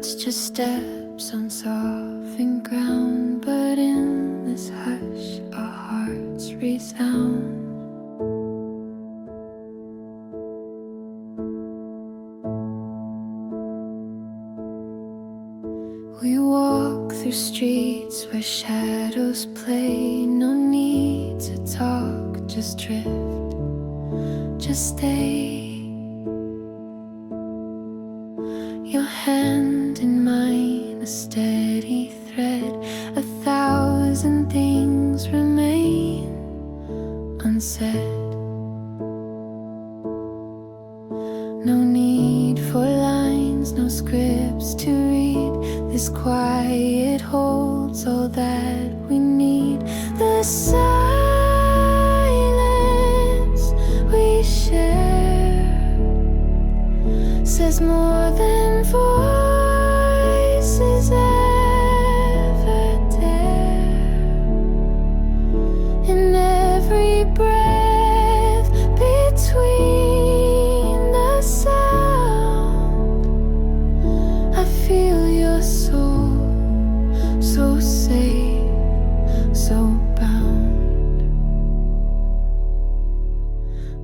words, just steps on softened ground. But in this hush, our hearts resound. We walk through streets where shadows play. No need to talk, just drift, just stay. Your hand in mine, a steady thread. 1,000 things remain unsaid. No need for lines, no scripts to read. This quiet holds all that we need. The silence we share says more than voices ever dare. In every breath between the sound, I feel your soul, so safe, so bound.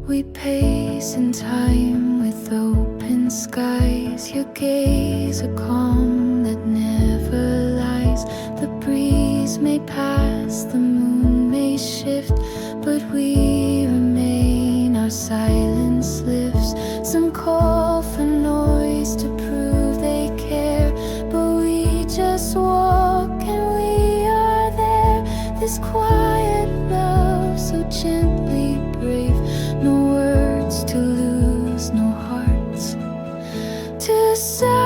We pace in time with open skies. Your gaze a calm that never lies. The breeze may pass, the moon may shift, but we remain. Our silence lifts. Some call for noise to prove they care, but we just walk and we are there. This quiet love, so gently brave. No words to lose, no hearts to silence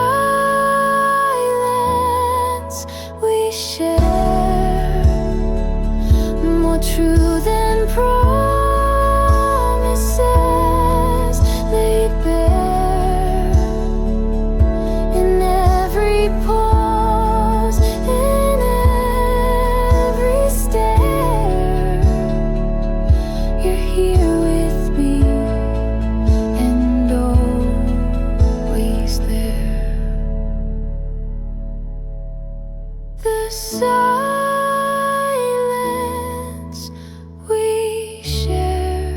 we share. More true than promises they bear. In every pause, in every stare, you're here with me and always there. The silence we share.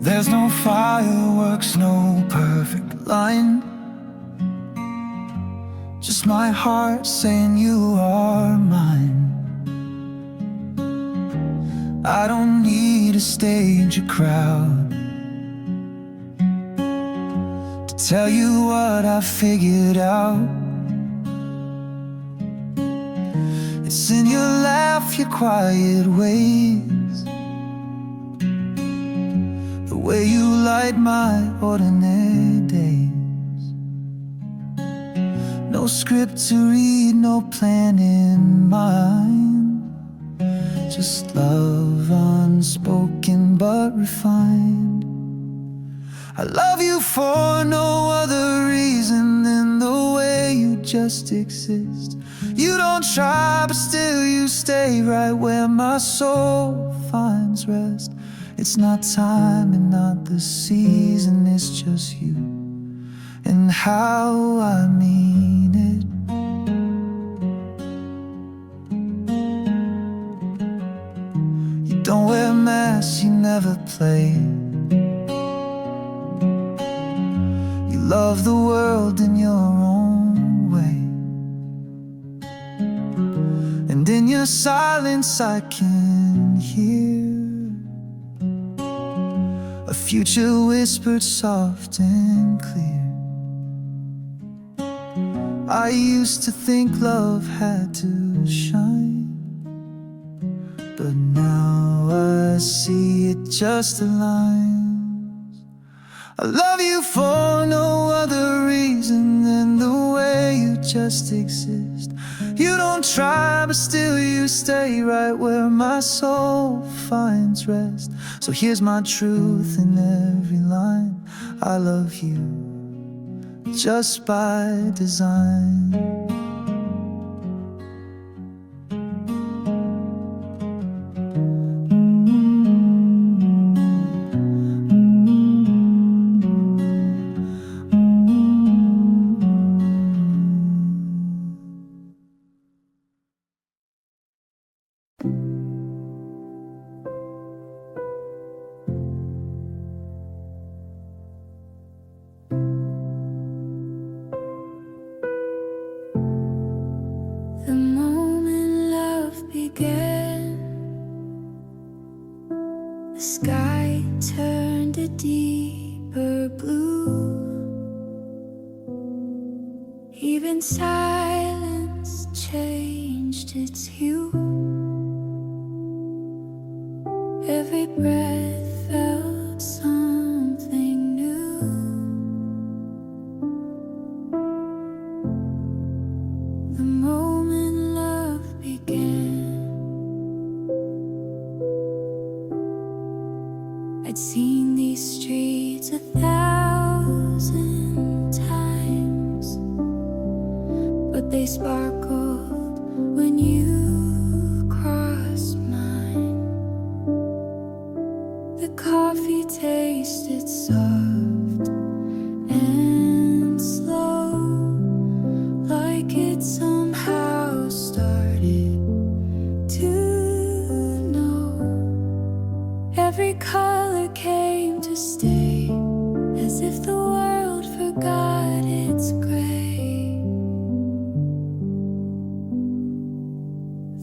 There's no fireworks, no perfect line, just my heart saying you are mine. I don't need a stage, a crowd, to tell you what I figured out. It's in your laugh, your quiet ways, the way you light my ordinary days. No script to read, no plan in mind, just love unspoken but refined. I love you for no other reason than the way you just exist. You don't try, but still you stay right where my soul finds rest. It's not time and not the season, it's just you and how I mean it. You don't wear masks, you never play. You love the world in your own way, and in your silence I can hear a future whispered soft and clear. I used to think love had to shine, but now I see it just aligns. I love you for no other reason than the way you just exist. You don't try, but still you stay right where my soul finds rest. So here's my truth in every line: I love you just by design. when silence changed its hue. Every breath felt something new. The moment love began, I'd seen these streets 1,000 times, but they sparkled when you crossed mine. The coffee tasted soft and slow, like it somehow started to know. Every color came to stay, as if the world forgot its gray.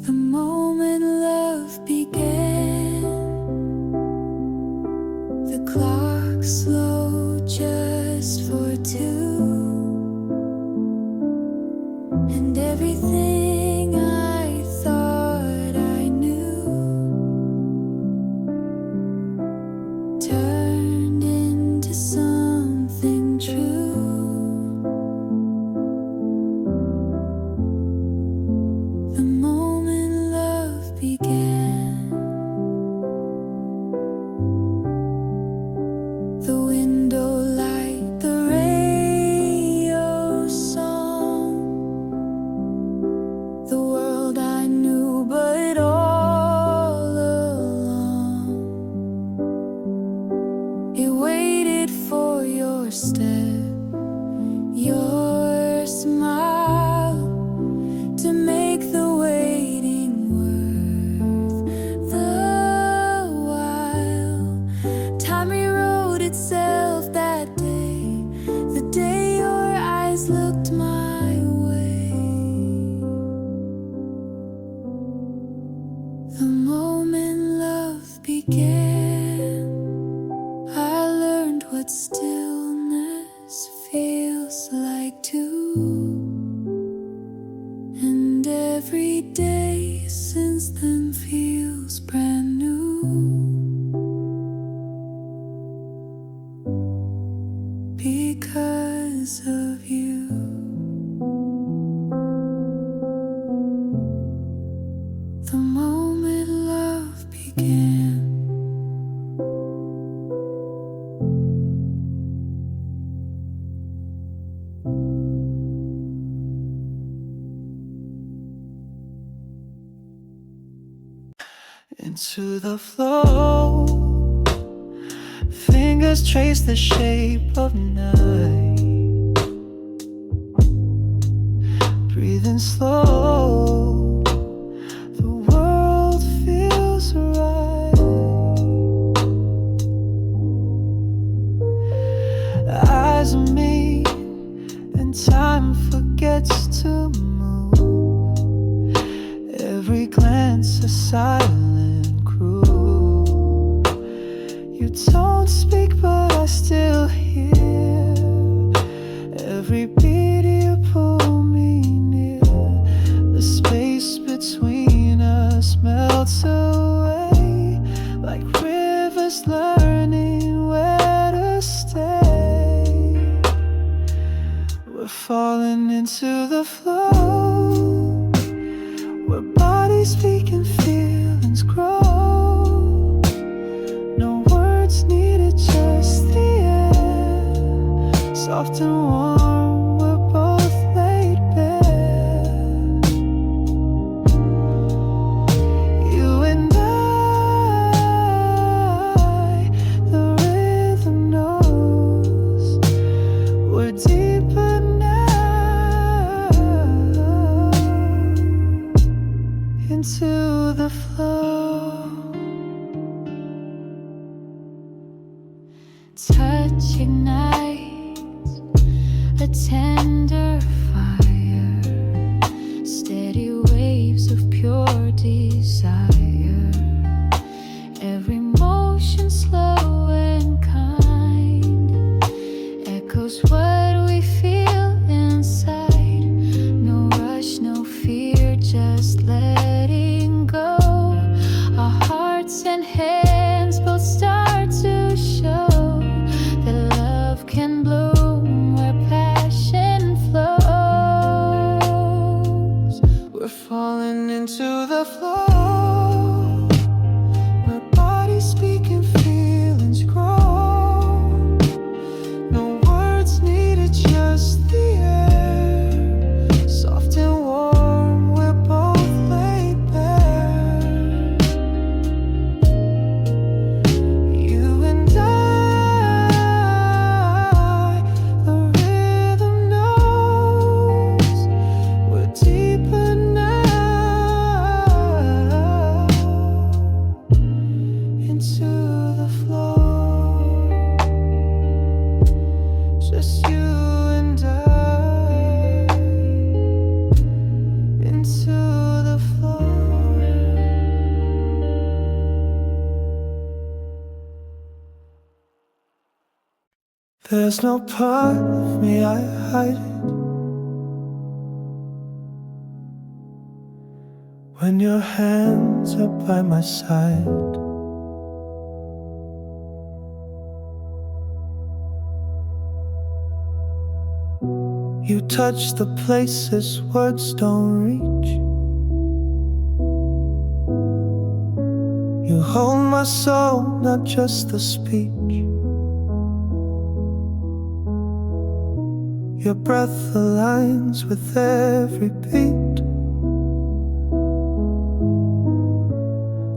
The moment love began, the clock slowed just for two, and everything I thought I knew turned into something true. The moment love began, the window light, the radio song, the world I knew, but all along it waited for your step, your smile, to make the waiting worth the while. Time rewrote itself that day, the day your eyes looked my way. The moment love began, I learned what stillness feels like too. And every day since then feels brand new, because of you. The moment love began, into the flow. Fingers trace the shape of night. Breathing slow, the world feels right. Eyes on me, and time forgets to move. Every glance a silent crew. You don't speak, but I still hear. Every beat you pull me near. The space between us melts away, like rivers learning where to stay. We're falling into the flow, where bodies speak and feelings grow. No words needed, just the air, soft and warm, we're both laid bare. You and I, the rhythm knows we're deeper now, into the flow. touch ignites a tender fire, steady waves of pure desire. Every motion slow and kind echoes what we feel inside. just you and I, into the floor. There's no part of me I hide it. When your hands are by my side, you touch the places words don't reach. You hold my soul, not just the speech. Your breath aligns with every beat,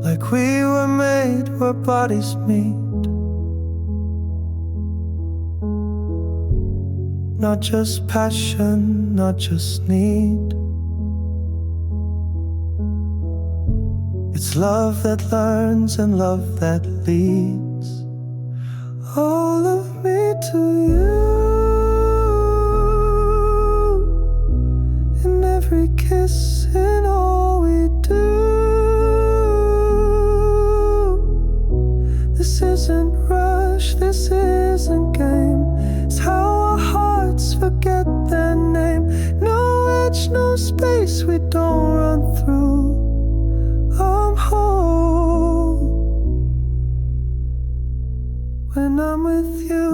like we were made where bodies meet. Not just passion, not just need. It's love that learns and love that leads. All of me to you, in every kiss, in all we do. This isn't rush, this isn't game. It's how our hearts forget their name. No edge, no space we don't run through. I'm whole when I'm with you.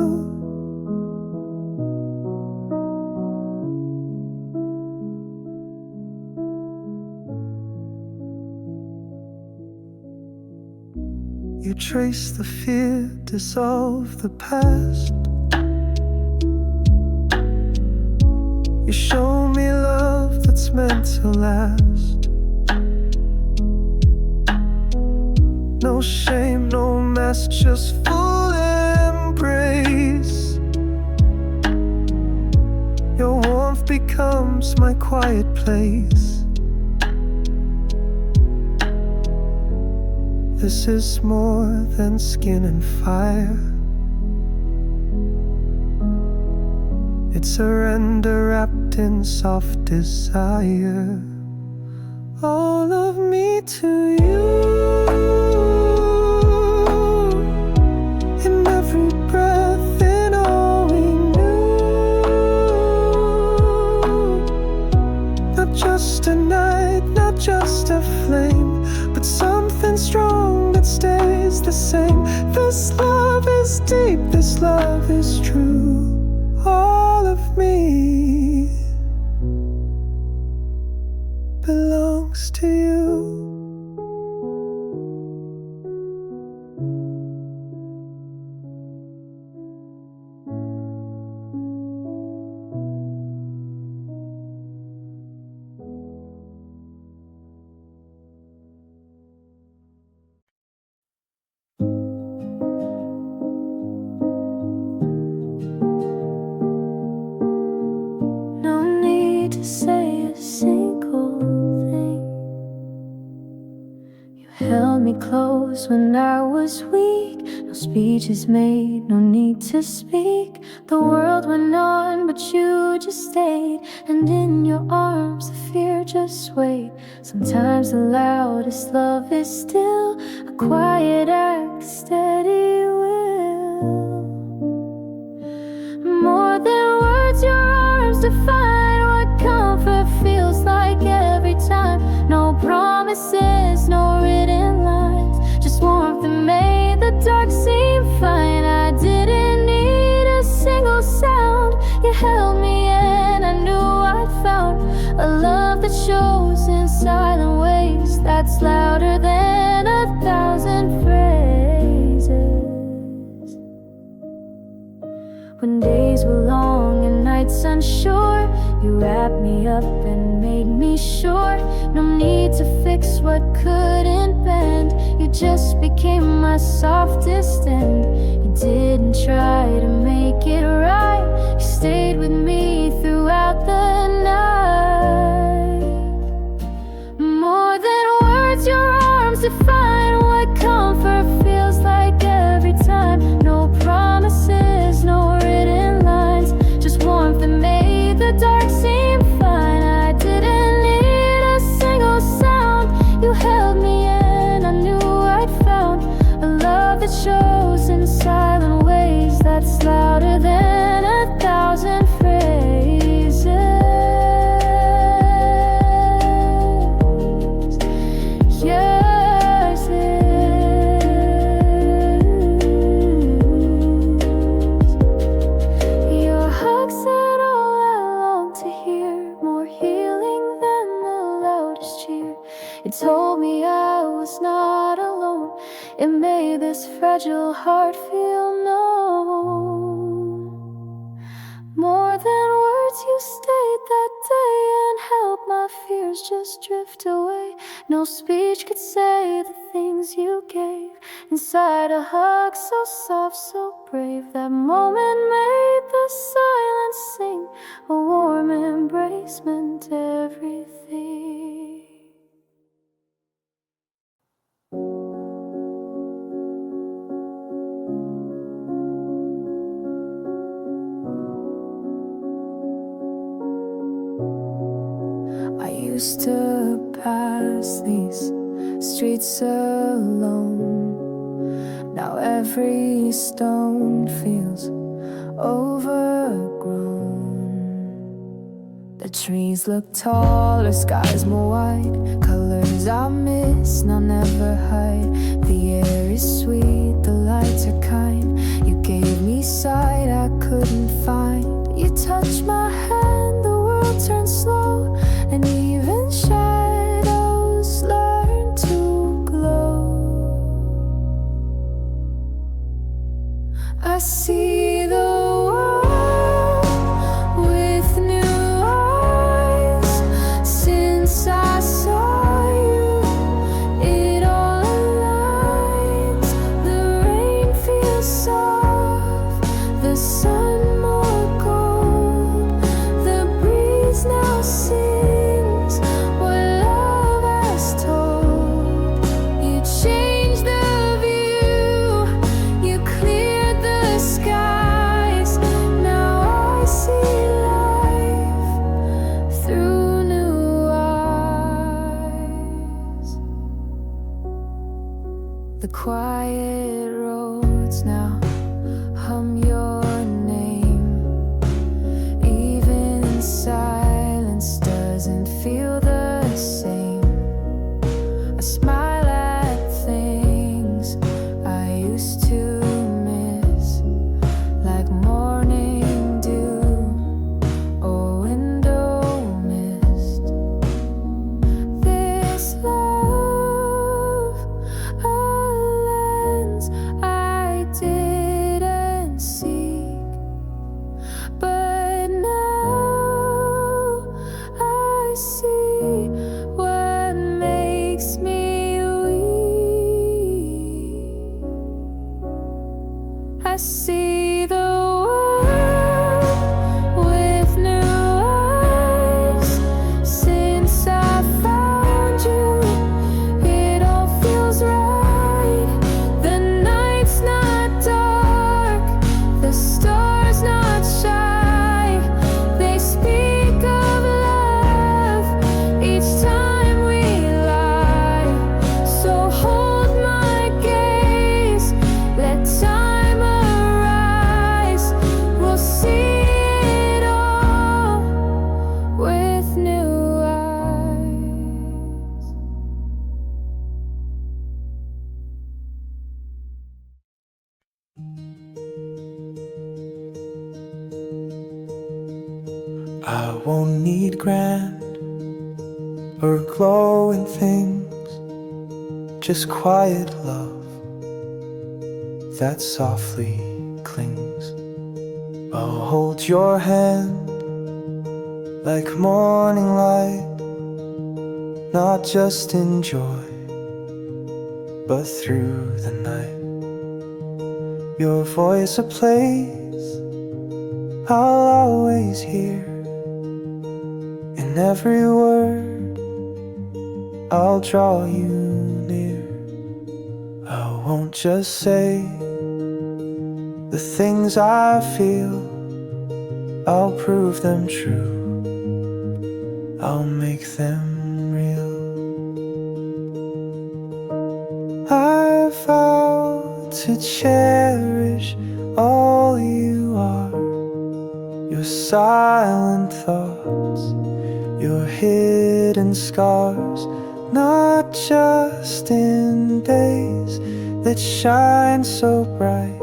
You trace the fear, dissolve the past. You show me love that's meant to last. No shame, no mask, just full embrace. Your warmth becomes my quiet place. This is more than skin and fire. It's surrender wrapped in soft desire. All of me to you, in every breath, in all we knew. Not just a night, not just a flame, but something strong that stays the same. This love is deep, this love is true. All of me belongs to you. Say a single thing. You held me close when I was weak. No speeches made, no need to speak. The world went on, but you just stayed. And in your arms, the fear just swayed. Sometimes the loudest love is still a quiet act, steady will. More than words, your arms define comfort feels like every time. No promises, no written lines, just warmth that made the dark seem fine. I didn't need a single sound. You held me and I knew I'd found a love that shows in silent ways, that's louder than 1,000 phrases. When days were long and nights unsure, you wrapped me up and made me sure. No need to fix what couldn't bend. You just became my softest end. You didn't try to make it right. You stayed with me throughout the night. More than words, your arms define what comfort feels like every time. No promises, no written lines, fragile heart feel known. More than words you stayed that day and helped my fears just drift away. No speech could say the things you gave inside a hug so soft, so brave. That moment made the silence sing. A warm embrace meant everything. I used to pass these streets alone. Now every stone feels overgrown. The trees look taller, skies more wide. Colors I miss, now never hide. The air is sweet, the lights are kind. You gave me sight I couldn't find. You touched my hand, the world turned slow. And even shadows learn to glow. I see the world with new eyes. Since I saw you, it all aligns. The rain feels soft, the sun more cold. The breeze now sings what love has told. You changed the view, you cleared the skies. Now I see life through new eyes. The quiet roads now hum your name. Even silence doesn't feel the same. I smile at things I used to miss, like morning dew or window mist. This love, a lens I didn't seek. But now I see what makes me weak. I see the world with new eyes. Since I found you, it all feels right. The night's not dark, the stars not shy. They speak of love each time we lie. So hold my gaze, let time arise. We'll see it all with new eyes. I won't need grand or glowing things, just quiet love that softly clings. I'll hold your hand like morning light, not just in joy, but through the night. Your voice a place I'll always hear. In every word I'll draw you near. I won't just say the things I feel, I'll prove them true. I'll make them real. I vow to cherish all you are, your silent thoughts, your hidden scars, not just in days that shine so bright,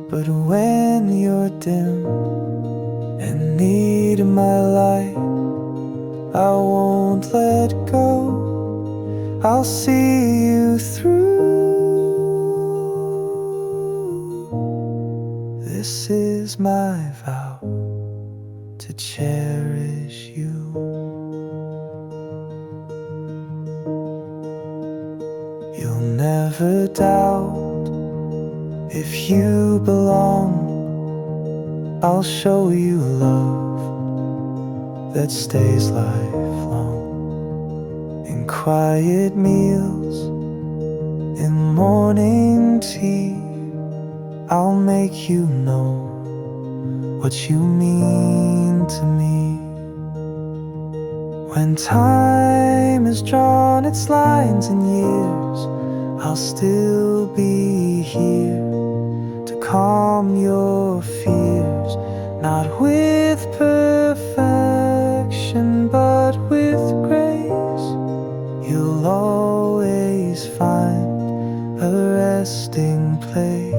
but when you're dim and need my light. I won't let go, I'll see you through. This is my vow to cherish you. You'll never doubt if you belong. I'll show you love that stays lifelong. In quiet meals, in morning tea, I'll make you know what you mean to me. When time has drawn its lines in years, I'll still be here to calm your fears. Not with perfection, but with grace. You'll always find a resting place.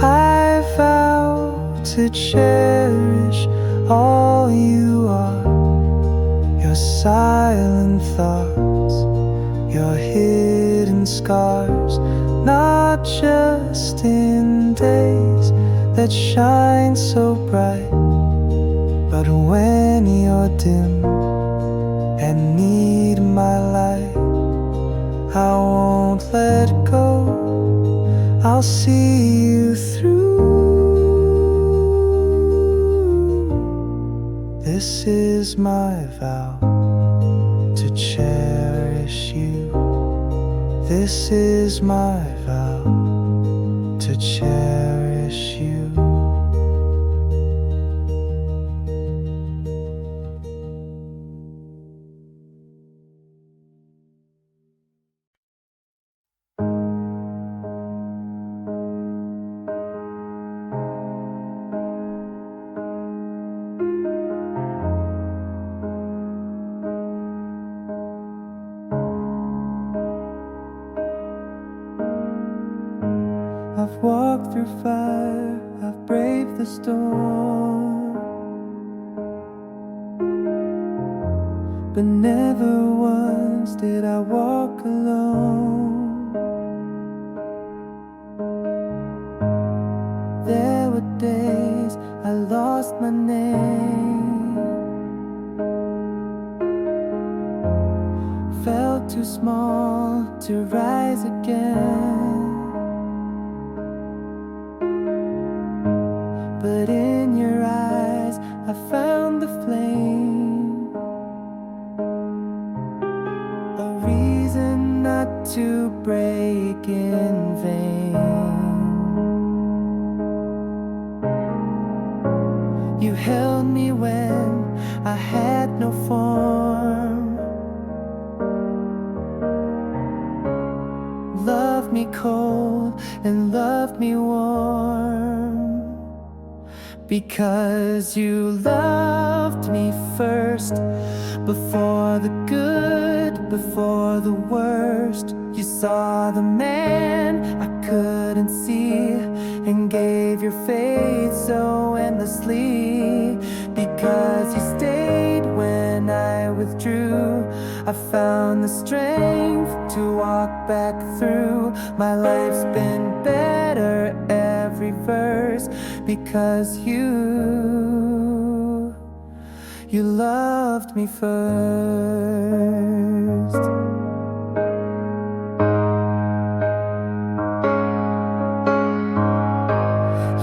I vow to cherish all you are, your silent thoughts, your hidden scars. Not just in days that shine so bright, but when you're dim and need my light. I won't let go, I'll see you through. This is my vow to cherish you. This is my vow to cherish you. I've walked through fire, I've braved the storm, but never once did I walk alone. There were days I lost my name, felt too small to rise again. But in your eyes, I found the flame, a reason not to break in vain. You held me when I had no form, loved me cold and loved me warm. Because you loved me first, before the good, before the worst. You saw the man I couldn't see and gave your faith so endlessly. Because you stayed when I withdrew, I found the strength to walk back through. My life's been better every verse because you loved me first.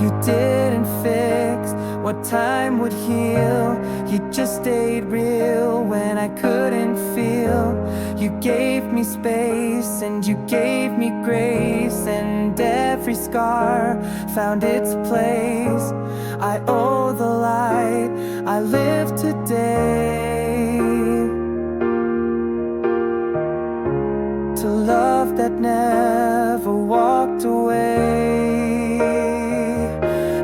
You didn't fix what time would heal. You just stayed real when I couldn't feel. You gave me space and you gave me grace, and every scar found its place. I owe the light I live today to love that never walked away.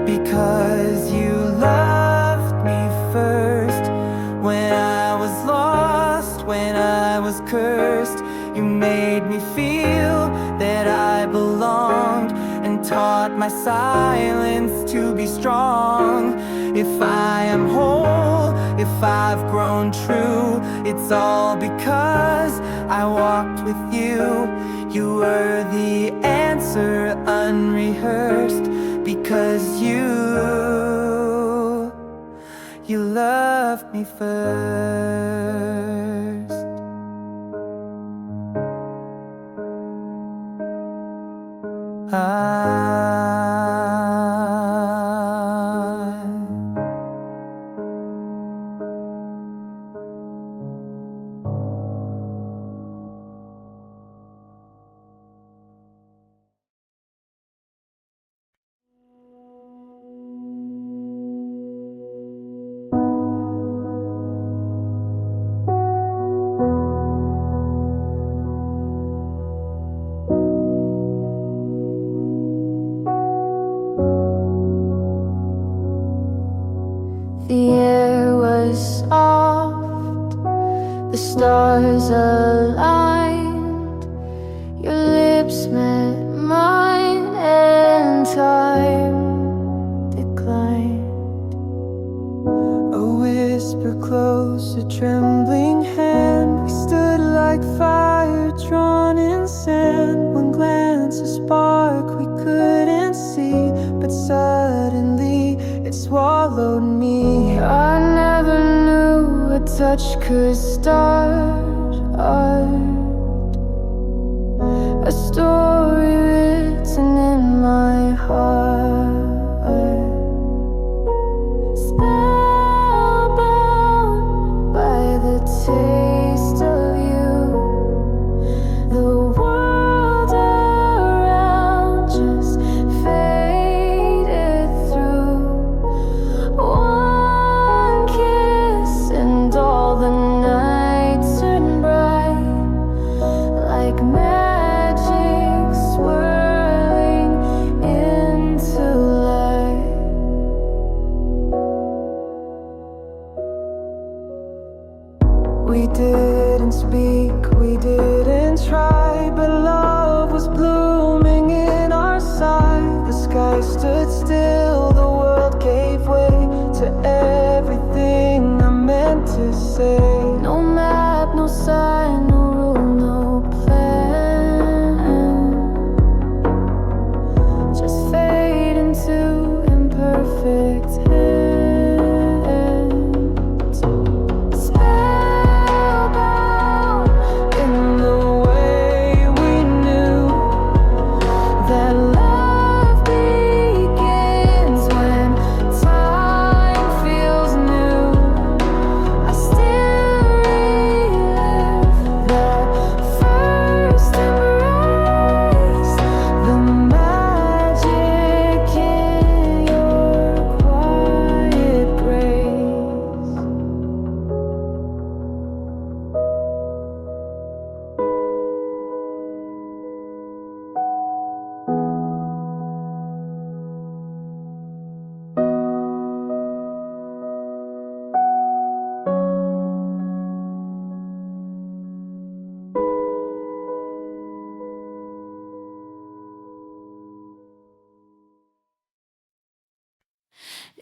Because you loved me first, when I was lost, when I was cursed. You made me feel that I belonged and taught my silence to be strong. If I am whole, if I've grown true, it's all because I walked with you. You were the answer unrehearsed, because you loved me first. The air was soft, the stars aligned, your lips met mine and time declined. A whisper close, a trembling hand. We stood like fire drawn in sand. One glance, a spark we couldn't see, but suddenly it swallowed me. I never knew a touch could start a story written in my heart. Spellbound by the taste of you, the world around just faded through. One kiss and all the nights turned bright, like magic swirling into light. We didn't speak, we didn't try, but love was blooming in our sight. The sky stood still, the world gave way to everything I meant to say. No map, no sign, no rule, no plan, just fade into imperfect hands. Spellbound In the way we knew that love begins when time feels new. I still relive that first embrace, the magic in your quiet grace.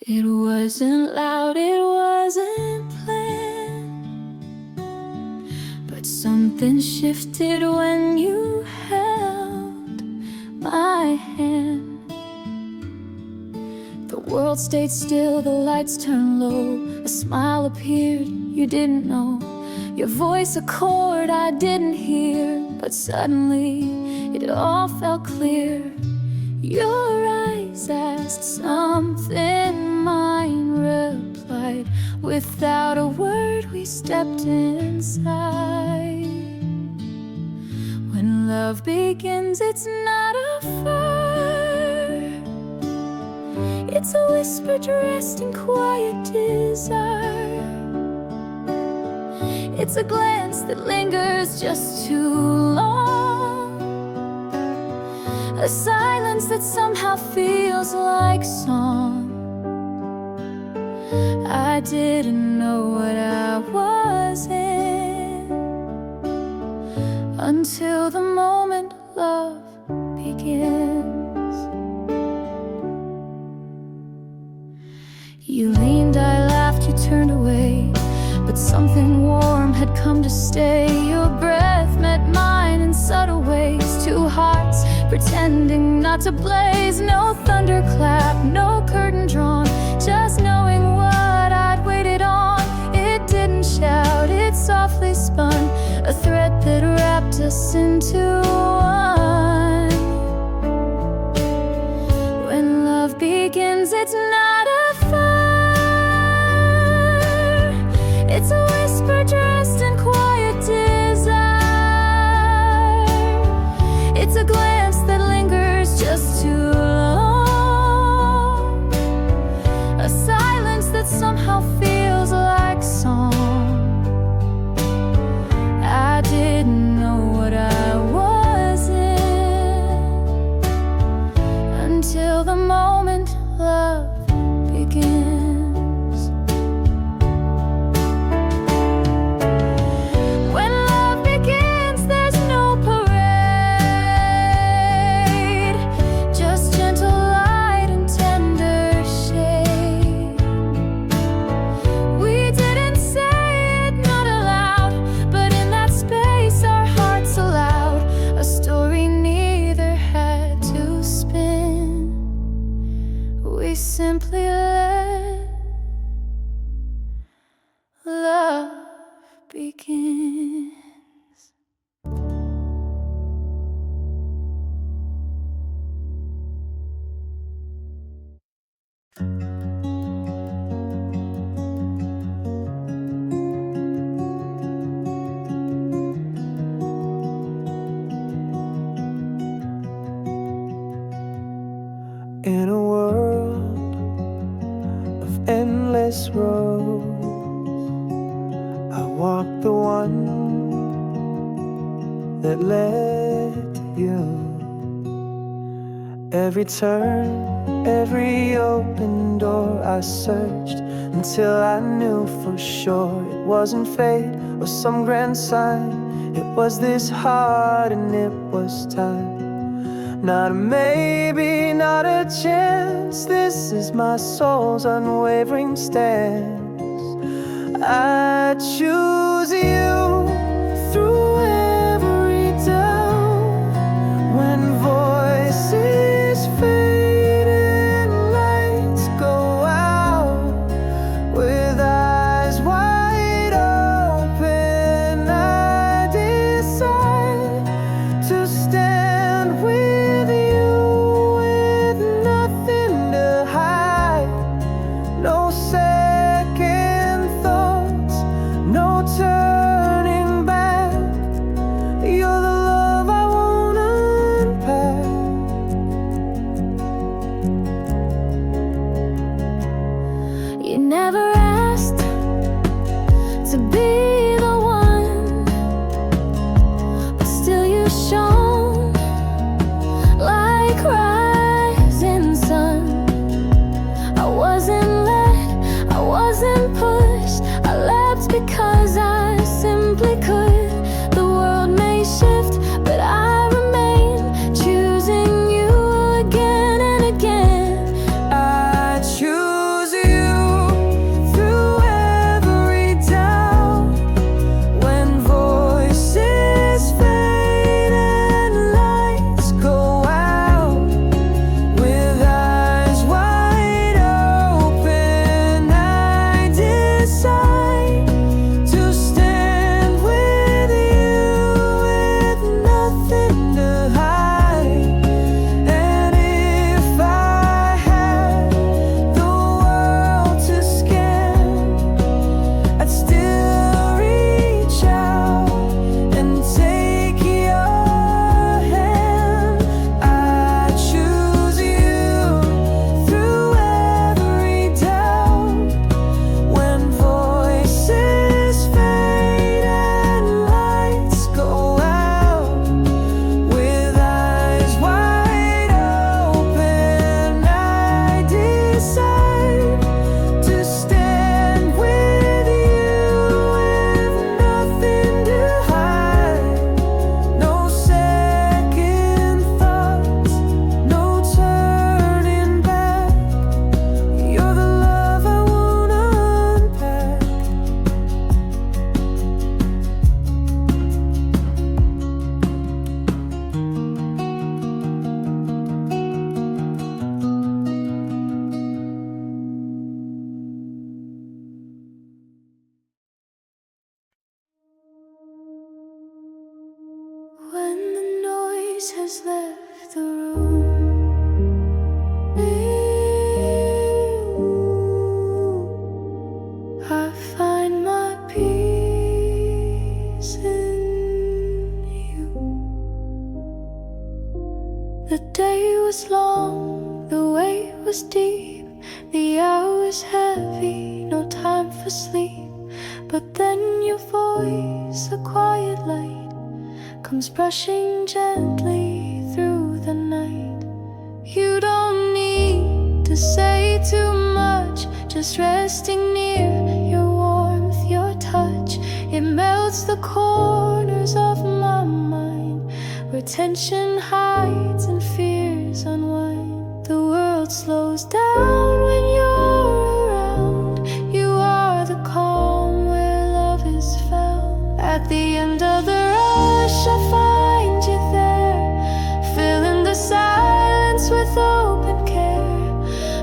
It wasn't loud, it wasn't planned, but something shifted when you held my hand. The world stayed still, the lights turned low. A smile appeared you didn't know, your voice a chord I didn't hear, but suddenly it all felt clear. Your eyes asked something, mine replied. Without a word we stepped inside. When love begins, it's not a fire, it's a whisper dressed in quiet desire. It's a glance that lingers just too long, a silence that somehow feels like song. I didn't know what I was in until the moment love begins. You leaned, I laughed, you turned away, but something warm had come to stay. Your breath met mine in subtle ways, two hearts pretending not to blaze. No thunderclap, no curtain drawn, just knowing what I'd waited on. It didn't shout, it softly spun, a thread that wrapped us into one. When love begins, it's not a fire, it's a whisper dressed in quiet desire. It's a glance that lingers just too long, a silence that somehow feels like song. I didn't know what I was in until the moment love begins. When love begins, there's no parade, just gentle light and tender shade. We didn't say it, not aloud, but in that space our hearts allowed a story neither had to spin. We simply let love begin. In a world of endless roads, I walk the one that led to you. Every turn, every open door, I searched until I knew for sure it wasn't fate or some grand sign. It was this heart and it was time. Not a maybe, not a chance. This is my soul's unwavering stance. I choose you through every doubt. When voices fade and lights go out, with eyes wide open, I decide to stand with you, with nothing to hide. No second thoughts, no turning tears left the room. I find my peace in you. The day was long, the weight was deep, the hours heavy, no time for sleep. But then your voice, a quiet light, comes brushing gently through the night. You don't need to say too much, just resting near your warmth, your touch. It melts the corners of my mind, where tension hides and fears unwind. The world slows down when you're around. You are the calm where love is found. At the end of the rush, I find you there, filling the silence with open care.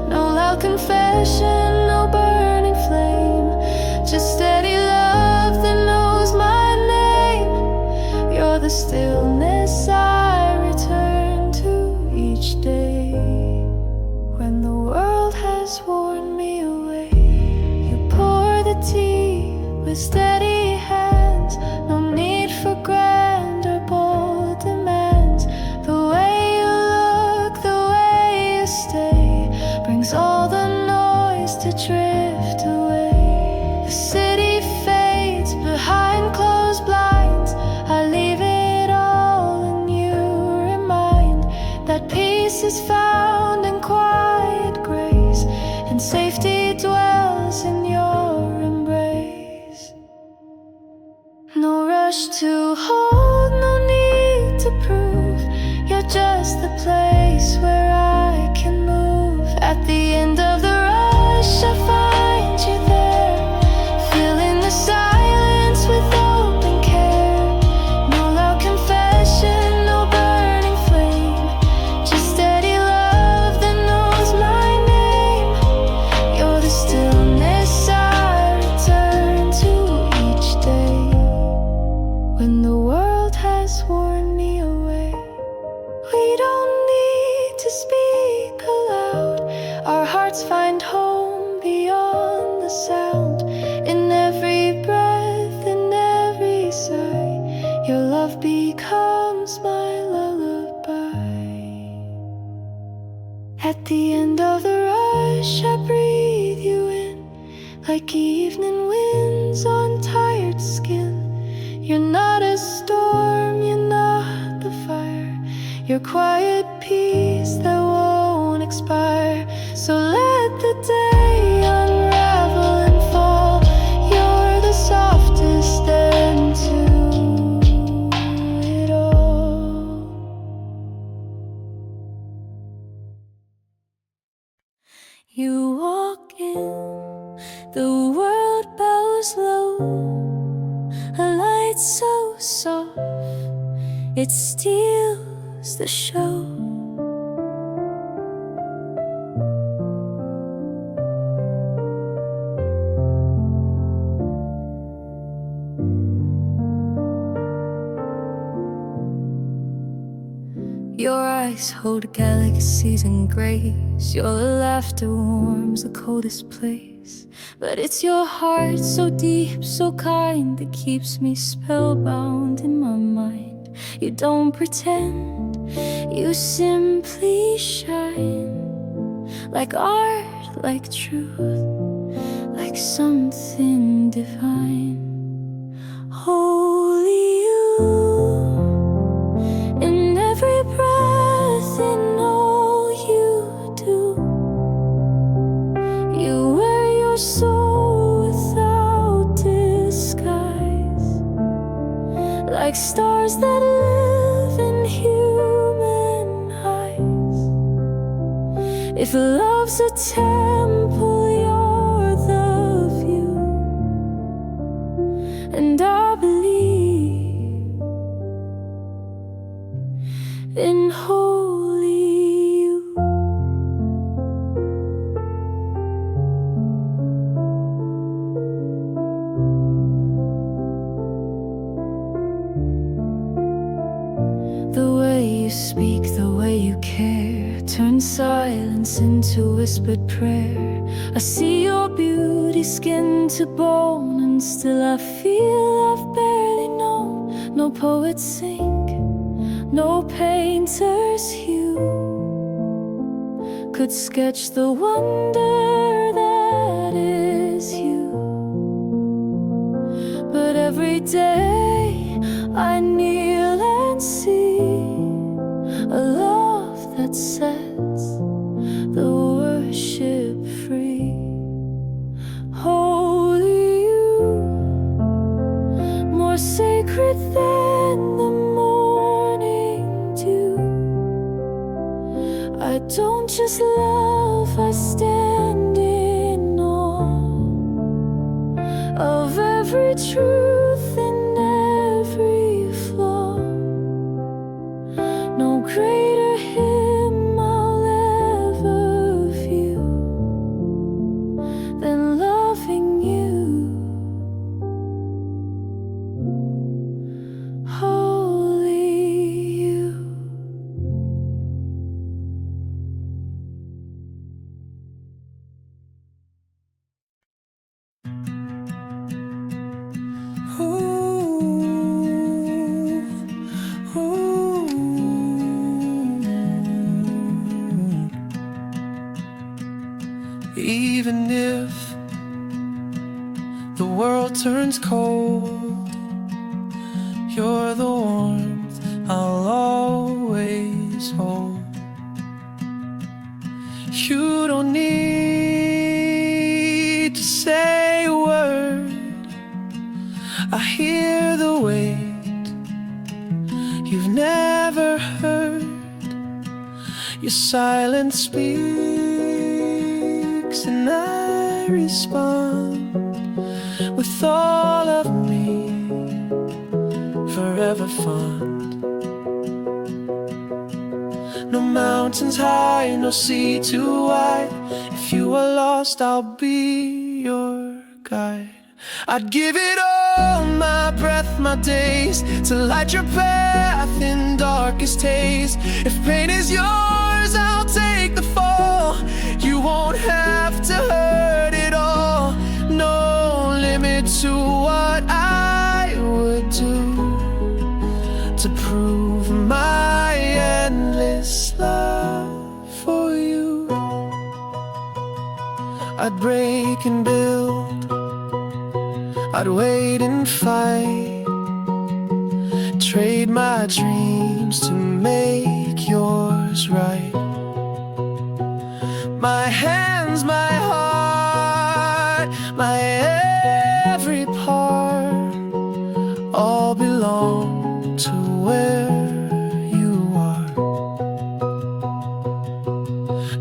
No loud confession, no burning flame, just steady love that knows my name. You're the stillness I return to each day. When the world has worn me away, you pour the tea with steady hands. No need for grand or bold demands. The way you look, the way you stay, brings all the noise to drift away. The city fades behind closed blinds. I leave it all and you remind that peace is found in quiet grace, and safety dwells in your embrace. No rush to hold, no need to prove. You're just the place where I can move. At the end of the rush, I find you there, filling the silence with open care. No loud confession, no burning flame, just steady love that knows my name. You're the stillness I return to each day. When the world has worn me away, we don't need to speak aloud. Our hearts find home beyond the sound. In every breath, in every sigh, your love becomes my lullaby. At the end of the rush, I breathe you in, like evening winds on tired skin. You're not a storm, you're not the fire, your quiet peace that won't expire. So let the day unravel and fall. You're the softest end to it all. You walk in, the world bows low, a light so soft, it steals the show. Your eyes hold galaxies in grace. Your laughter warms the coldest place. But it's your heart so deep, so kind, that keeps me spellbound in my mind. You don't pretend, you simply shine, like art, like truth, like something divine. Holy you, in every breath, in all you do. You wear your soul without disguise, like stars that live in human eyes. If love's a temple, you're the view, and I believe in holy you. The way you speak into whispered prayer. I see your beauty skin to bone, and still I feel I've barely known. No poet's ink, no painter's hue could sketch the wonder that is you. But every day I kneel and see a love that sets the worship free. Holy you, more sacred than the morning dew. I don't just love, I stand in awe of every truth and every flaw. No greater hymn I'll ever view than loving you. Holy you. Even if the world turns cold, you're the warmth I'll always hold. You don't need to say a word, I hear the weight you've never heard. Your silence speaks and I respond with all of me, forever fond. No mountains high, no sea too wide. If you are lost, I'll be your guide. I'd give it all, my breath, my days, to light your path in darkest haze. If pain is yours, I'll take the fall. You won't have to hurt it all. No limit to what I would do to prove my endless love for you. I'd break and build, I'd wait and fight, trade my dreams to make yours right. My hands, my heart, my every part, all belong to where you are.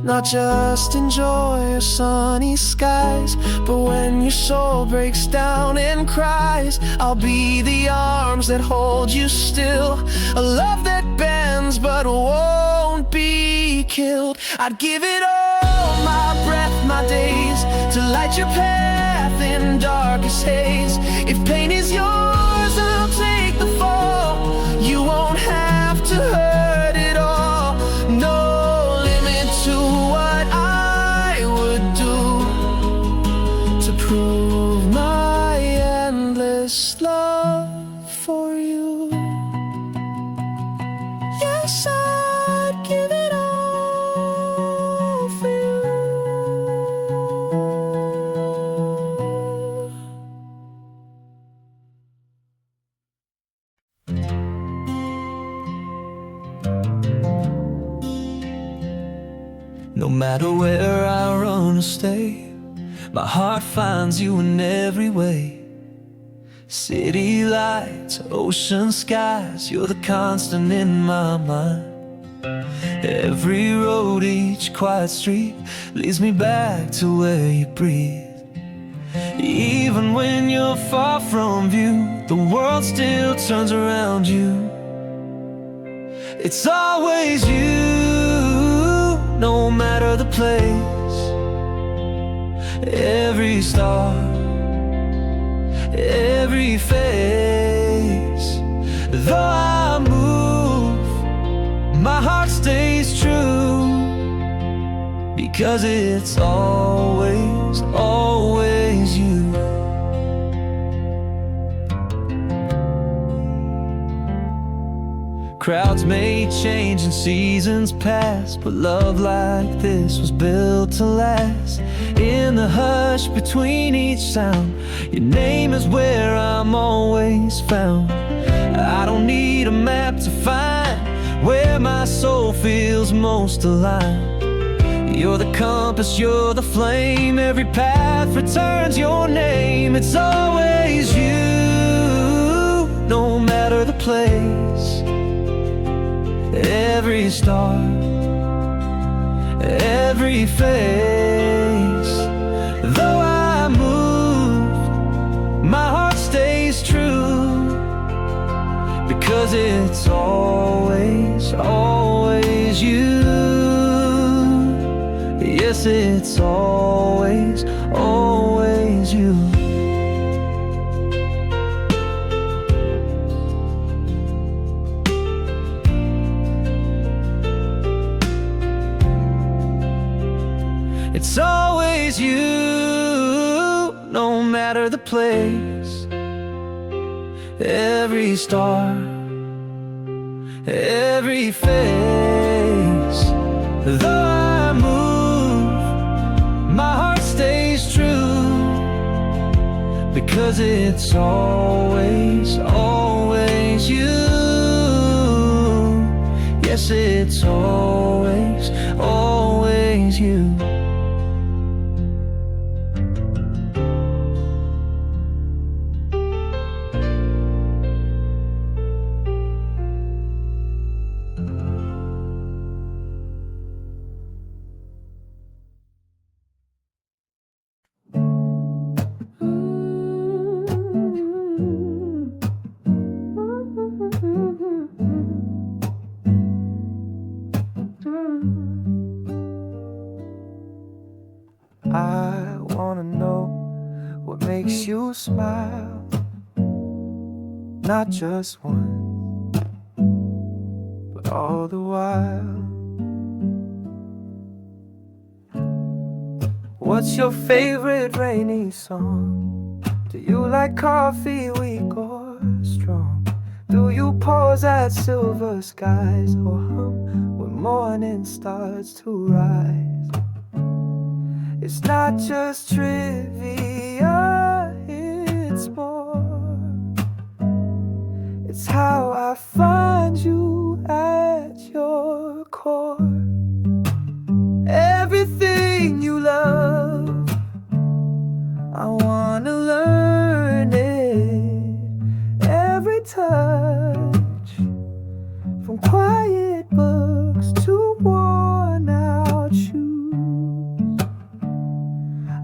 Not just enjoy your sunny skies, but when your soul breaks down and cries, I'll be the arms that hold you still, a love that bends but won't be killed. I'd give it all, my breath, my days, to light your path in darkest haze. If pain is yours, I'll take the fall. You won't have to hurt it all. No limit to what I would do to prove my endless love for you. Yes, I'd give it all for you. No matter where I run or stay, my heart finds you in every way. City lights, ocean skies, you're the constant in my mind. Every road, each quiet street leads me back to where you breathe. Even when you're far from view, the world still turns around you. It's always you, no matter the place. Every star, every face. Though I move, my heart stays true, because it's always, always you. Crowds may change and seasons pass, but love like this was built to last. In the hush between each sound, your name is where I'm always found. I don't need a map to find where my soul feels most aligned. You're the compass, you're the flame, every path returns your name. It's always you, no matter the place. Every star, every face. Though I move, my heart stays true, because it's always, always you. Yes, it's always, always you. It's always you, no matter the place. Every star, every face. Though I move, my heart stays true, because it's always, always you. Yes, it's always, always you. I wanna know what makes you smile, not just once, but all the while. What's your favorite rainy song? Do you like coffee weak or strong? Do you pause at silver skies or hum when morning starts to rise? It's not just trivia, it's more. It's how I find you at your core. Everything you love, I wanna learn it. Every touch, from quiet books to worn out shoes.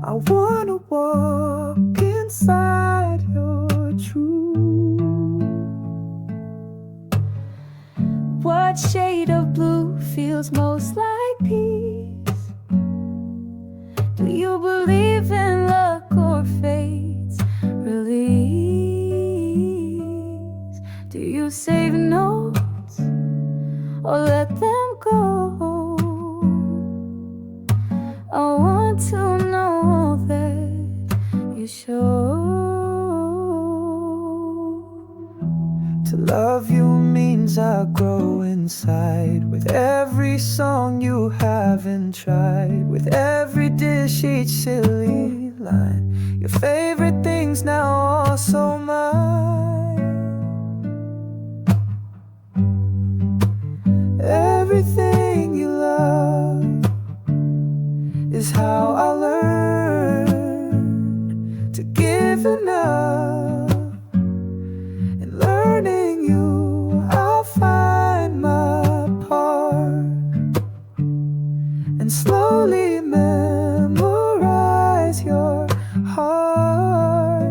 I wanna walk inside your truth. What shade of blue feels most like peace? Do you believe in luck or fate's release? Do you save notes or let them go? I want to know that you show. To love you means I grow inside. With every song you haven't tried, with every dish, each silly line, your favorite things now also mine. Everything you love is how I learn to give enough. In learning you, I'll find my part, and slowly memorize your heart.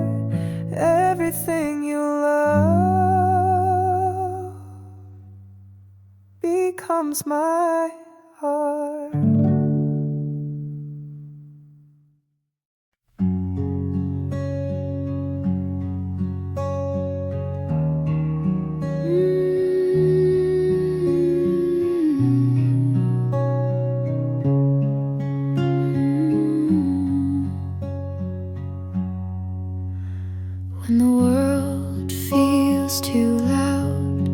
Everything you love becomes my heart. When the world feels too loud,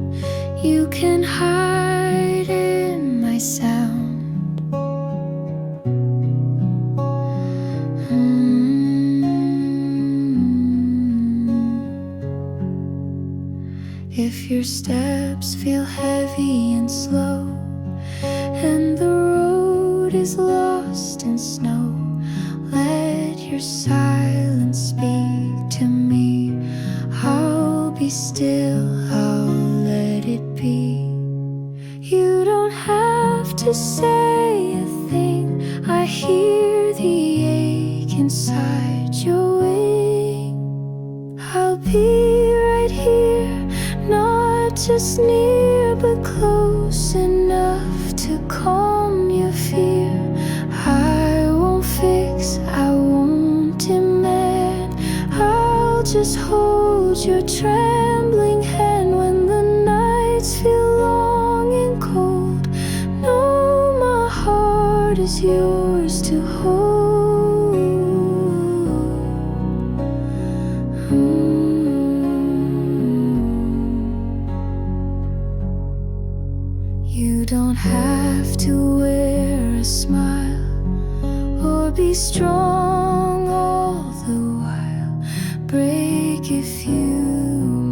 you can hide in my sound. If your steps feel heavy and slow, and the road is lost in snow, let your silence speak to me. I'll be still, I'll let it be. You don't have to say a thing. I hear the ache inside your wing. I'll be right here, not just near but close enough to calm your fear. I won't fix, I won't demand. I'll just hold your trembling hand when the nights feel long and cold. Know my heart is yours to hold. You don't have to wear a smile or be strong all the while. Break if you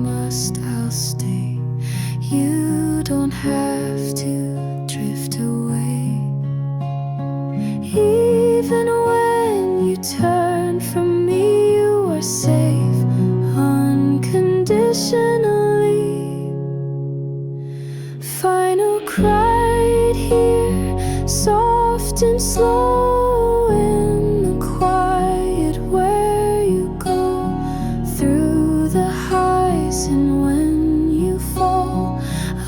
must, I'll stay. You don't have to drift away. Even when you turn from me, you are safe unconditionally. Final cry right here, soft and slow in the quiet where you go through the highs, and when you fall,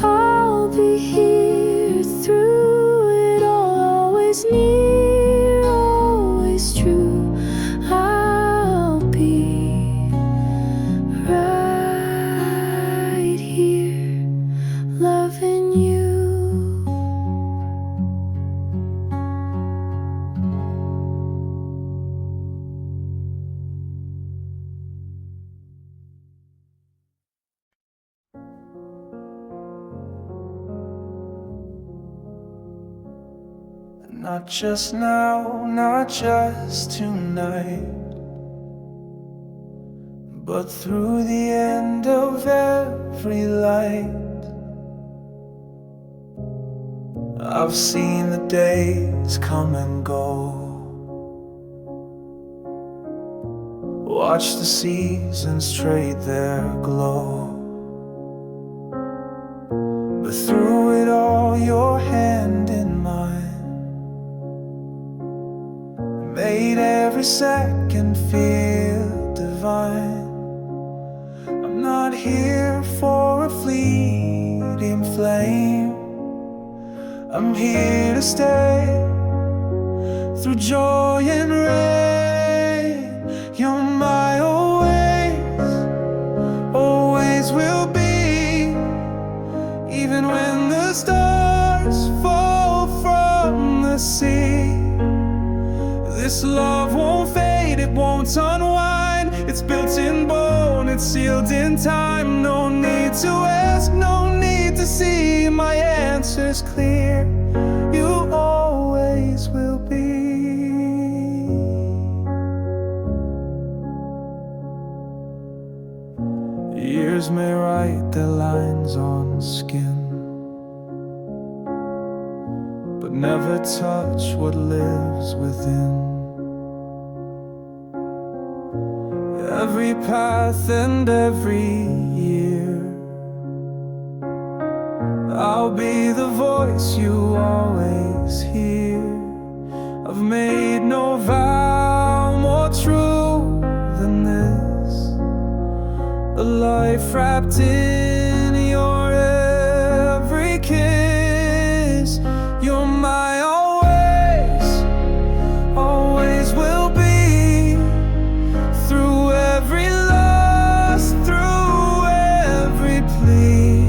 I'll be here through it all, always near, always true. I'll be right here, loving you. Not just now, not just tonight, but through the end of every light. I've seen the days come and go, watch the seasons trade their glow, but through it all, your hand in mine made every second feel divine. I'm not here for a fleeting flame, I'm here to stay through joy and rain. You're my always, always will be. Even when the stars fall from the sea, this love won't fade, it won't unwind. It's built in bone, it's sealed in time. No need to ask, no need to see. My answer's clear, you always will be. Years may write their lines on skin, but never touch what lives within. Every path and every year, I'll be the voice you always hear. I've made no vow more true than this, a life wrapped in your every kiss. You're my always, always will be. Through every loss, through every plea,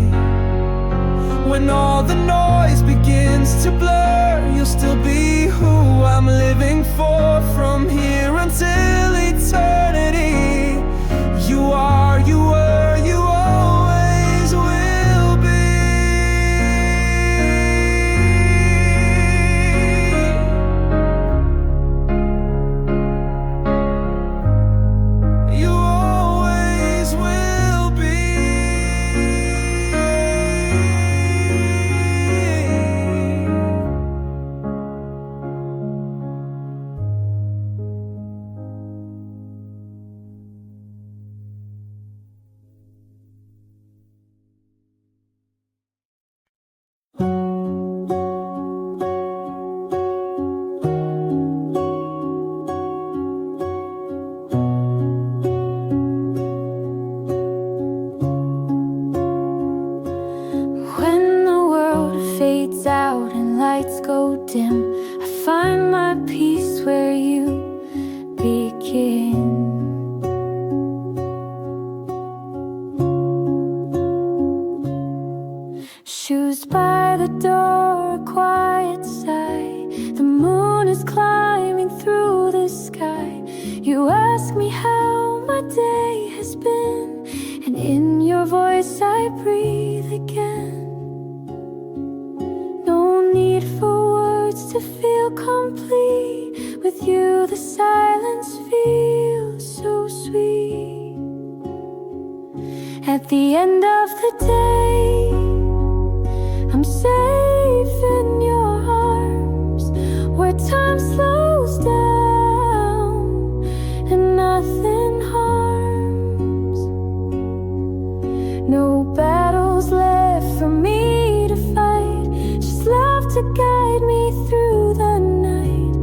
when all the noise begins to blur, you'll still be who I'm living for. From here until eternity, you are You ask me how my day has been, and in your voice I breathe again. No need for words to feel complete. With you the silence feels so sweet. At the end of the day, I'm safe in your arms, where time slows down and nothing harms. No battles left for me to fight, just love to guide me through the night.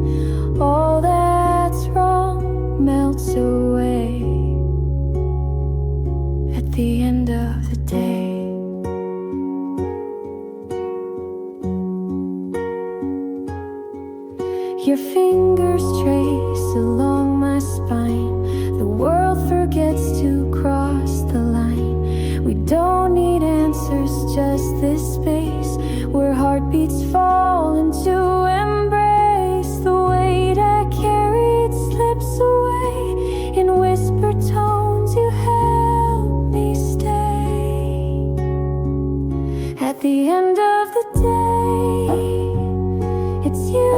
All that's wrong melts away at the end of the day. Your fingers trace along my spine. The world forgets to cross the line. We don't need answers, just this space where heartbeats fall into embrace. The weight I carried slips away. In whispered tones you help me stay. At the end of the day, it's you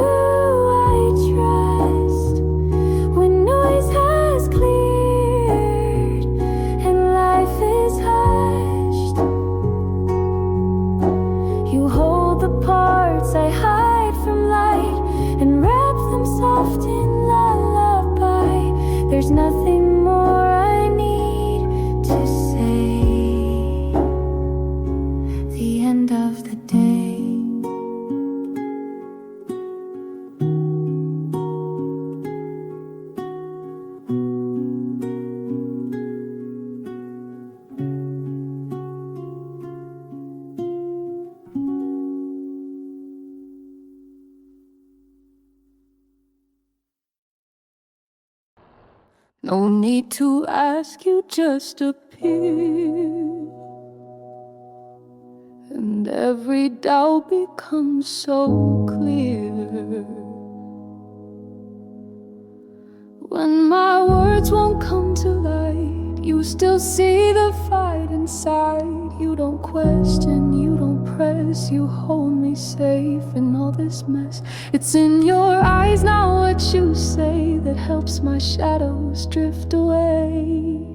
I trust. When noise has cleared and life is hushed, you hold the parts I hide from light and wrap them soft in lullaby. There's nothing more I need to say. The end of the day. No need to ask, you just appear, and every doubt becomes so clear. When my words won't come to light, you still see the fight inside. You don't question, you don't press, you hold me safe in all this mess. It's in your eyes now what you say that helps my shadows drift away.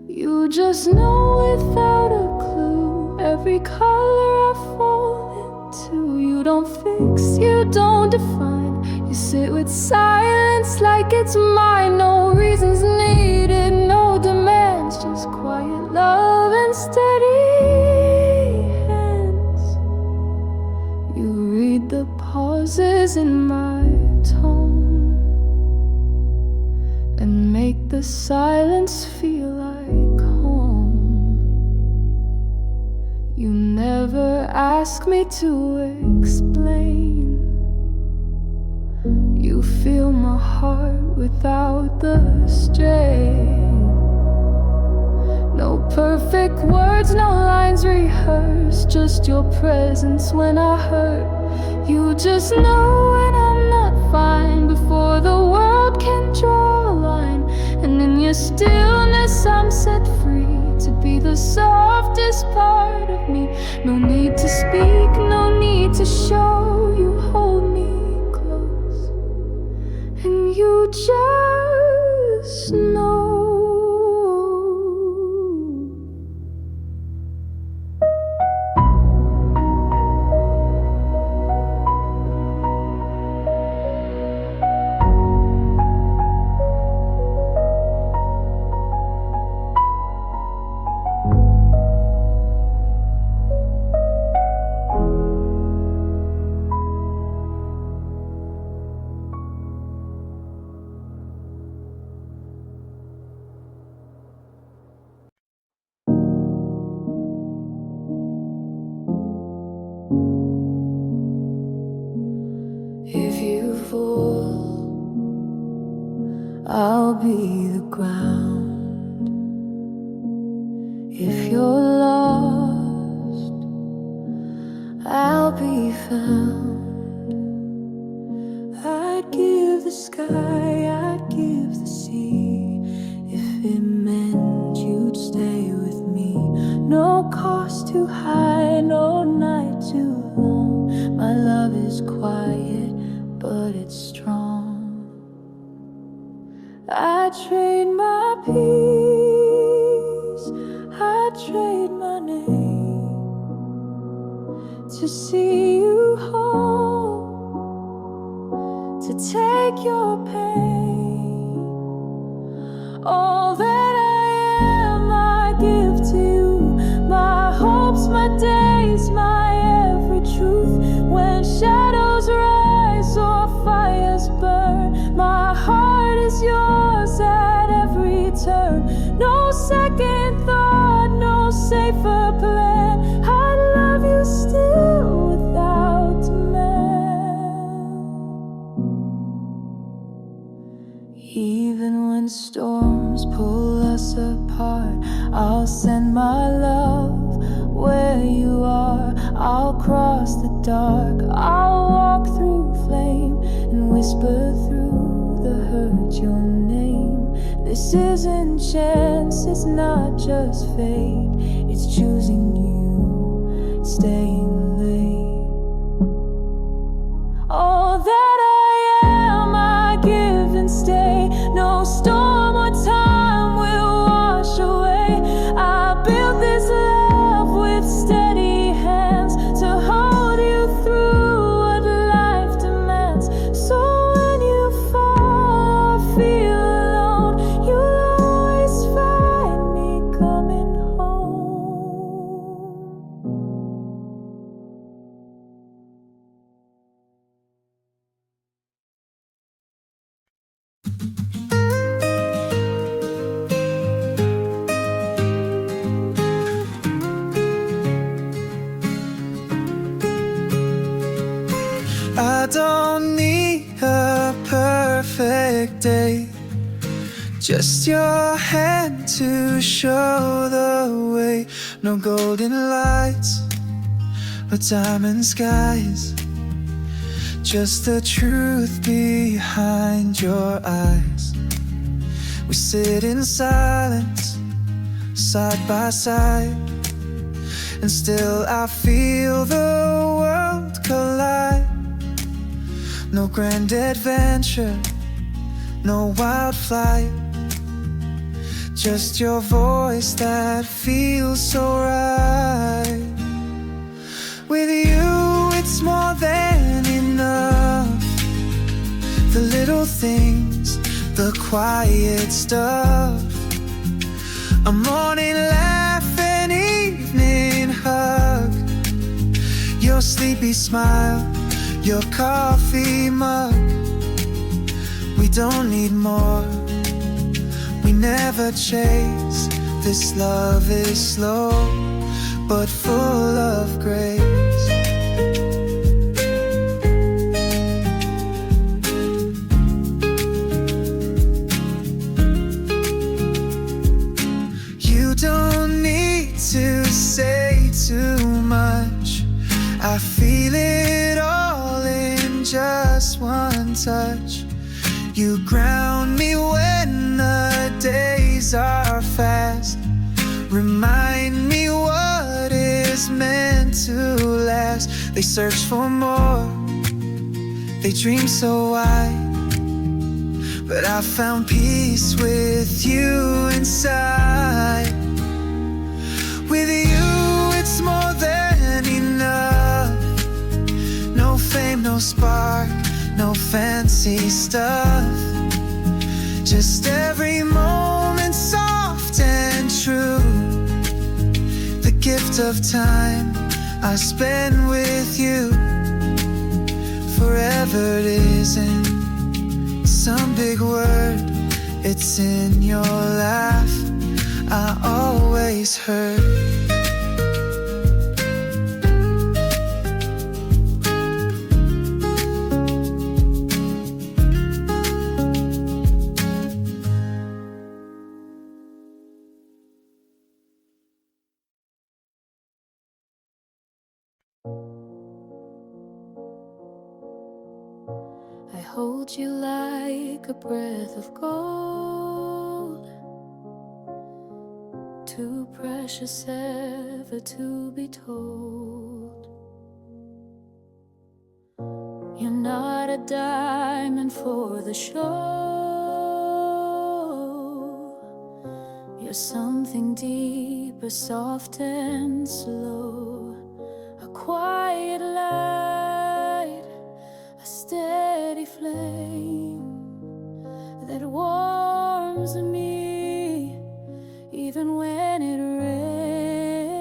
You just know without a clue every color I fall into. You don't fix, you don't define, you sit with silence like it's mine. No reasons needed, no demands, just quiet love and steady hands. You read the pauses in my tone and make the silence feel like home. You never ask me to explain. You feel my heart without the strain. No perfect words, no lines rehearsed, just your presence when I hurt. You just know when I'm not fine before the world can draw a line. And in your stillness I'm set free to be the softest part of me. No need to speak, no need to show. You hold me close and you just know. If you fall, I'll be the ground. If you're lost, I'll be found. I'd give the sky, I'd give the trade my peace, I trade my name to see you home, to take your pain. All that I am, I give to you. My hopes, my days, my every truth. When shadows rise or fires burn, my heart is yours at every turn. No second thought, no safer plan. I love you still without demand. Even when storms pull us apart, I'll send my love where you are. I'll cross the dark, I'll walk through flame and whisper through the hurt your name. This isn't chance, it's not just fate. It's choosing you, staying late. All that I am, I give and stay. No storm or time will wash away. I built this love with steady hands to hold you through what life demands. So when you fall or feel alone, you'll always find me coming home. I don't need a perfect day, just your hand to show the way. No golden lights or diamond skies, just the truth behind your eyes. We sit in silence, side by side, and still I feel the world collide. No grand adventure, no wild flight, just your voice that feels so right. With you it's more than enough. The little things, the quiet stuff, a morning laugh, an evening hug, your sleepy smile, your coffee mug. We don't need more, we never chase. This love is slow, but full of grace. You don't need to say too much, I feel it all in just one touch. You ground me when the days are fast, remind me what is meant to last. They search for more, they dream so wide, but I found peace with you inside. With you it's more than enough. No fame, no spark, no fancy stuff, just every moment soft and true. The gift of time I spend with you. Forever it isn't some big word, it's in your laugh I always heard. I hold you like a breath of gold, too precious ever to be told. You're not a diamond for the show, You're something deeper, soft and slow, a quiet light, a steady flame that warms me even when it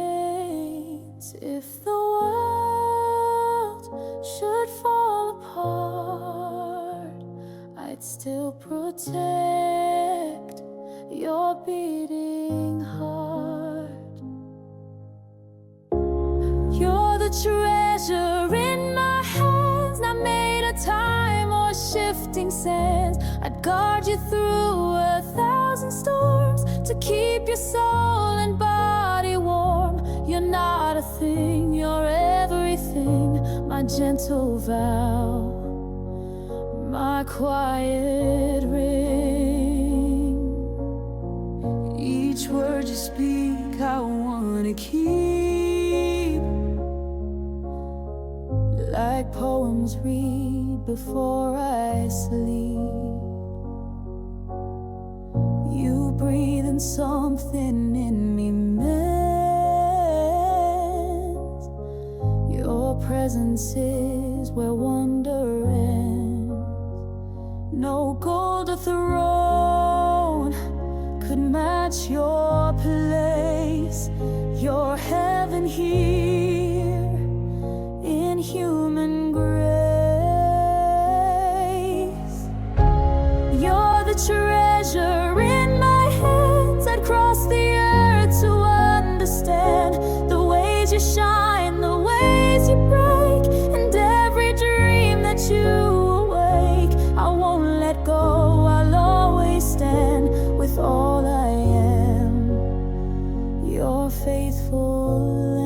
rains. If the world should fall apart, I'd still protect your beating heart. You're the treasure in my hands, not made of time or shifting sands. I'd guard you through 1,000 storms to keep your soul and body warm. You're not a thing, you're everything, my gentle vow, my quiet ring. Each word you speak I wanna keep, like poems read before I sleep. You breathe and something in me mends. Your presence is where wonder ends. No gold or throne could match your place. Your heaven here in human grace. You're the treasure in my hands. I'd cross the earth to understand the ways you shine, the ways you break, and every dream that you awake. I won't let go, I'll always stand with all I am, your faithful land.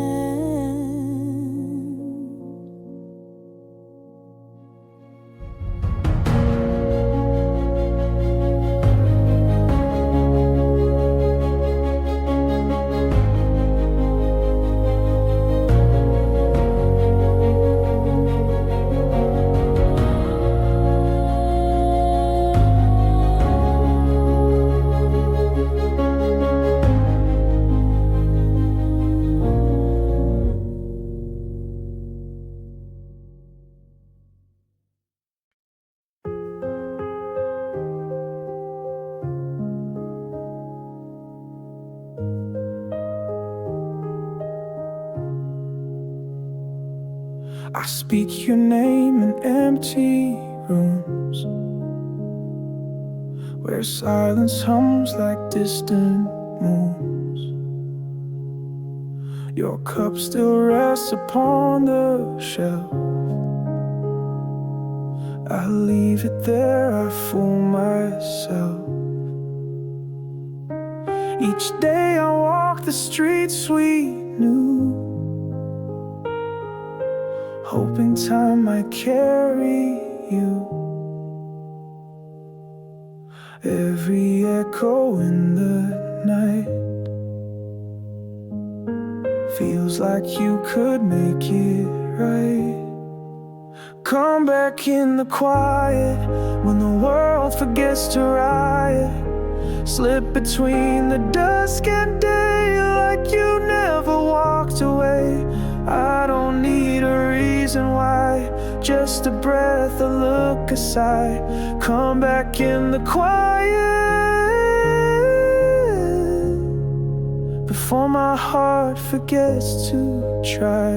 I speak your name in empty rooms, where silence hums like distant moons. Your cup still rests upon the shelf. I leave it there, I fool myself. Each day I walk the streets we knew, hoping time might carry you. Every echo in the night feels like you could make it right. Come back in the quiet when the world forgets to riot. Slip between the dusk and day like you never walked away. I don't need a reason why, just a breath, a look, a sigh. Come back in the quiet before my heart forgets to try.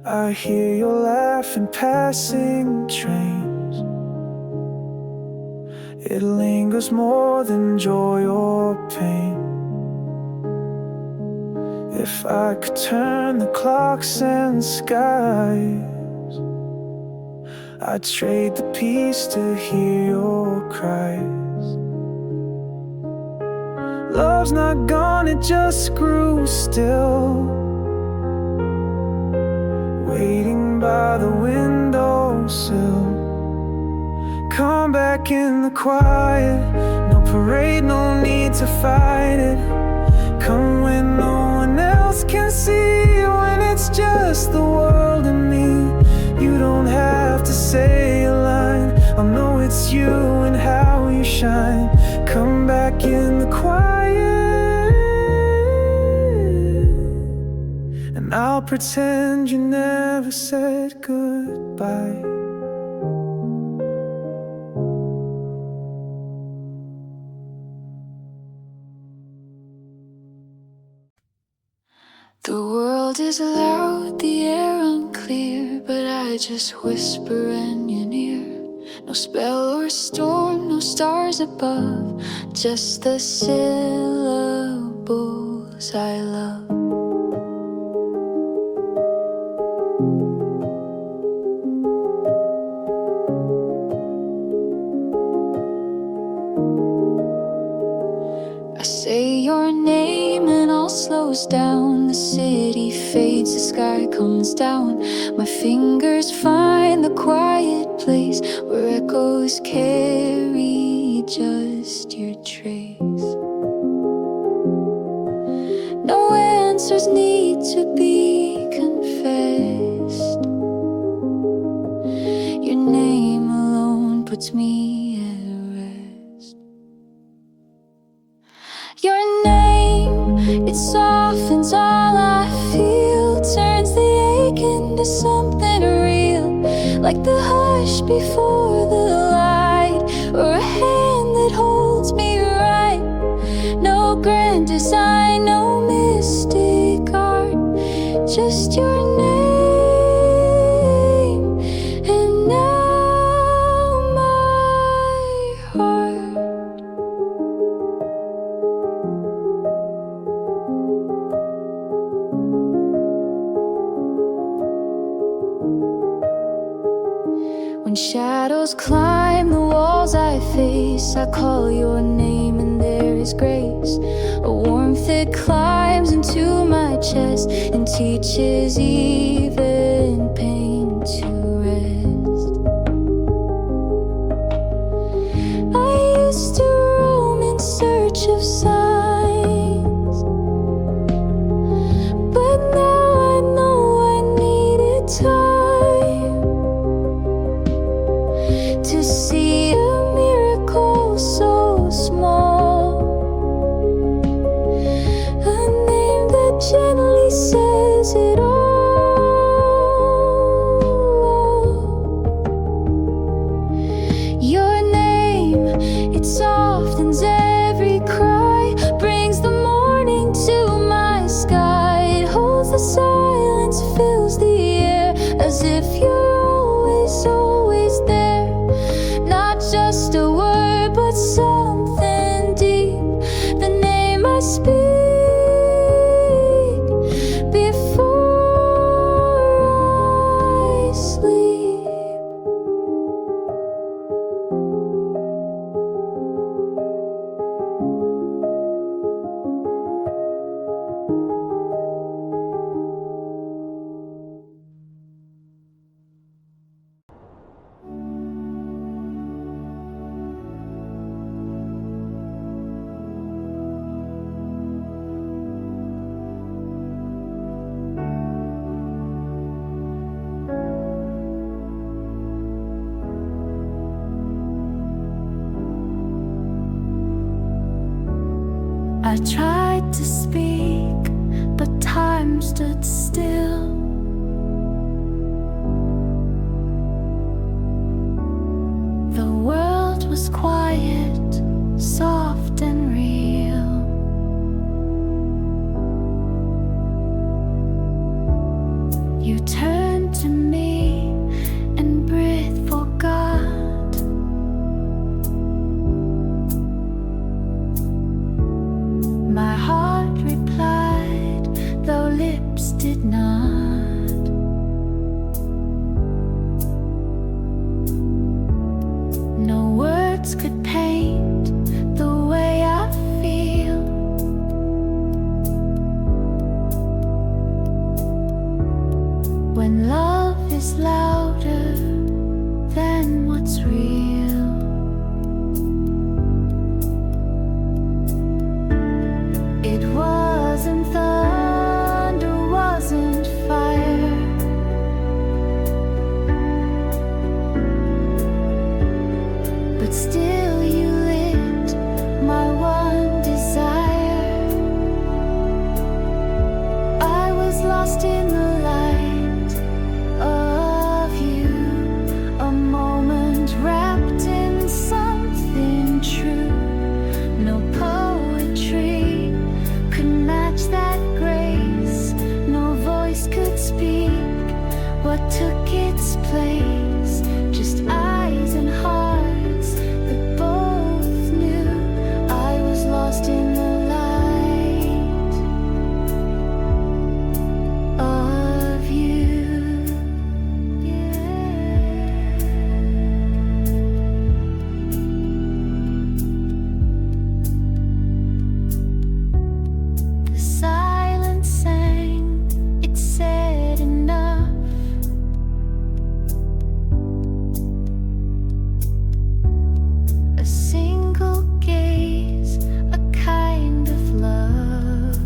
I hear your laugh in passing trains. It lingers more than joy or pain. If I could turn the clocks and skies, I'd trade the peace to hear your cries. Love's not gone, it just grew still, waiting by the windowsill. Come back in the quiet, no parade, no need to fight it. Come when no one else can see, when it's just the world and me. miss you and how you shine. Come back in the quiet, and I'll pretend you never said goodbye. The world is loud, the air unclear, but I just whisper in your ear. No spell or storm, no stars above, just the syllables I love. I say your name and all slows down. The city fades, the sky comes down. My fingers find the quiet place where echoes carry just your trace. No answers need to be confessed. Your name alone puts me at rest. Your name, it softens all I feel, turns the ache into something real, like the hush before the light, or a hand that holds me right. No grand design, no mystic art, just your name, and now my heart. When shadows climb the walls I face, I call your name and there is grace. A warmth that climbs into my chest and teaches even pain to rest. I used to roam in search of signs, but now I know I needed time to see a miracle so small, a name that gently says it all. Your name, it softens every cry, brings the morning to my sky. It holds the silence, fills the air, as if you're always there. Not just a word, but something deep, the name I speak before I sleep. I tried to speak, but time stood still. The world was quiet, soft and real. You turned to me and breath forgot. My heart replied, though lips did not. No words could paint the way I feel. When love is louder than what's real. It wasn't thunder, wasn't fire, but lost in the light of you, a moment wrapped in something true. No poetry could match that grace, no voice could speak what took its place. Just eyes and hearts that both knew I was lost in the light of you. The silence sang, it said enough. A single gaze, a kind of love.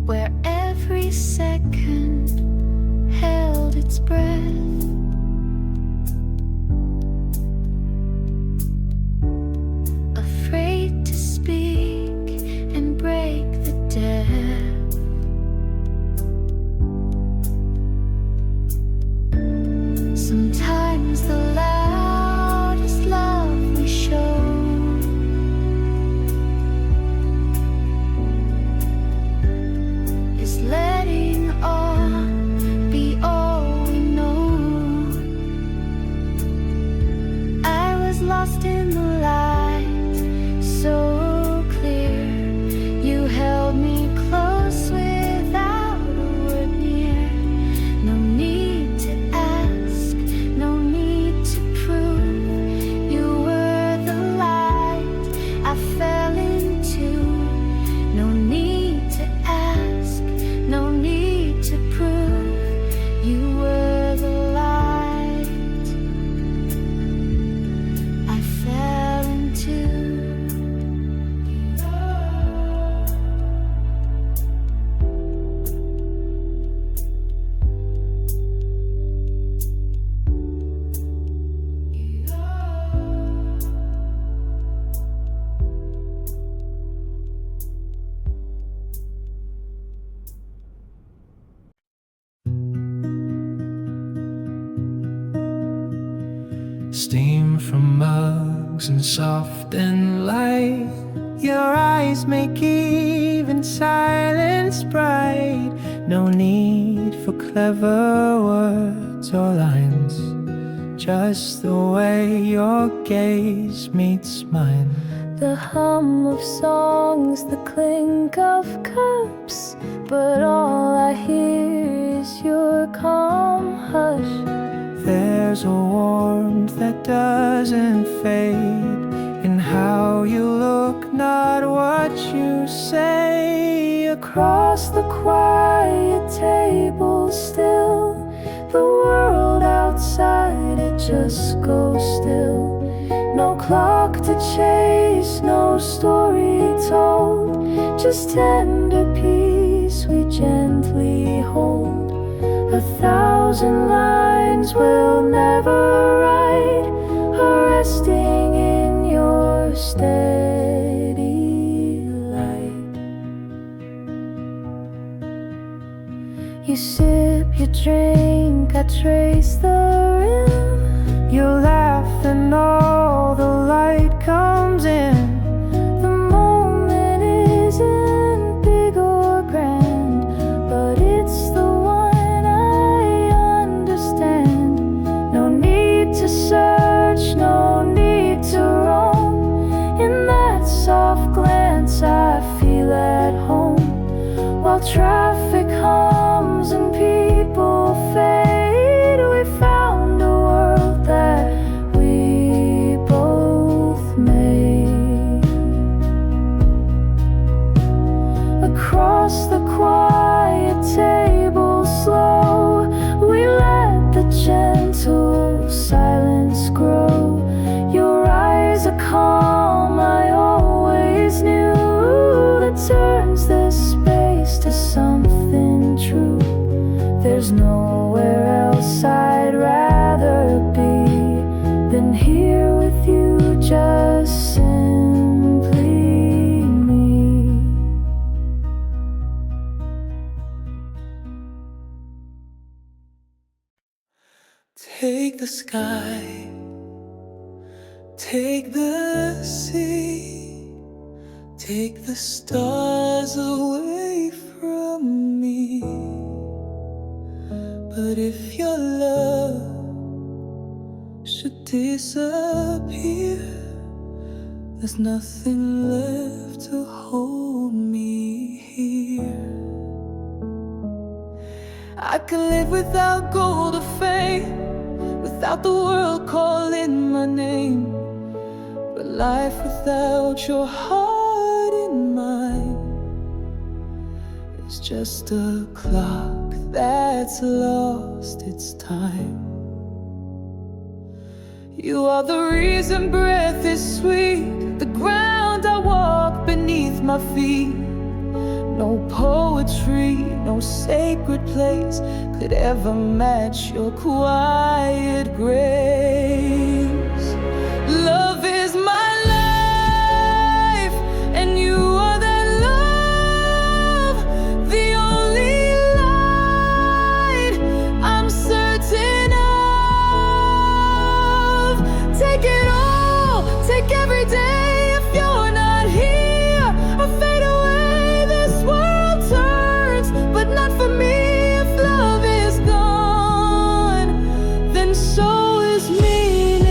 Where every second held its breath. Afraid to speak and break the death. Sometimes the loudest love we show is letting all be all we know. I was lost in the light, so clear. You held me close without a word near. No need to ask, no need to prove. You were the light I fell into. No need to ask, no need to prove. You were the light I fell into. Steam from mugs and soft and light. Your eyes make even silence bright. No need for clever words or lines, just the way your gaze meets mine. The hum of songs, the clink of cups, but all I hear is your calm hush. There's a warmth that doesn't fade in how you look, not what you say. Across the quiet table still, the world outside, it just goes still. No clock to chase, no story told, just tender peace we gently hold. 1,000 lines will never write, are resting in your steady light. You sip, you drink, I trace the rim. You laugh and all the light comes in. The moment isn't big or grand, but it's the one I understand. No need to search, no need to roam. In that soft glance I feel at home. While traffic hums and people fade, we found a world that we both made. Across the quiet table slow, we let the gentle silence grow. Your eyes are calm, I always knew, that turns this space to something true. There's nowhere else I'd rather be than here with you, just simply me. the sky, take the sea, take the stars away from me. But if your love should disappear, there's nothing left to hold me here. I could live without gold or fame, without the world calling my name. But life without your heart in mine is just a clock that's lost its time. You are the reason breath is sweet, the ground I walk beneath my feet. No poetry, no sacred place could ever match your quiet grace. Love is my life, and you are that love, the only light I'm certain of. Take it all, take every day. If you're not here, I'll fade away. But not for me. If love is gone, then so is meaning.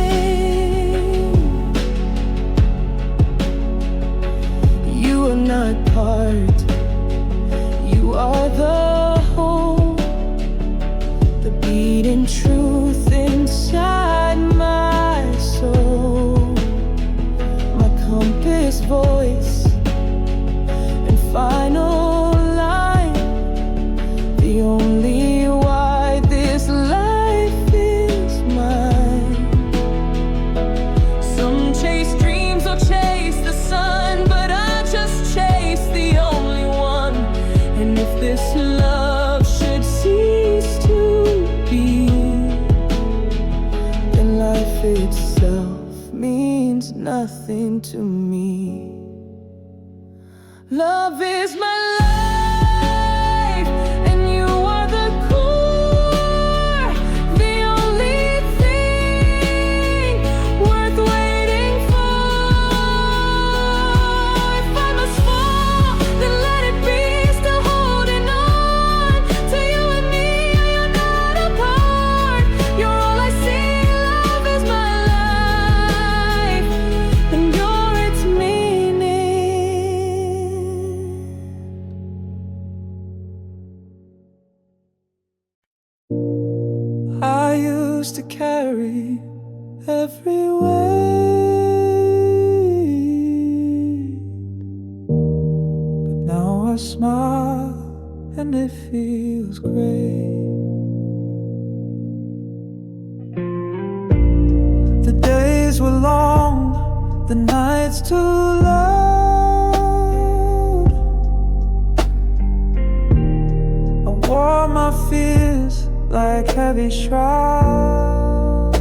You are not part, you are the whole, the beating truth inside my soul, my compass voice and final the only why this life is mine. Some chase dreams or chase the sun, but I just chase the only one. And if this love should cease to be, then life itself means nothing to me. Love is my life. I used to carry every weight, but now I smile and it feels great. The days were long, the nights too loud. I wore my fears like heavy shrouds,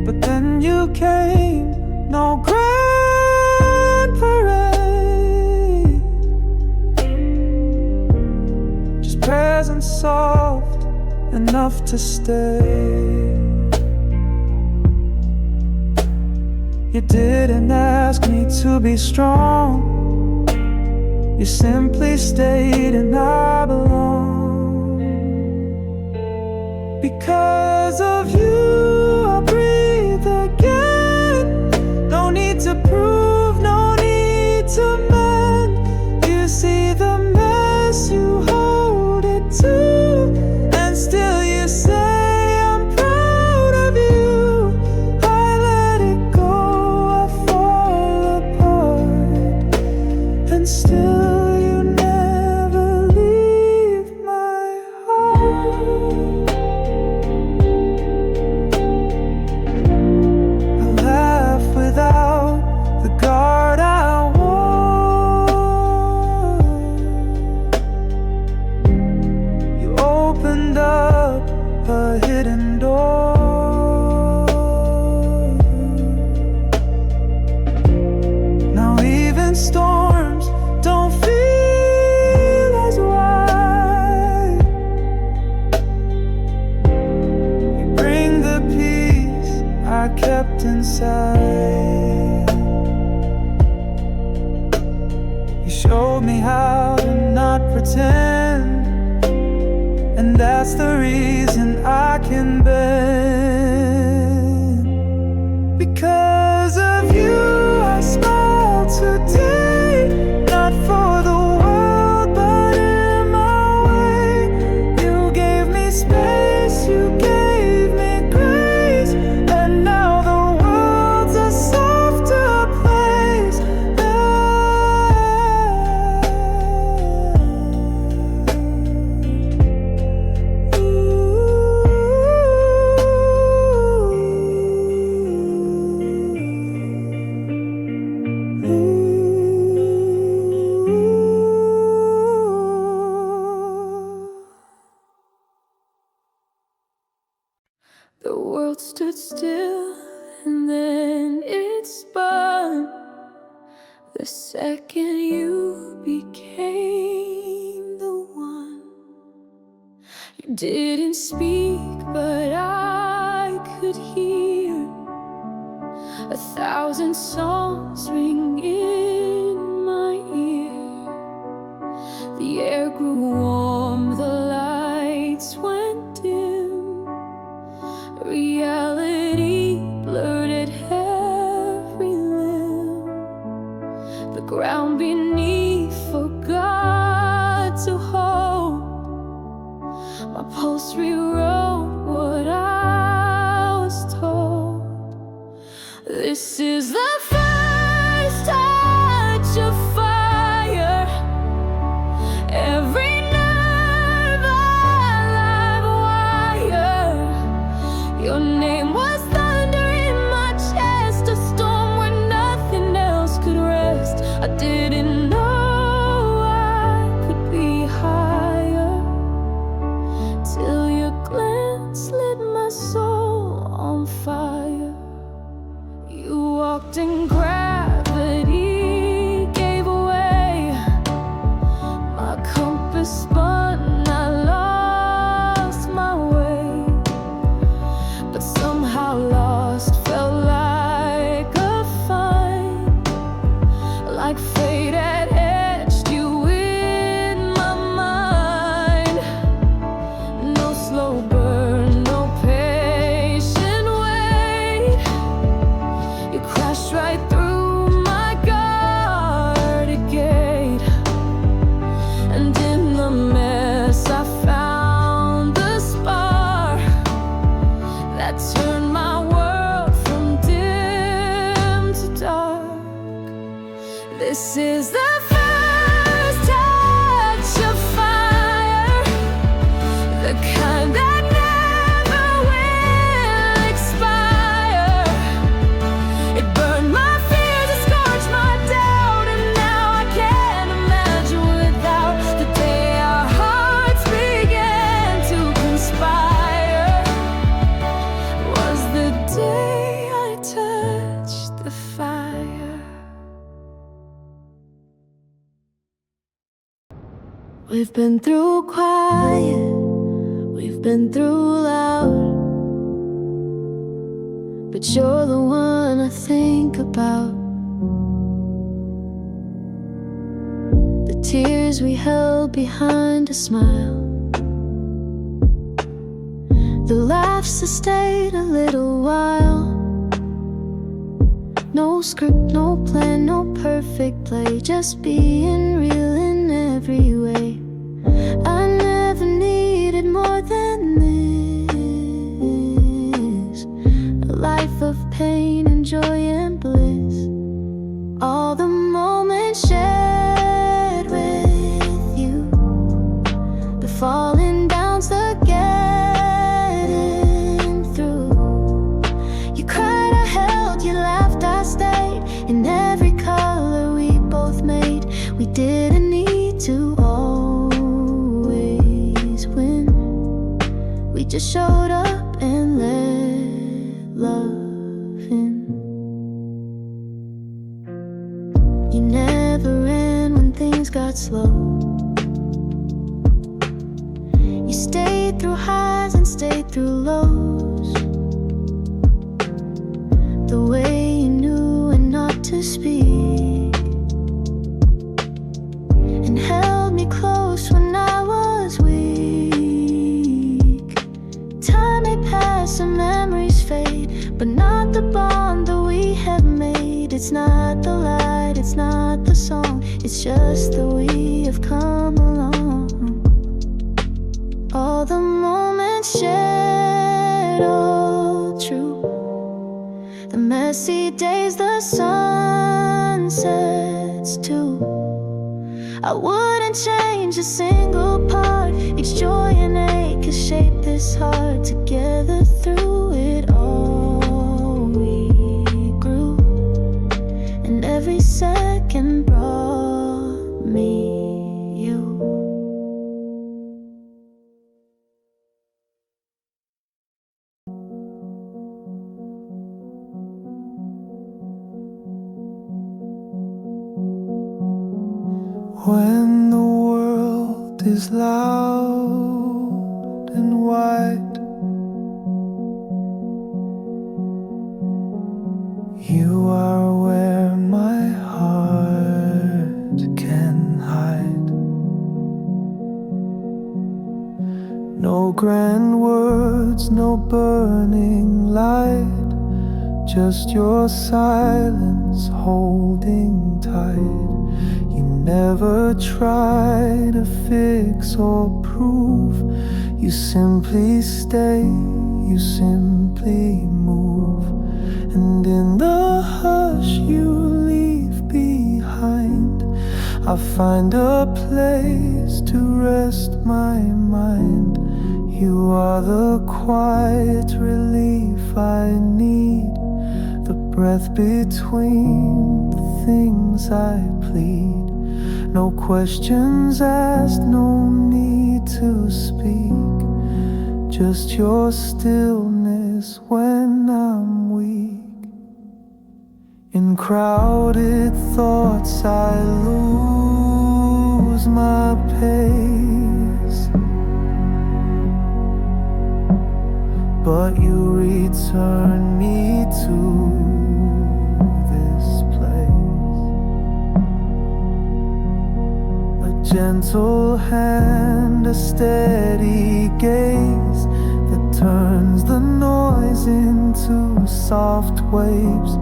but then you came, no grand parade, just presence soft enough to stay. You didn't ask me to be strong, you simply stayed and I belong. Because of you, I breathe again. No need to prove, no need to mend. You see the mess, you hold it too, and still you say I'm proud of you. I let it go, I fall apart, and still The second you became the one. You didn't speak, but I could hear 1,000 songs ring in my ear. The air grew warm, the lights went dim. Reality blurred at every limb. The ground beneath forgot to hold. My pulse rewrote what I was told. This is the first touch of fire. Every nerve alive wire. Your name was thunder in my chest, a storm where nothing else could rest. I didn't know I could be higher till your glance lit my soul on fire. You walked in gravity gave away. My compass spun, I lost my way. But somehow lost felt like a find. Like fate had etched you in my mind. No slow burn, no patient wait. You crashed right through my guarded gate. And in the mess I found the spark that turned my world from dim to dark. This is the first touch of fire, the kind that never will expire. It burned my fears, it scorched my doubt, and now I can't imagine without the day our hearts began to conspire. Was the day I touched the fire. We've been through quiet, we've been through loud, but you're the one I think about. The tears we held behind a smile, the laughs that stayed a little while. No script, no plan, no perfect play, just being real in every way. I never needed more than this, a life of pain and joy and bliss. All the moments shared with you, the falling downs, the getting through. You cried, I held, you laughed, I stayed. In every color we both made, we didn't need to always win. We just showed up and let love in. You never ran when things got slow. You stayed through highs and stayed through lows. The way you knew when not to speak, and held me close when I was weak. Time may pass and memories fade, but not the bond that we have made. It's not the light, it's not the song, it's just that we have come along. All the moments shared, all true. The messy days, the sunsets too. I wouldn't change a single part. Each joy and ache has shaped this heart. Together through it all we grew, and every second brought me you. When the world is loud and wide, you are where my heart can hide. No grand words, no burning light, just your silence holding tight. You never try to fix or prove, you simply stay, you simply move. And in the hush you leave behind, I find a place to rest my mind. You are the quiet relief I need, the breath between the things I plead. No questions asked, no need to speak, just your stillness when I'm weak. In crowded thoughts I lose my pace, but you return me to this place. A gentle hand, a steady gaze that turns the noise into soft waves.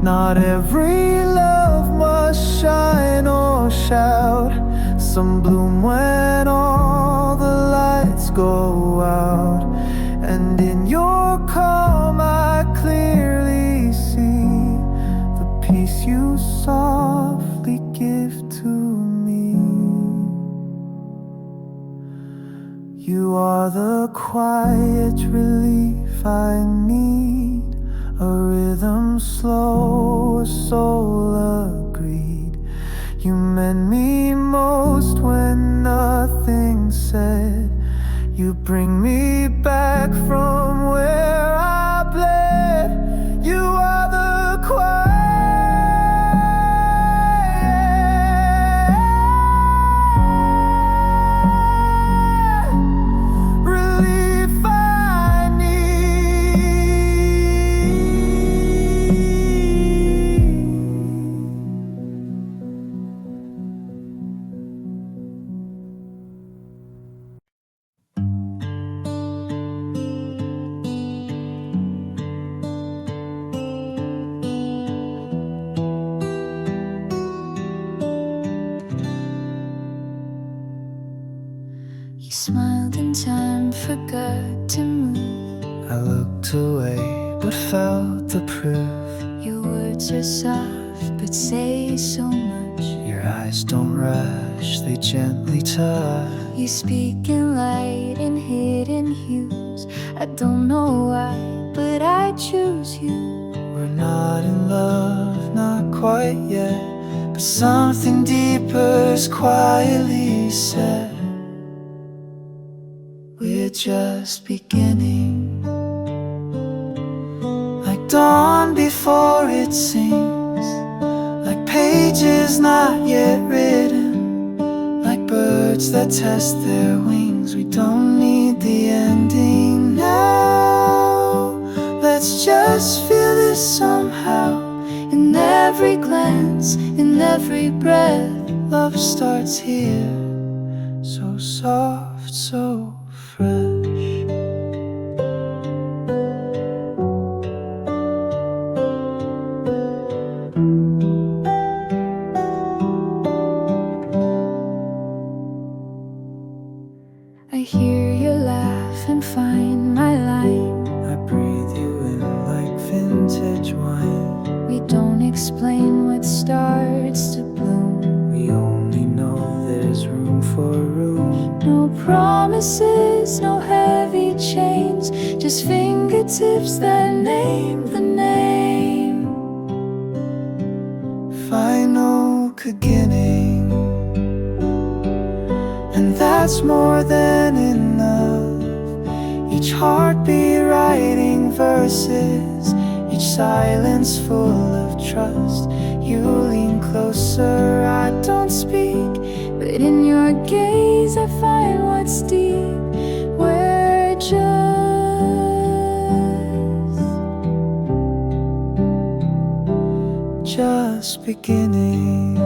Not every love must shine or shout. Some bloom when all the lights go out. And in your calm I clearly see the peace you softly give to me. You are the quiet relief I need, a rhythm slow, a soul agreed. You meant me most when nothing's said. You bring me back from where I bled. You are the quiet relief I You smiled in time, forgot to move. I looked away, but felt the proof. Your words are soft, but say so much. Your eyes don't rush, they gently touch. You speak in light and hidden hues. I don't know why, but I choose you. We're not in love, not quite yet, but something deeper's quietly said. We're just beginning, like dawn before it sings, like pages not yet written, like birds that test their wings. We don't need the ending now. Let's just feel this somehow. In every glance, in every breath, Love starts here, so soft, so fresh. I hear you laugh and find my line. I breathe you in like vintage wine. We don't explain what starts to bloom. We only know there's room for room. No promises, no heavy chains, just fingertips that name the name. Final beginning, and that's more than enough. Each heartbeat writing verses, each silence full of trust. You lean closer, I don't speak, But in your gaze I find what's deep. We're just beginning.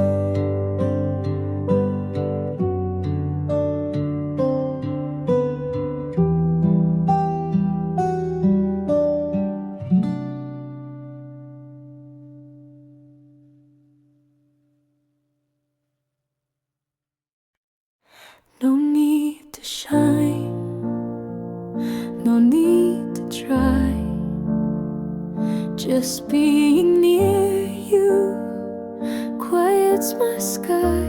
No need to shine, no need to try. Just being near you quiets my sky.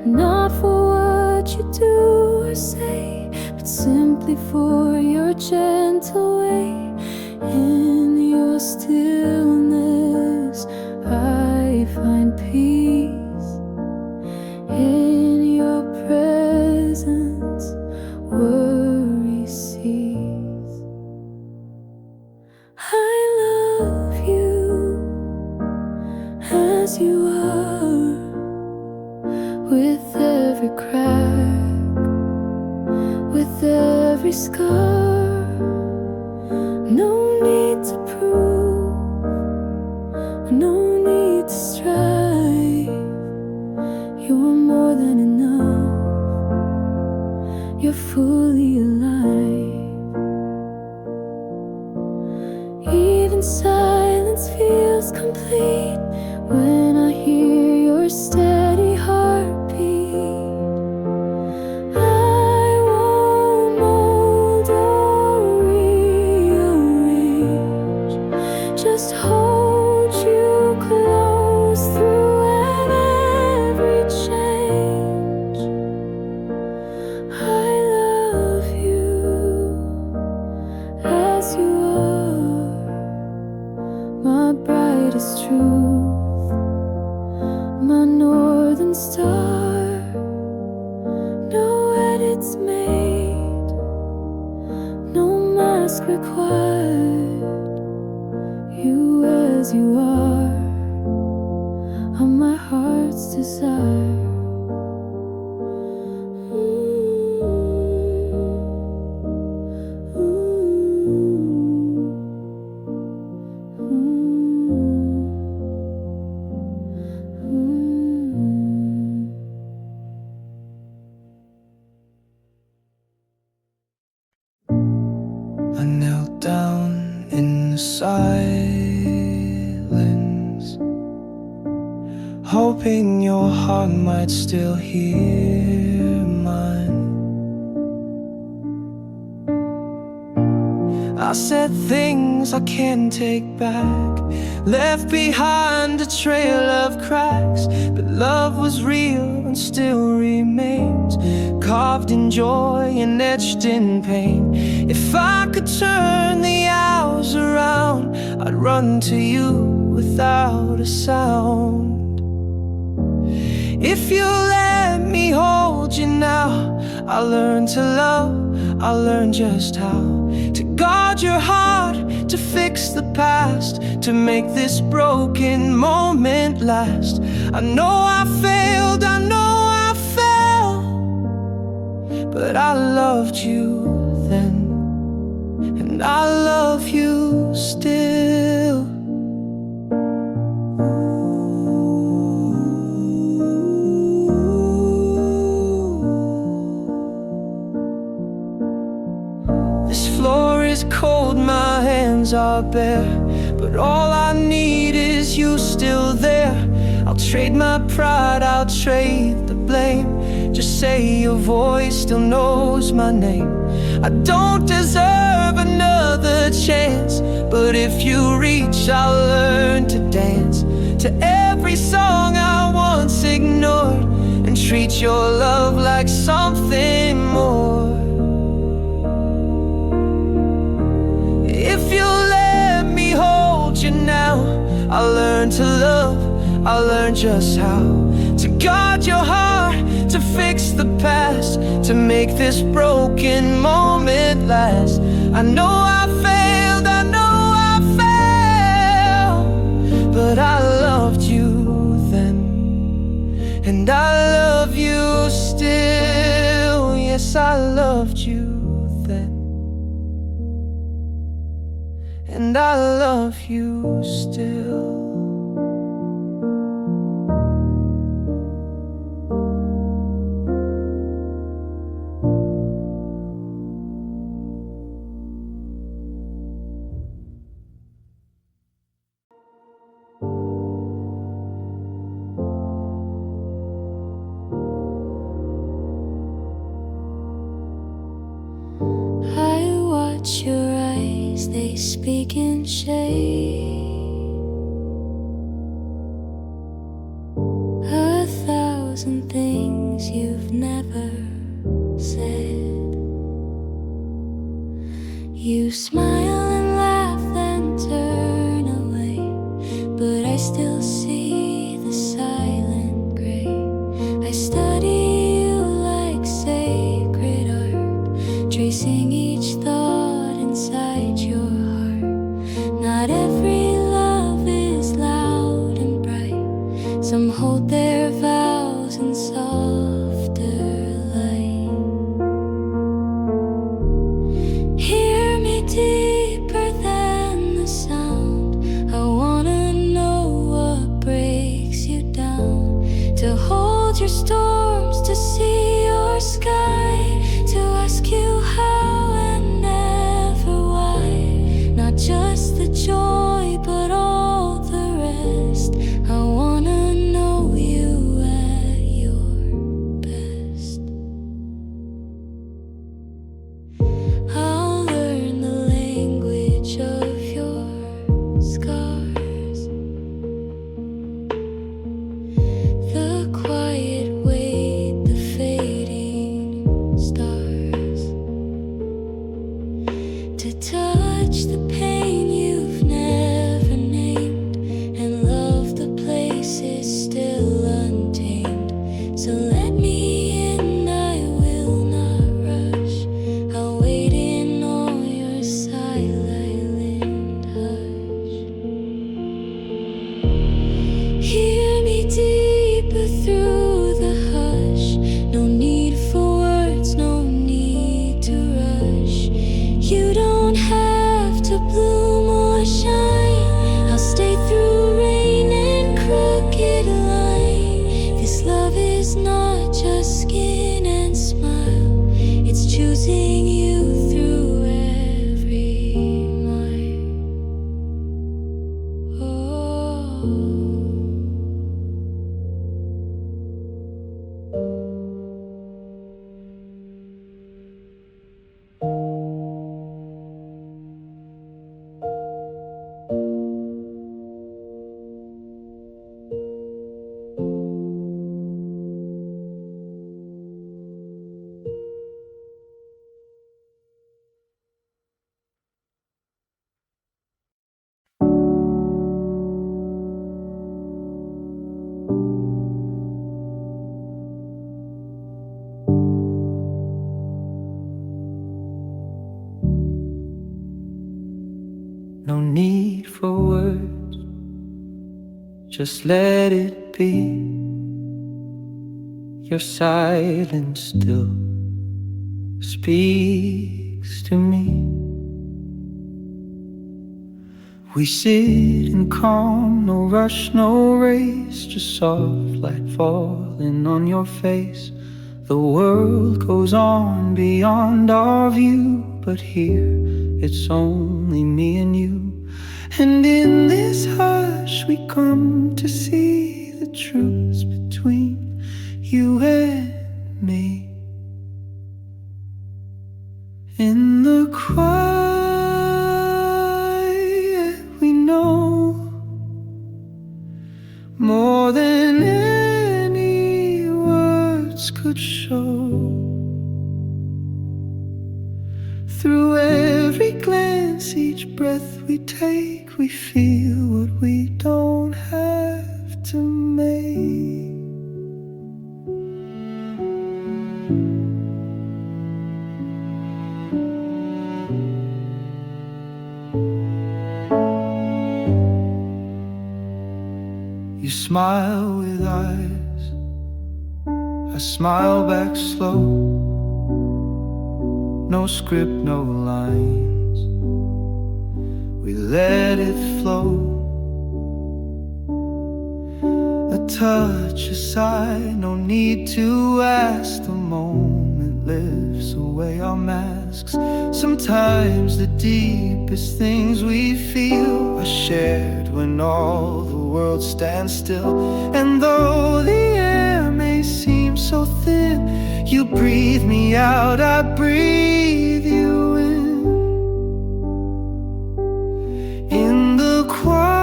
Not for what you do or say, but simply for your gentle way. In your stillness I find peace. In your presence worry cease. I love you as you are, with every crack, with every scar. No need to prove, no need to strive. You are more than enough, you're fully alive. Even silence feels complete when I hear your steady heartbeat. I won't mold or rearrange, just hold you close through every change. I love you as you are, my brightest truth, my northern star. No edits made, no mask required. You as you are my heart's desire. I knelt down in the silence, hoping your heart might still hear mine. I said things I can't take back, left behind a trail of cracks, but love was real and still remains, carved in joy and etched in pain. If I could turn the hours around, I'd run to you without a sound. If you let me hold you now, I'll learn to love, I'll learn just how to guard your heart, to fix the past, to make this broken moment last. I know I failed, I know I fell, but I loved you then, and I love you still. This floor is cold, my hands are bare, but all I need is you still there. I'll trade my pride, I'll trade the blame. Just say your voice still knows my name. I don't deserve another chance, but if you reach, I'll learn to dance to every song I once ignored, and treat your love like something more. If you let me hold you now, I'll learn to love, I'll learn just how to guard your heart, to fix the past, to make this broken moment last. I know I failed, I know I fell, but I loved you then, And I love you still. Yes, I loved you then, and I love you still. I watch your eyes, they speak in shade. 1,000 things you've never said. You smile and laugh, then turn away, but I still see the silent gray. I study you like sacred art, tracing each thought inside your heart. Not every love is loud and bright. Some hold their vows in softer light. Hear me deeper than the sound. I wanna know what breaks you down. To hold your storms, to see your sky, to ask you how and never why. Not just the joy, but all the rest. I wanna know you at your best. I'll learn the language of your scars, the quiet wait, the fading stars. To touch the pain you've never named, and love the places still untamed. So let me in, I will not rush. I'll wait in all your silent hush. Hear me deeper through the hush. No need for words, no need to rush. You don't have to bloom or shine. I'll stay through rain and crooked line. This love is not just skin and smile. It's choosing you through every mile. Oh. No need for words, just let it be. Your silence still speaks to me. We sit in calm, no rush, no race, just soft light falling on your face. The world goes on beyond our view, but here it's only me and you. And in this hush we come to see the truth between you and me. In the quiet we know more than any words could show. Through every glance, each breath we take, we feel what we don't have to make. You smile with eyes I smile back slow. No script, no lines. We let it flow. A touch, a sigh, no need to ask. The moment lifts away our masks. Sometimes the deepest things we feel are shared when all the world stands still. And though the air may seem so thin, you breathe me out, I breathe you in. In the quiet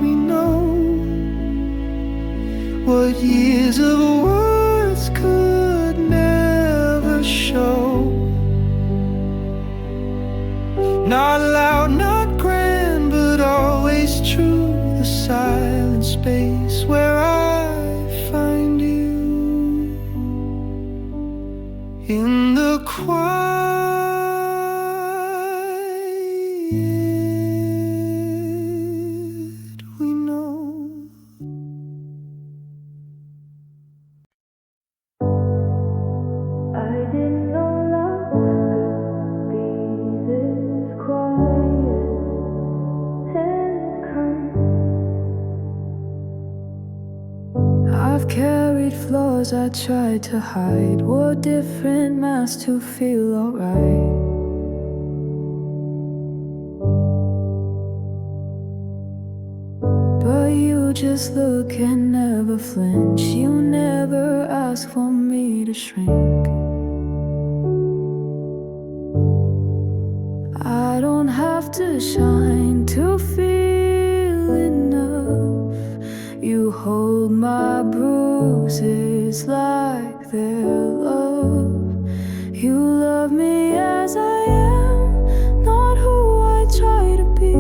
we know what years of words could never show. Not loud, not grand, but always true. The silent space where I find you. In the quiet we know. I didn't know love could be this quiet and kind. I've carried flaws I tried to hide, wore different masks to feel alright. But you just look and never flinch. You never ask for me to shrink. I don't have to shine to feel enough. You hold my bruises like they're love. You love me as I am, not who I try to be.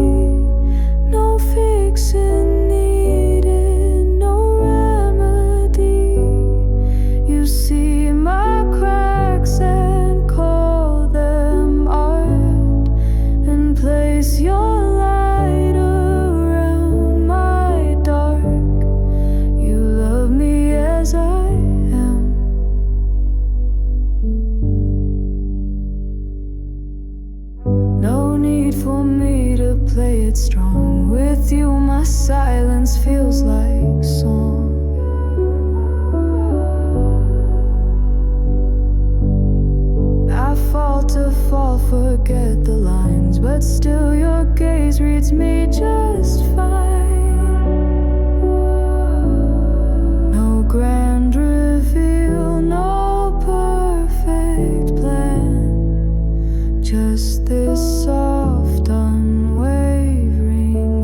No fixing needed, no remedy. You see my cracks and call them art, and place your light around my dark. You love me as I am. No need for me to play it strong. With you my silence feels like song. I fall to fall, forget the lines, but still your gaze reads me just fine. No grand reveal, no perfect plan, just this soft, unwavering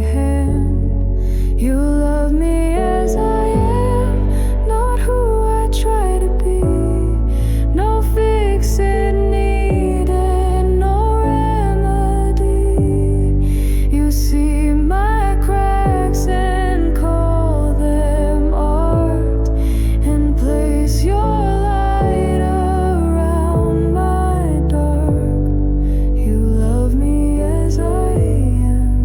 hand. You love me as I am, not who I try to be. No fixing needed, no remedy. You see my cracks and call them art, and place your light around my dark. You love me as I am.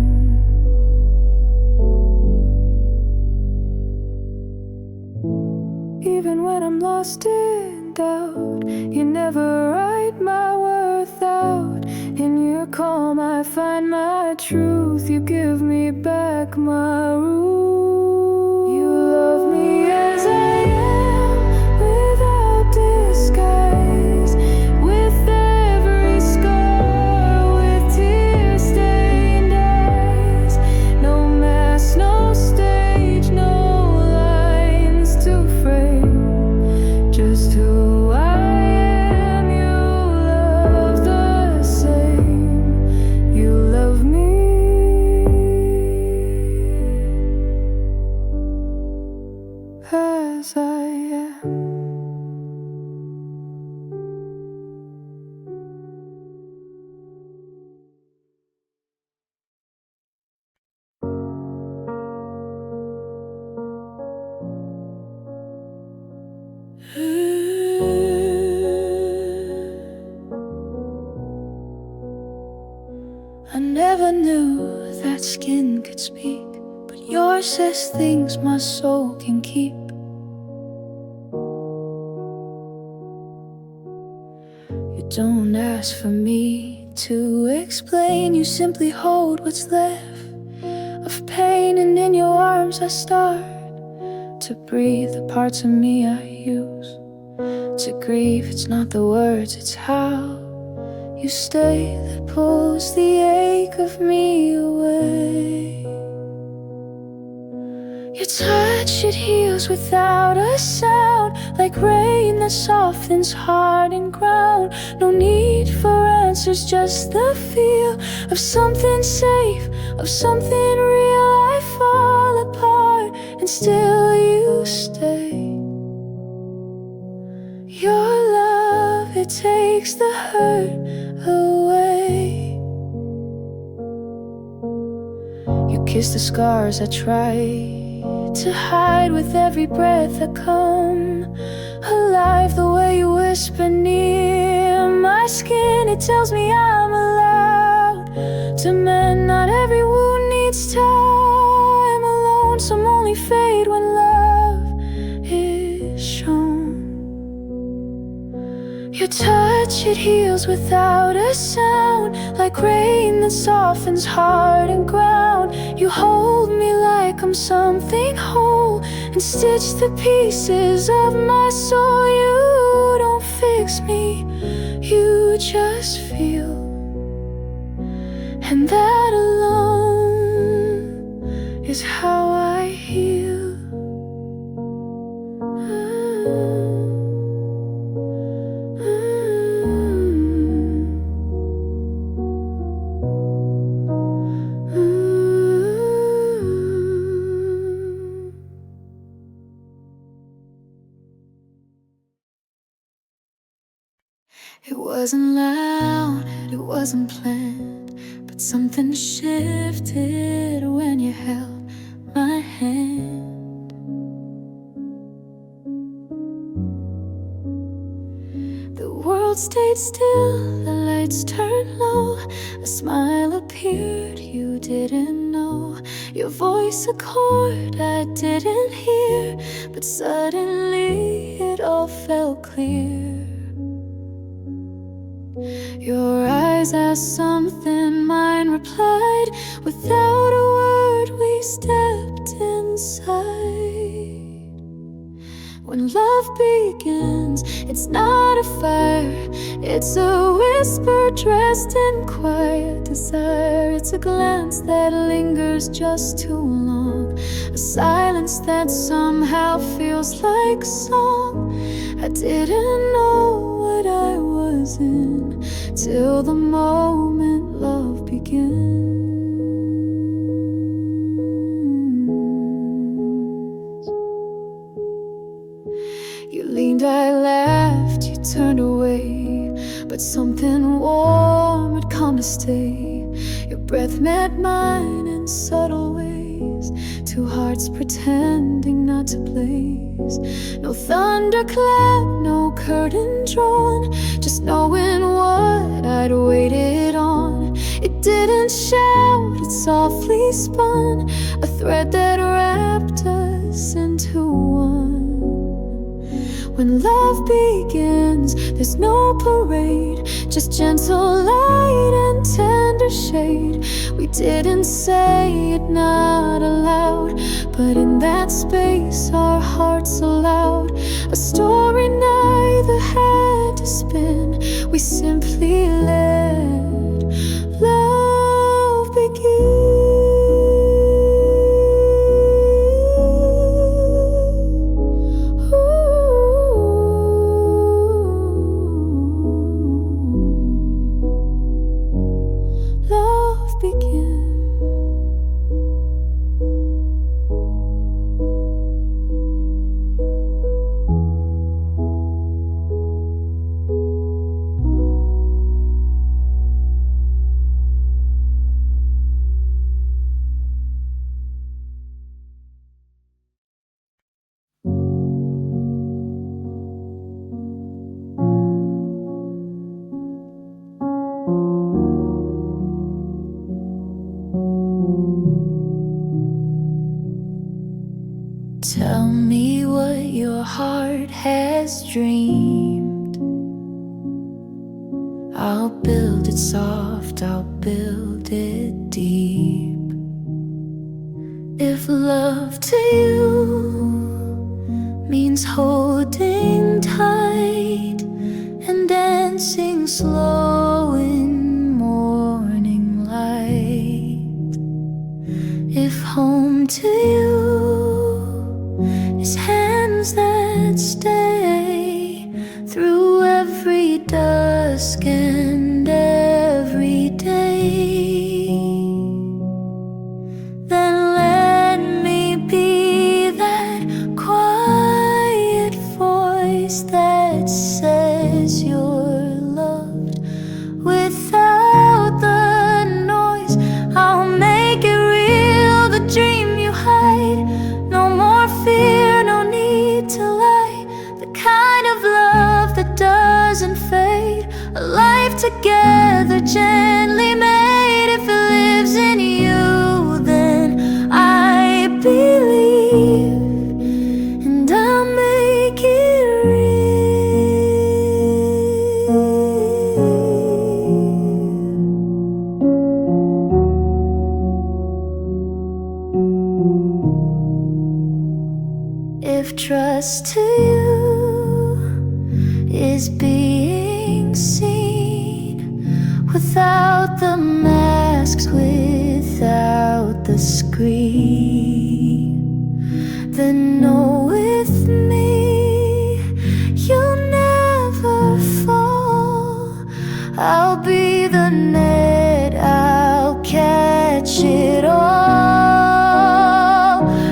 Even when I'm lost in doubt, you never write my worth out. In your calm I find my truth. You give me back my roots. You love me as I am, without disguise, with every scar, with tear-stained eyes. No mask, no stage, no lines to frame, just who I am. You love the same. You love me as I am. I never knew that skin could speak, but yours says things my soul can keep. Don't ask for me to explain. You simply hold what's left of pain, and in your arms I start to breathe the parts of me I use to grieve. It's not the words, it's how you stay that pulls the ache of me away. Your touch, it heals without a sound, like rain that softens hardened ground. No need for answers, just the feel of something safe, of something real. I fall apart and still you stay. Your love, it takes the hurt away. You kiss the scars I try to hide with every breath I come alive. The way you whisper near my skin, it tells me I'm allowed to mend. Not every wound needs time alone. Some only fade when love is shown. Your touch, it heals without a sound, like rain that softens hardened ground. You hold me like I'm something whole and stitch the pieces of my soul. You don't fix me, you just feel, and that alone is how I heal. It wasn't loud, it wasn't planned, but something shifted when you held my hand. The world stayed still, the lights turned low. A smile appeared you didn't know. Your voice a chord I didn't hear, but suddenly it all felt clear. Your eyes asked something, mine replied. Without a word we stepped inside. When love begins, it's not a fire, it's a whisper dressed in quiet desire. It's a glance that lingers just too long, a silence that somehow feels like song. I didn't know what I was in till the moment love begins. You leaned, I laughed, you turned away, but something warm had come to stay. Your breath met mine in subtle ways, two hearts pretending not to blaze. No thunderclap, no curtain drawn, just knowing what I'd waited on. It didn't shout, it softly spun, a thread that wrapped us into one. When love begins, there's no parade, just gentle light and tender shade. We didn't say it, not aloud, but in that space our hearts allowed a story neither had to spin. We simply let love begin. Tell me what your heart has dreamed. it soft, I'll build it deep. If love to you means holding tight and dancing slow in morning light, if home to you is hands that stay through every dusk and every day, then let me be that quiet voice that says you're loved without the noise. I'll make it real, the dream you hide. No more fear, no need to lie. The kind of love that doesn't fade. A life together, gently made. If it lives in you, then I believe, and I'll make it real. If trust to you is being seen without the masks, without the screen, then know with me you'll never fall. I'll be the net, I'll catch it all.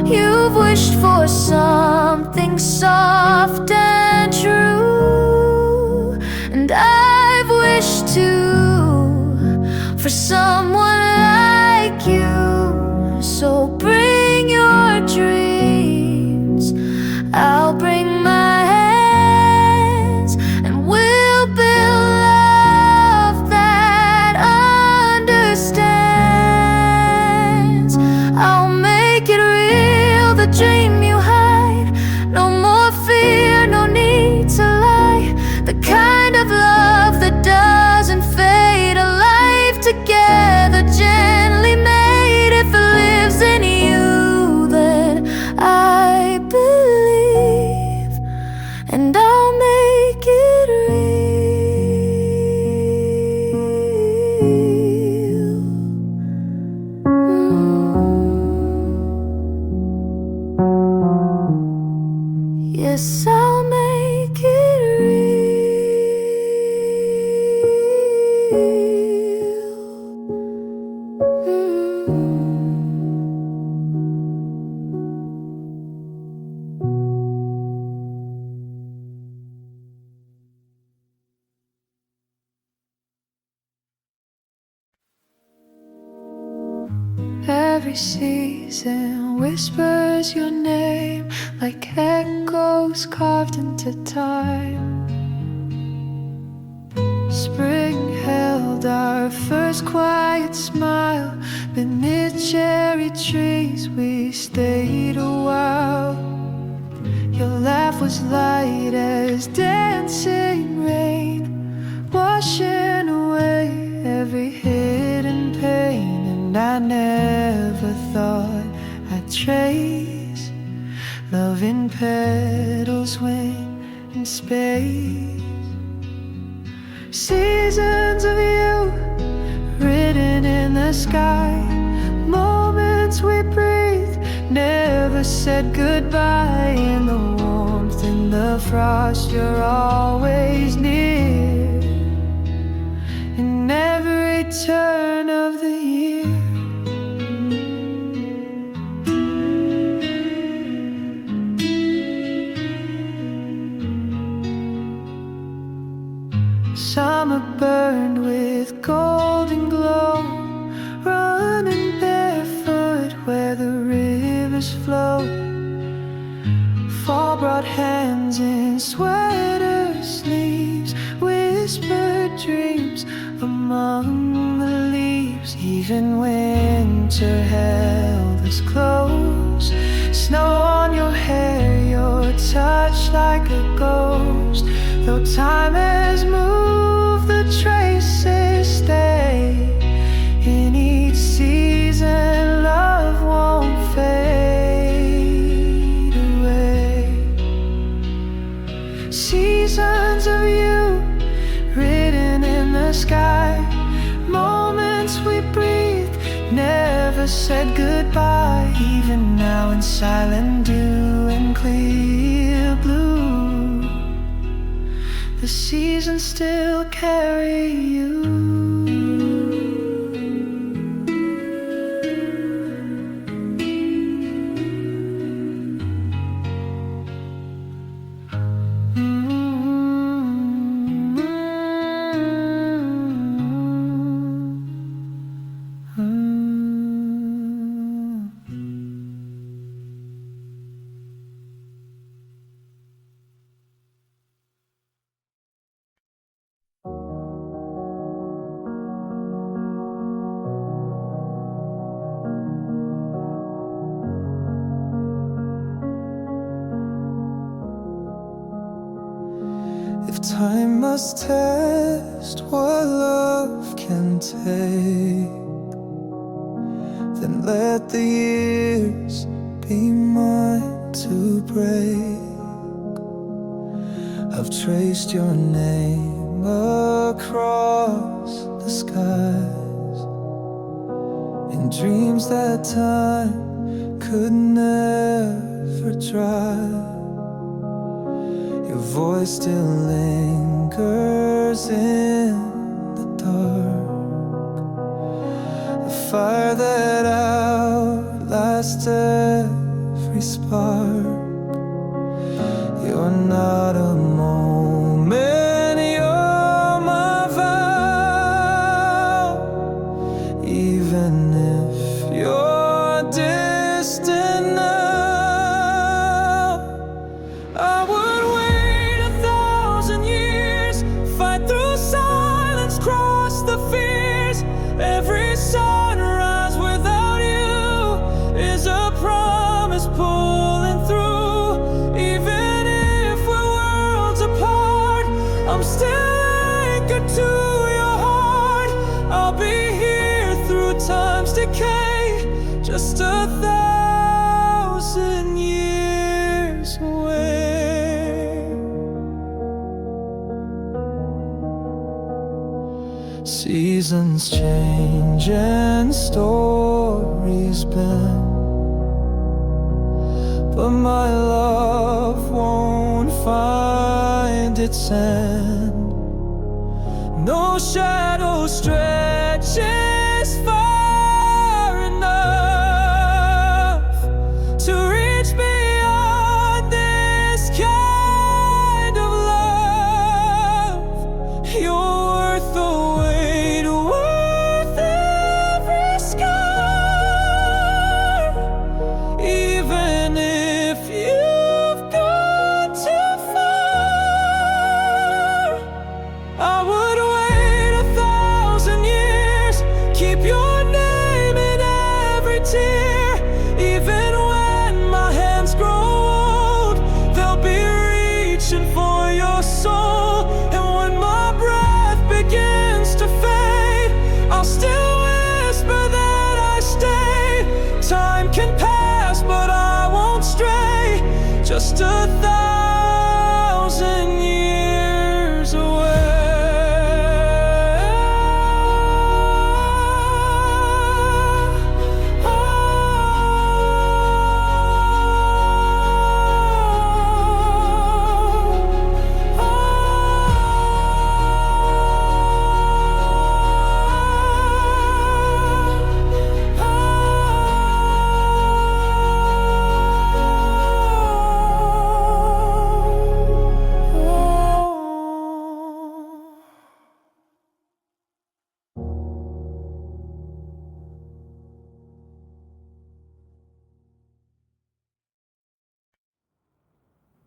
You've wished for something soft and true, and I've wished too for someone like you. So bring your dreams, I'll bring my hands, and we'll build love that understands. I'll make it real, the dream you hide. No more fear, no need to lie. The kind of love that doesn't fade. A life together, gently made. If it lives in you, then I believe, and I'll make it real. Yes, I'll make it Every season whispers your name like echoes carved into time. Spring held our first quiet smile beneath cherry trees. We stayed a while. Your laugh was light as dancing rain, washing away every hidden pain. And I never thought I'd trace love in petals, wind and space. Seasons of you written in the sky, moments we breathed, never said goodbye. In the warmth, in the frost, you're always near. In every turn of the year, summer burned with golden glow, running barefoot where the rivers flow. Fall brought hands in sweater sleeves, whispered dreams among the leaves. Even winter held us close. Snow on your hair, your touch like a ghost. Though time has moved, the traces stay. never said goodbye, even now in silent dew and clear blue, the seasons still carry you. If time must test what love can take, then let the years be mine to break. I've traced your name across the skies, in dreams that time could never dry. Your voice still lingers in the dark, a fire that outlasts every spark. You're not a moment, you're my vow. Even if you're distant now, I would wait 1,000 years, fight through silence, cross the fears. Every sunrise without you is a promise pulling through. Even if we're worlds apart, I'm still anchored to your heart. I'll be here through time's decay, just 1,000 years away. Seasons change and stories bend, but my love won't find its end. No shadow stretches far enough to reach beyond this kind of love. You're worth the wait, worth every scar. Even if you've gone too far, I would wait 1,000 years, keep your name in every tear. Even when my hands grow old, they'll be reaching for your soul. And when my breath begins to fade, I'll still whisper that I stay. Time can pass, but I won't stray, just 1,000 years away.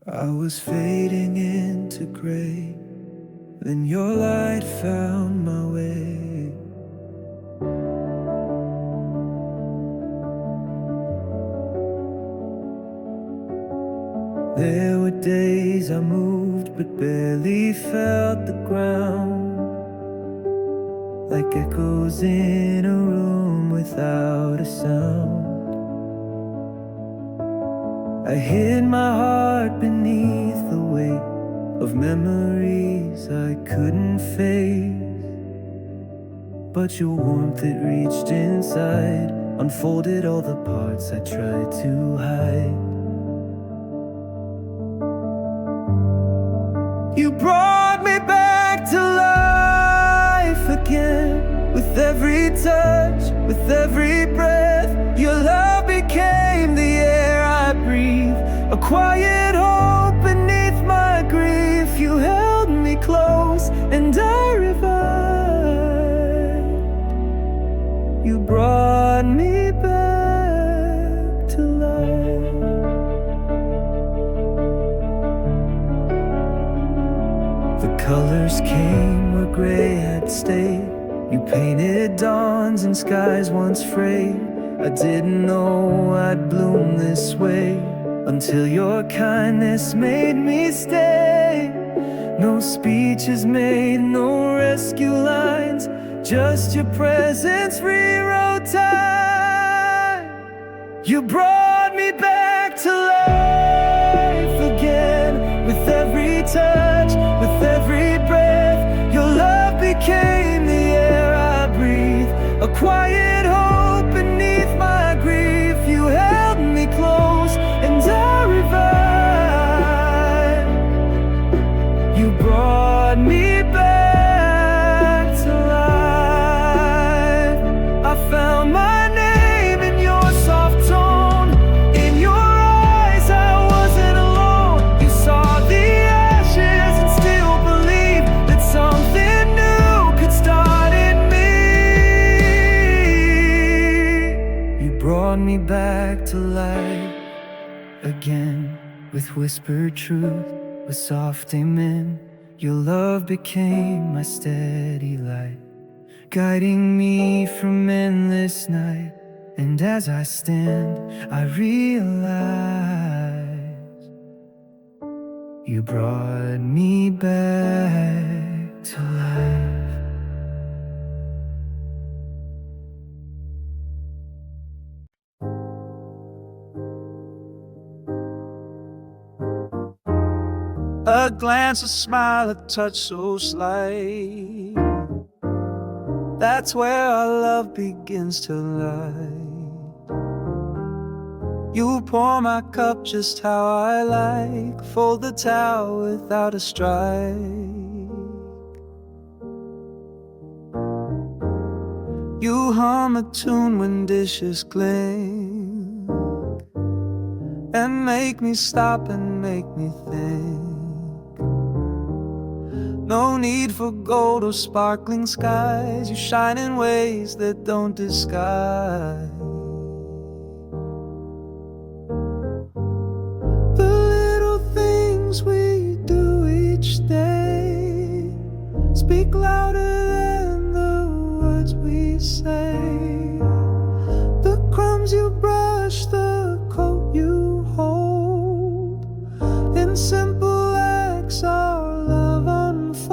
I was fading into gray, then your light found my way. There were days I moved but barely felt the ground, like echoes in a room without a sound. I hid my heart beneath the weight of memories I couldn't face, but your warmth, it reached inside unfolded all the parts I tried to hide. You brought me back to life again. With every touch, with every breath, your love became the air I breathe. A quiet hope beneath my grief. You held me close and I revived. You brought me back to life. The colors came where gray had stayed. You painted dawns and skies once frayed. I didn't know I'd bloom this way until your kindness made me stay. No speeches made, no rescue lines, just your presence rewrote time. You brought me back to life again. With every touch, with every breath, your love became the air I breathe. A quiet hope beneath my grief. You held me close and I revived. You brought me back to life. I found my name in your soft tone. In your eyes I wasn't alone. You saw the ashes and still believed that something new could start in me. You brought me back to life again. With whispered truth, with soft amen. Your love became my steady light, guiding me from endless night. And as I stand, I realize you brought me back to life. A glance, a smile, a touch so slight. That's where our love begins to light. You pour my cup just how I like. Fold the towel without a strike. You hum a tune when dishes clink, and make me stop and make me think. No need for gold or sparkling skies. You shine in ways that don't disguise the little things we do each day. Speak louder than the words we say. The crumbs you brush, the coat you hold. In simple acts our love unfolds.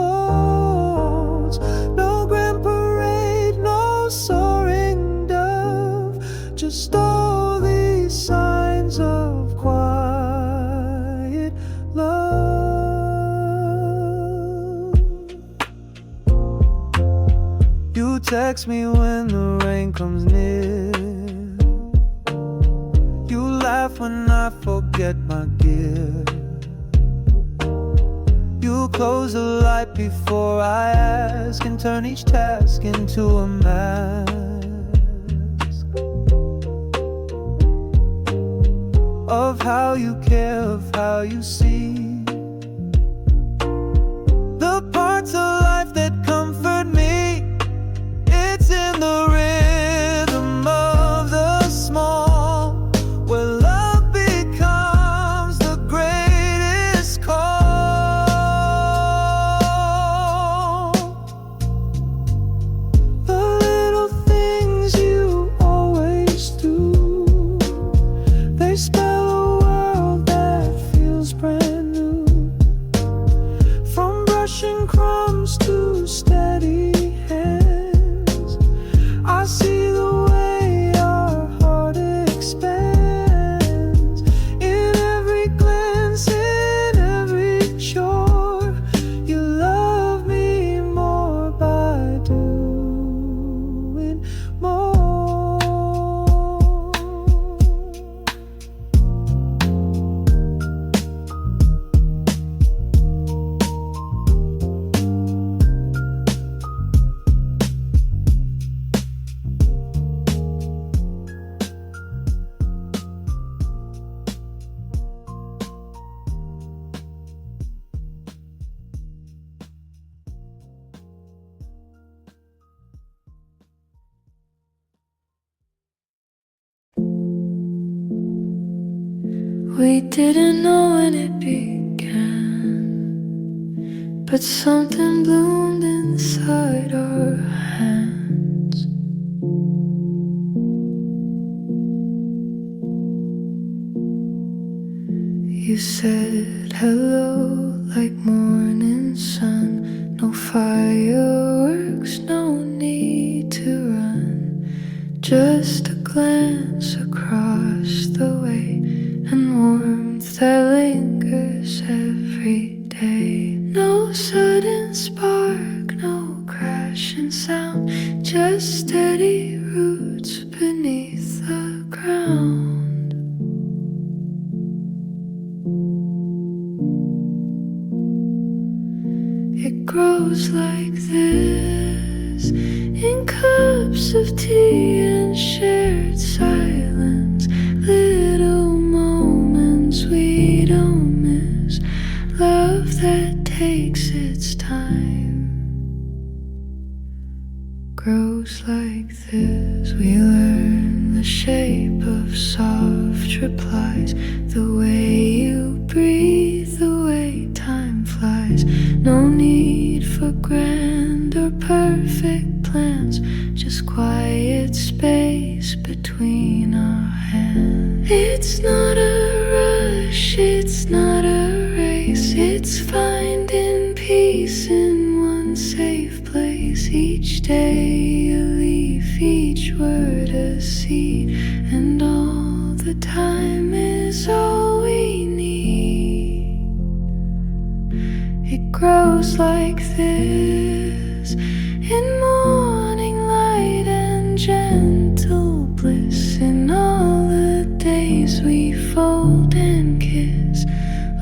No grand parade, no soaring dove, just all these signs of quiet love. You text me when the rain comes near. You laugh when I forget my gear. You close the light before I ask, and turn each task into a mask of how you care, of how you see the parts of life that comfort me. It's in the rhythm of the small, where love becomes the greatest call. The little things you always do, they spell a world that feels brand new. We didn't know when it began, but something bloomed inside our hands. You said hello like morning sun. No fireworks, no need to run. Just a glance across the way, and warmth that lingers every day. No sudden spark, no crashing sound, just steady roots beneath the ground. It grows like this, in cups of tea and shared silence. Little moments we don't miss, love that takes its time. Grows like this, we learn the shape of soft replies. The way you breathe, the way time flies. No need for grand or perfect plans, just quiet space between our hands. It's not a rush, it's not a race. It's finding peace in one safe place. Each day a leaf, each word a seed, and all the time is all we need. It grows like this, in morning light and gentle bliss. In all the days we fold and kiss,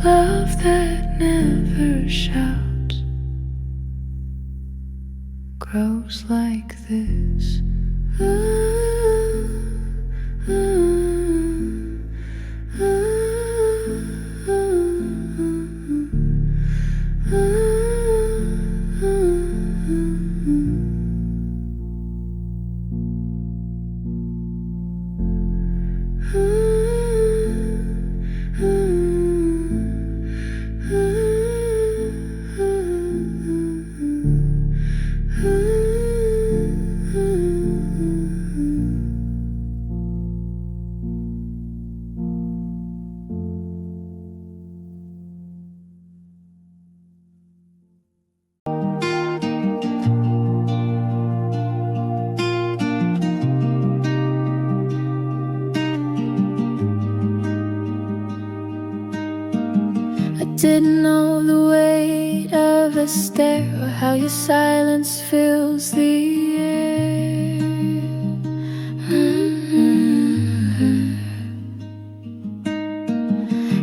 love that never shouts. Grows like this. Didn't know the weight of a stare, or how your silence fills the air.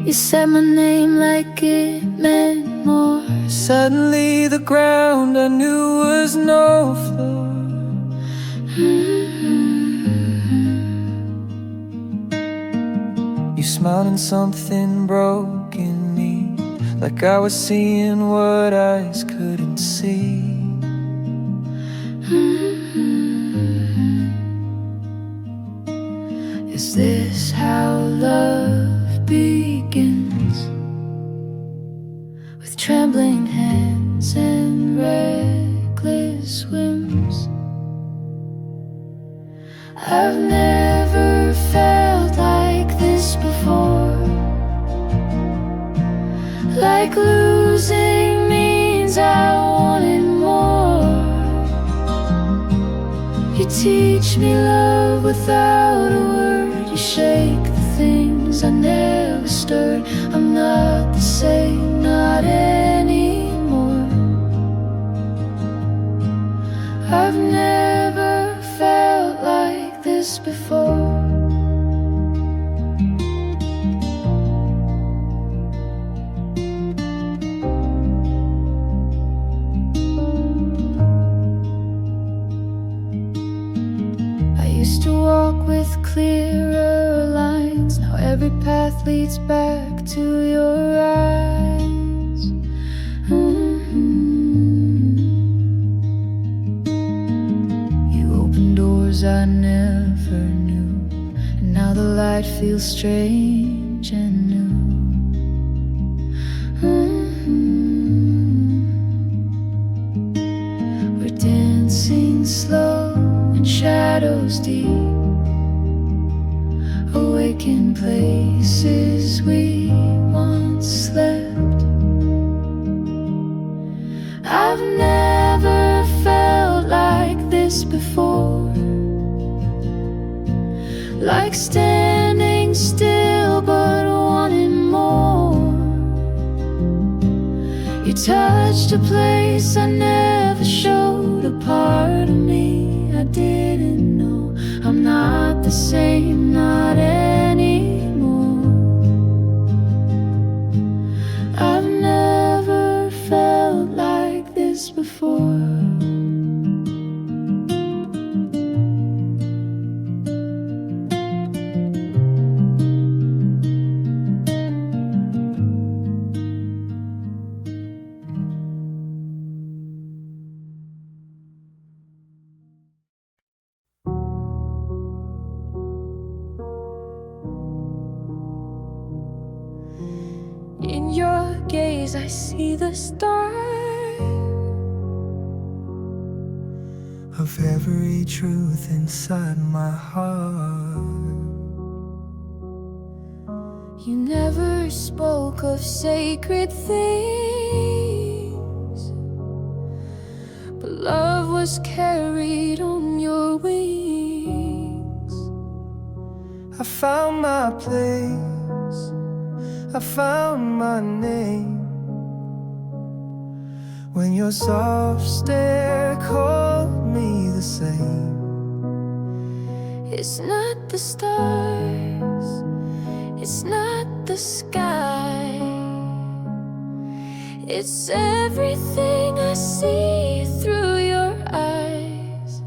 You said my name like it meant more. Suddenly the ground I knew was no floor. You smiled and something broke in me, like I was seeing what eyes couldn't see. Is this how love begins? With trembling hands and reckless whims. I've never felt like this before. Like losing means I wanted more. You teach me love without a word. You shake the things I never stirred. I'm not the same, not anymore. I've never felt like this before. Used to walk with clearer lines. Now every path leads back to your eyes. You opened doors I never knew, and now the light feels strange and new. shadows deep, awaken places we once slept. I've never felt like this before, like standing still but wanting more. You touched a place I never showed, a part of me I didn't know. I'm not the same, not anymore. I've never felt like this before. In your gaze I see the start of every truth inside my heart. You never spoke of sacred things, but love was carried on your wings. I found my place, I found my name, when your soft stare called me the same. It's not the stars, it's not the sky, it's everything I see through your eyes.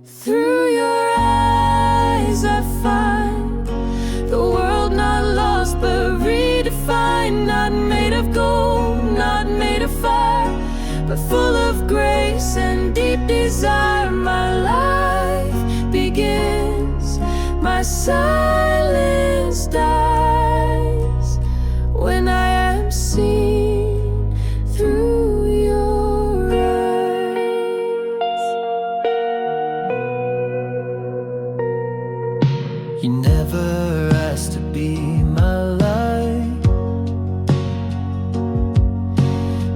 Through your eyes I find the world not lost but redefined, not made of gold, not made of fire, but full of grace and deep desire. My life begins, my silence dies, when I am seen through your eyes. You never asked to be my light,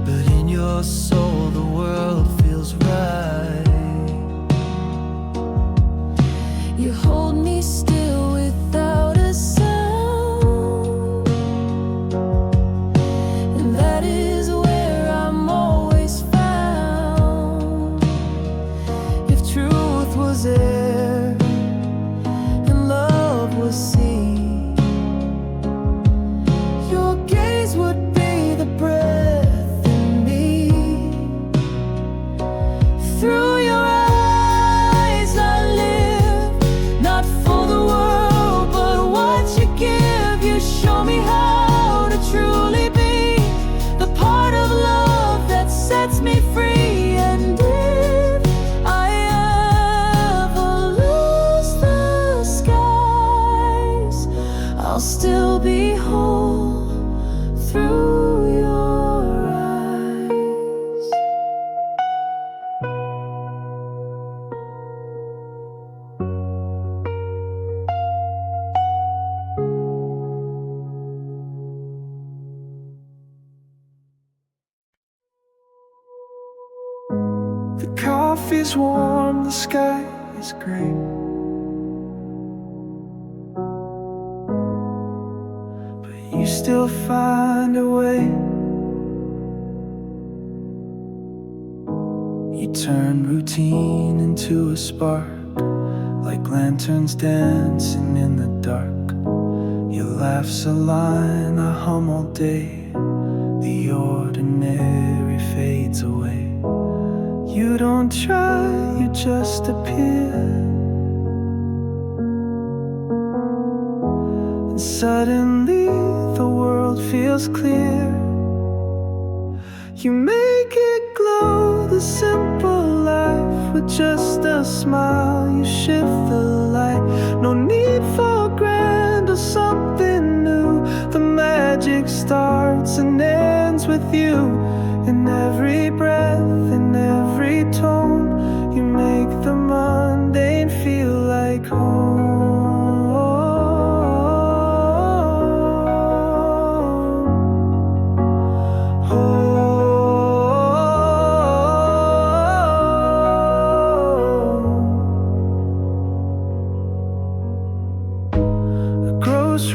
but in your soul the world feels right. You hold me still without a sound, and that is where I'm always found. If truth was air and love was sea, your gaze would be the breath in me. Through your eyes I live, not for the world, but what you give. You show me how to truly be the part of love that sets me free. And if I ever lose the skies, I'll still be whole through your eyes. The coffee's warm, the sky is gray, but you still find a way. You turn routine into a spark, like lanterns dancing in the dark. Your laugh's a line I hum all day, the ordinary fades away. You don't try, you just appear, and suddenly the world feels clear. You make it glow, the simple life, with just a smile. You shift the light, no need for grand or something new. The magic starts and ends with you. In every breath, in every tone, you make the mundane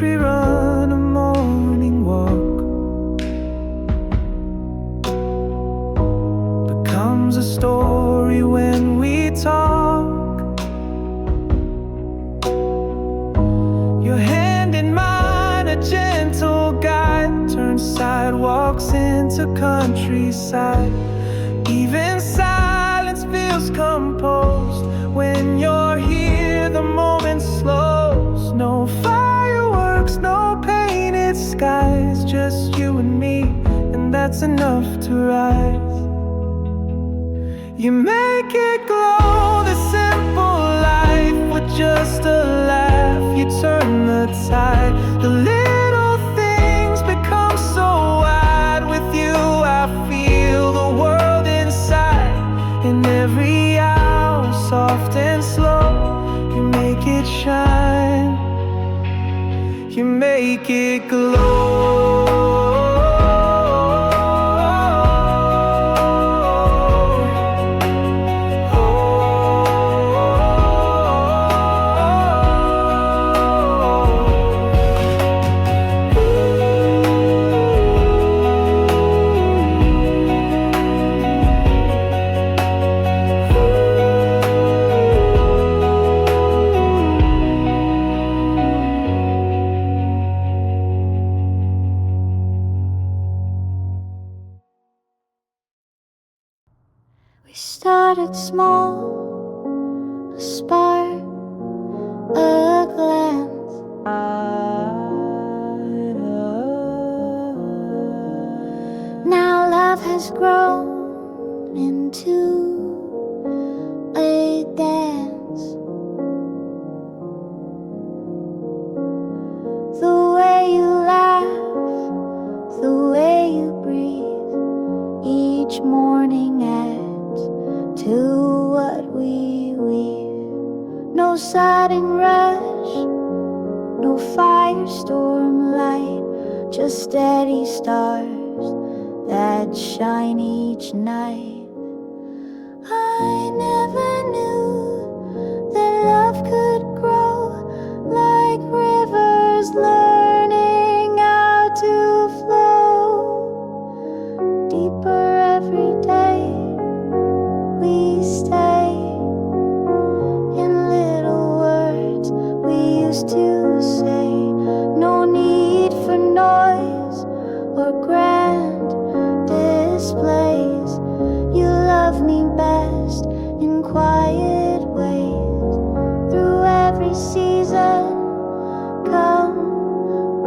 country run, a morning walk becomes a story when we talk. Your hand in mine, a gentle guide, turns sidewalks into countryside. Even silence feels composed when you're here. The moment slows. No fireworks, no painted skies, just you and me, and that's enough to rise. You make it glow, the simple life with just a laugh. You turn the tide. The little things become so wide. With you I feel the world inside. And every hour, soft and slow, you make it shine. You make it glow. We started small, a spark, a glance. Now love has grown into a dance. The way you laugh, the way you breathe, each morning adds to what we weave. No sudden rush, no firestorm light, just steady stars that shine each night. I never knew that love could grow like rivers learning how to flow. Deeper every day we stay in little words we used to say. No need for noise or grand displays. You love me best in quiet ways. Through every season, come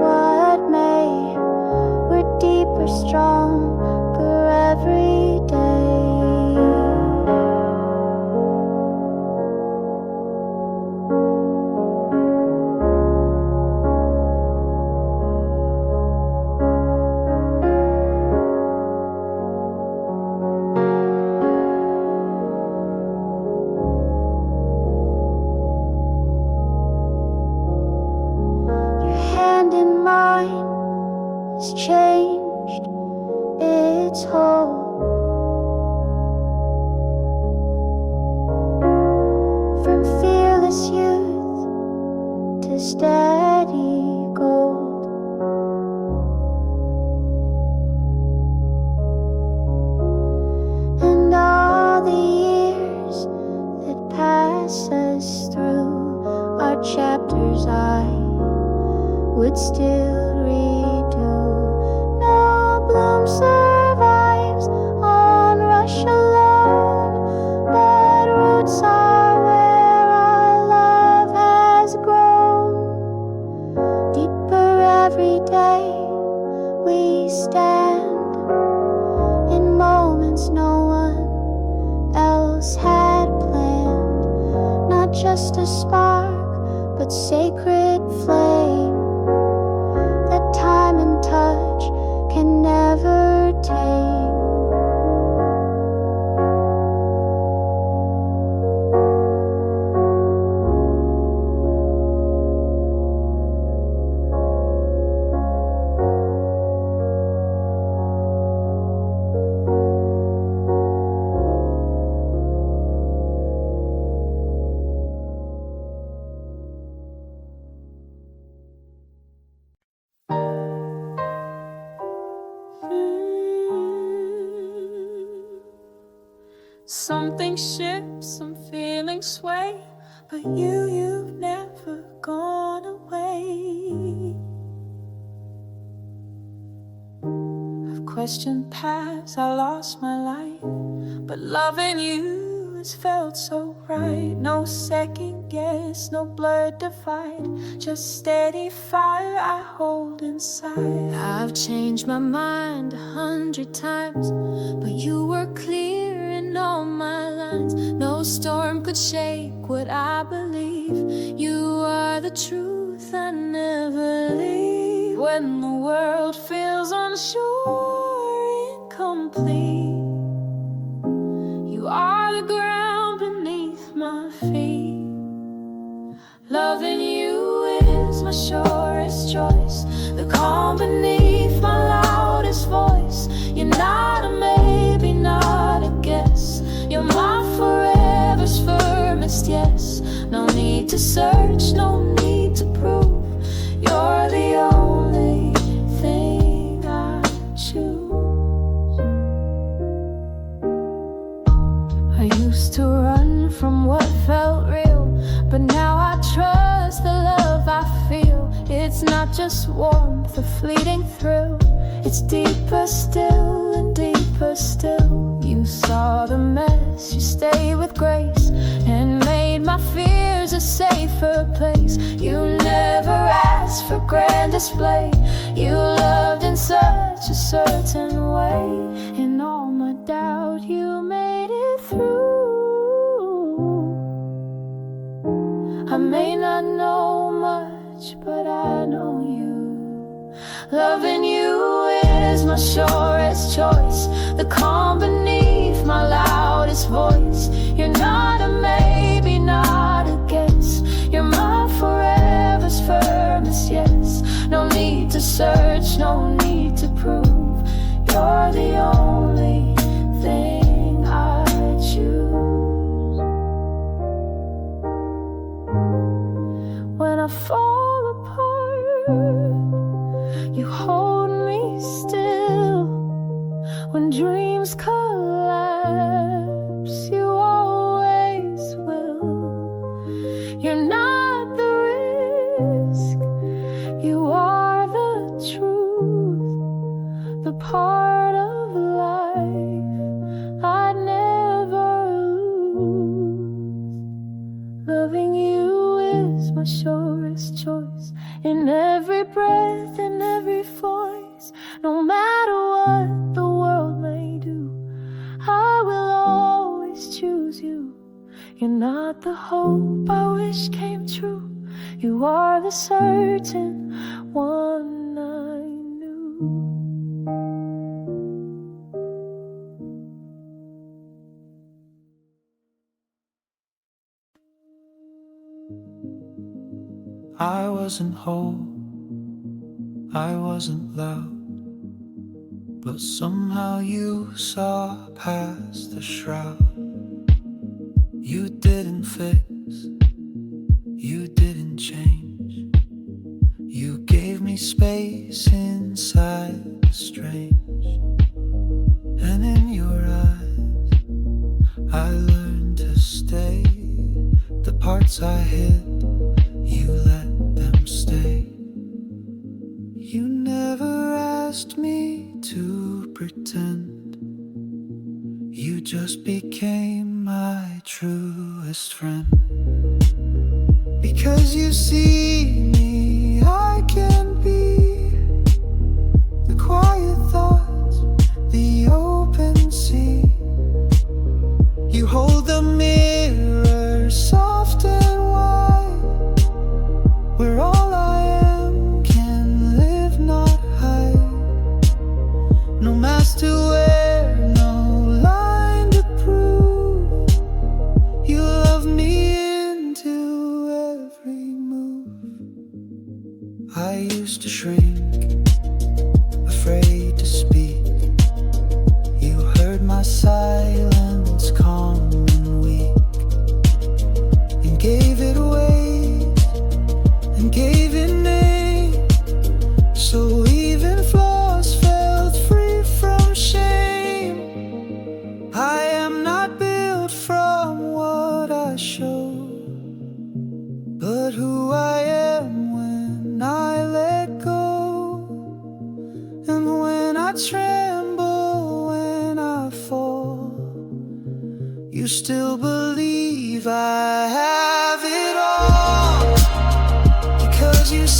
what may, we're deeper, stronger every day. It's changed its hold. From fearless youth to steady gold. And all the years that pass us through are chapters I would still redo. No bloom survives on rush alone, but roots are where our love has grown. Deeper every day we stand in moments no one else had planned. Not just a spark, but sacred flame that time and touch can never tame. Something shifts, some feelings sway, but you've never gone away. I've questioned paths, I lost my light, but loving you has felt so right. No second guess, no blurred divide, just steady fire I hold inside. I've changed my mind 100 times, but you were clear in all my lines. No storm could shake what I believe. You are the truth I never leave. When the world feels unsure, incomplete, you are the ground beneath my feet. Loving you is my surest choice, the calm beneath my loudest voice. You're not a maybe, not a guess. You're my forever's firmest yes. No need to search, no need to prove. You're the only thing I choose. I used to run from what felt real, but now I trust the love I feel. It's not just warmth, a fleeting thrill. It's deeper still and deeper still. You saw the mess, you stayed with grace, and made my fears a safer place. You never asked for grand display. You loved in such a certain way. In all my doubt, you made it through. I may not know much, but I know you. Loving you is my surest choice, the calm beneath my loudest voice. You're not a maybe, not a guess. You're my forever's firmest yes. No need to search, no need to prove. You're the only thing I choose. When I fall apart, you hold me still. When dreams collapse, you always will. You're not the risk, you are the truth, the part of life I'd never lose. Loving you is my surest choice, in every breath, in every voice. No matter what the world may do, I will always choose you. You're not the hope I wish came true. You are the certain one I knew. I wasn't whole, I wasn't loud, but somehow you saw past the shroud. You didn't fix, you didn't change. You gave me space inside the strange. And in your eyes, I learned to stay. The parts I hid, you let them stay. You never asked me to pretend. You just became my truest friend. Because you see me, I can be the quiet thoughts, the open sea. You hold the mirror soft and wide, where all I am can live, not hide. No mask to wear, no line to prove. You love me into every move. I used to shrink, afraid to speak. You heard my silence, calm and weak, and gave it weight, and gave it name. So even flaws felt free from shame. I am not bitter,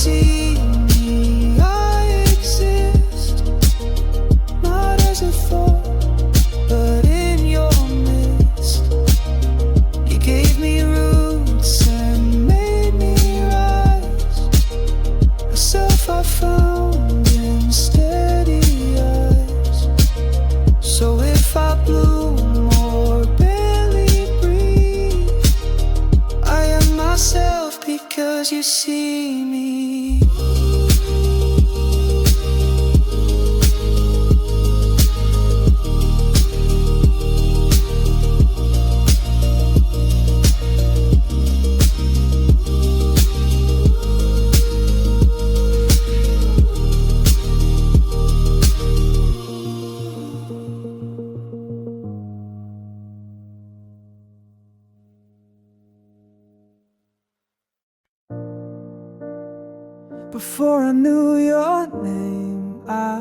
see me, I exist, not as a thought, but in your midst. You gave me roots and made me rise, a self I found in steady eyes. So if I bloom or barely breathe, I am myself because you see me. Before I knew your name, I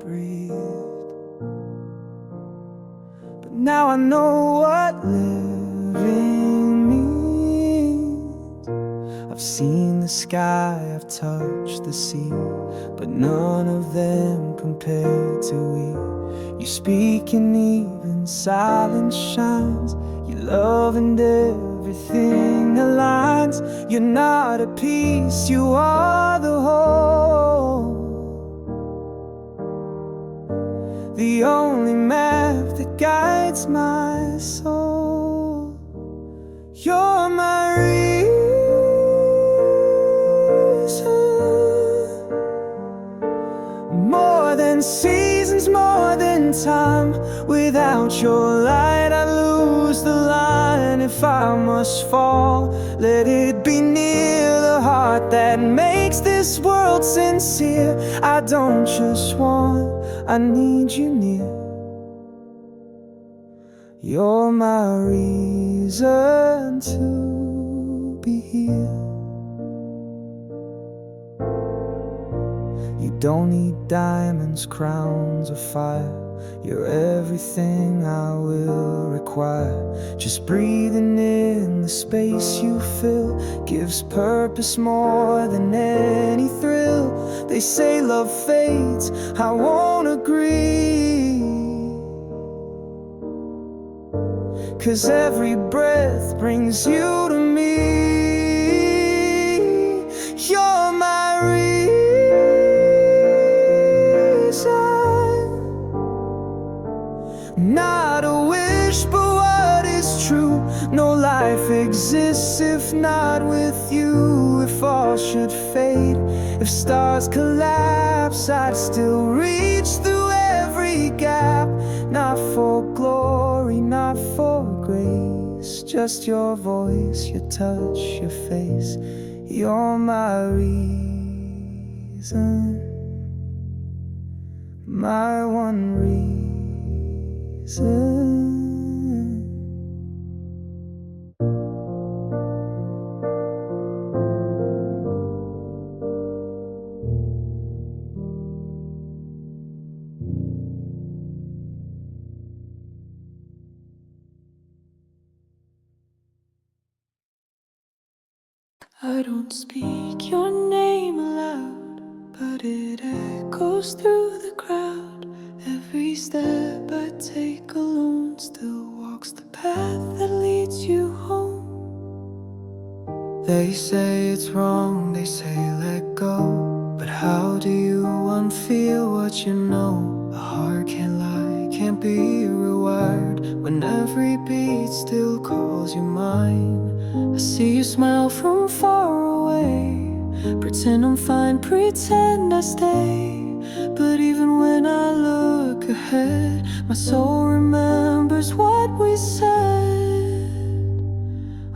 breathed. But now I know what living means. I've seen the sky, I've touched the sea, but none of them compared to we. You speak and even silence shines. Your love and everything aligns. You're not a piece, you are the whole. The only map that guides my soul. You're my reason, more than seasons, more than time. Without your light I lose the line. If I must fall, let it be near the heart that makes this world sincere. I don't just want, I need you near. You're my reason to be here. You don't need diamonds, crowns, or fire. You're everything I will require. Just breathing in the space you fill gives purpose more than any thrill. They say love fades, I won't agree, 'cause every breath brings you to me. You're my not a wish, but what is true. No life exists if not with you. If all should fade, if stars collapse, I'd still reach through every gap. Not for glory, not for grace, just your voice, your touch, your face. You're my reason, my one reason. I don't speak your name aloud, but it echoes through the crowd. Every step I take alone still walks the path that leads you home. They say it's wrong, they say let go, but how do you unfeel what you know? A heart can't lie, can't be rewired when every beat still calls you mine. I see you smile from far away, pretend I'm fine, pretend I stay. But even when I look ahead, my soul remembers what we said.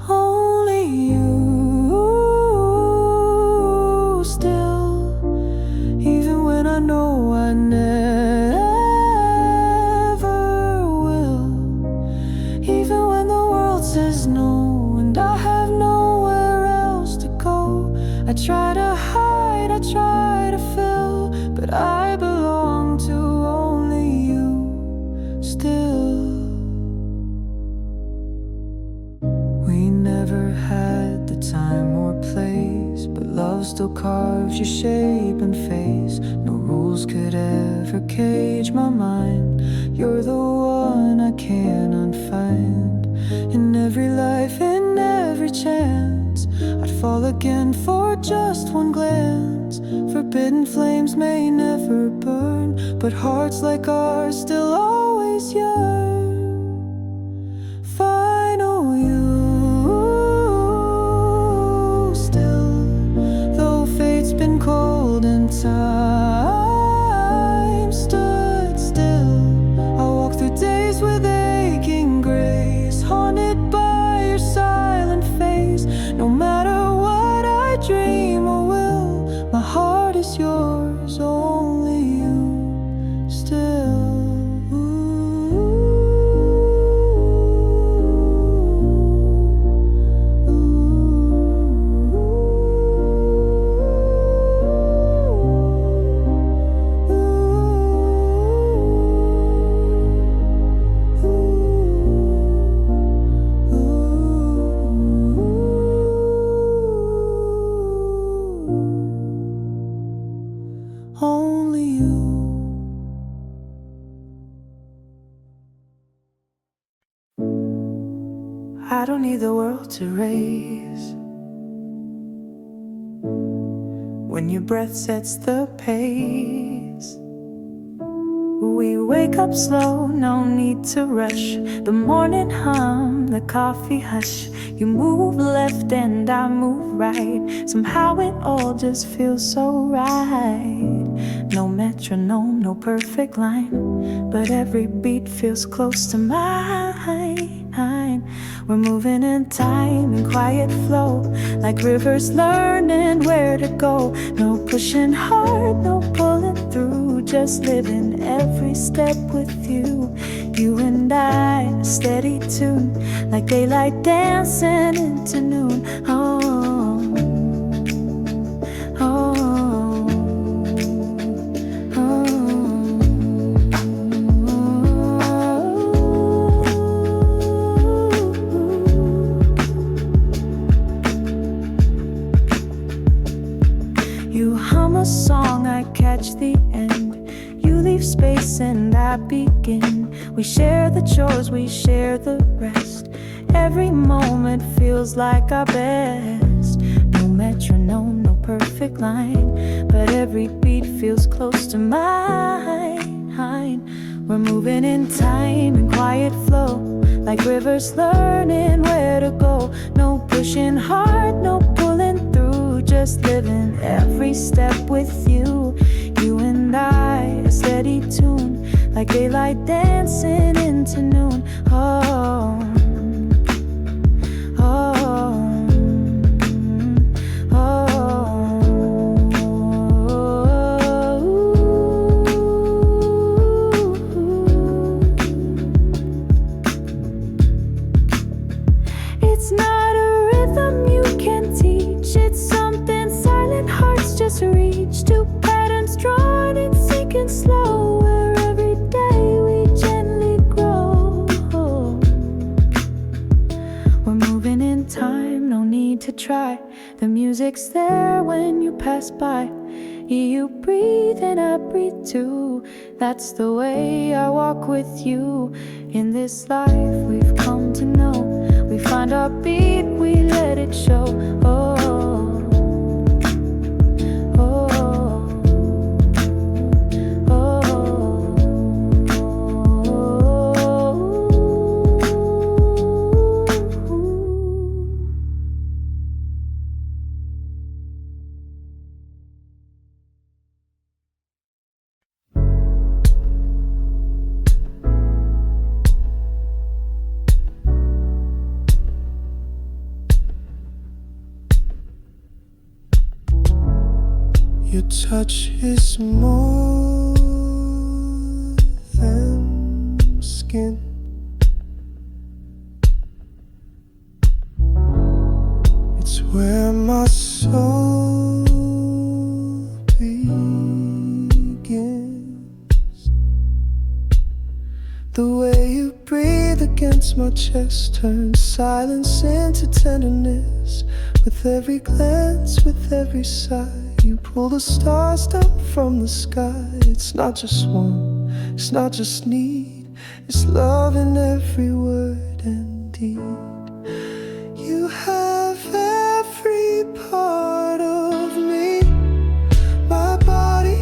Only you still, even when I know I never will. Even when the world says no and I have nowhere else to go. I try to hide, I try to fill, but I belong to only you still. We never had the time or place, but love still carves your shape and face. No rules could ever cage my mind. You're the one I cannot find. In every life, in every chance, I'd fall again for just one glance. Forbidden flames may never burn, but hearts like ours still always yearn. Final you still, though fate's been cold and time stood still. I'll walk through days with aching grace, haunted by your silent face. No matter what I dream or will, my heart is yours, only you still. Only you. I don't need the world to raise when your breath sets the pace. We wake up slow, no need to rush. The morning hum, the coffee hush. You move left and I move right. Somehow it all just feels so right. No metronome, no perfect line, but every beat feels close to mine. We're moving in time, in quiet flow, like rivers learning where to go. No pushing hard, no pulling through, just living every step with you. You and I, a steady tune, like daylight dancing into noon. Oh, oh, oh. You hum a song, I catch the end. You leave space and I begin. We share the chores, we share the rest. Every moment feels like our best. No metronome, no perfect line, but every beat feels close to mine. We're moving in time, in quiet flow, like rivers learning where to go. No pushing hard, no pulling through, just living every step with you. You and I, a steady tune, like daylight dancing into noon. Oh, oh, oh. It's not a rhythm you can teach. It's something silent hearts just reach. Two patterns drawn in sinking slow, where every day we gently grow. We're moving in time, no need to try. The music's there when you pass by. You breathe and I breathe too. That's the way I walk with you. In this life we've come to know, we find our beat, we let it show. Oh, oh, oh, your touch is more than skin. It's where my soul begins. The way you breathe against days my chest turns silence into tenderness. With every glance, with every sigh, you pull the stars down from the sky. It's not just want, it's not just need, it's love in every word and deed. You have every part of me, my body,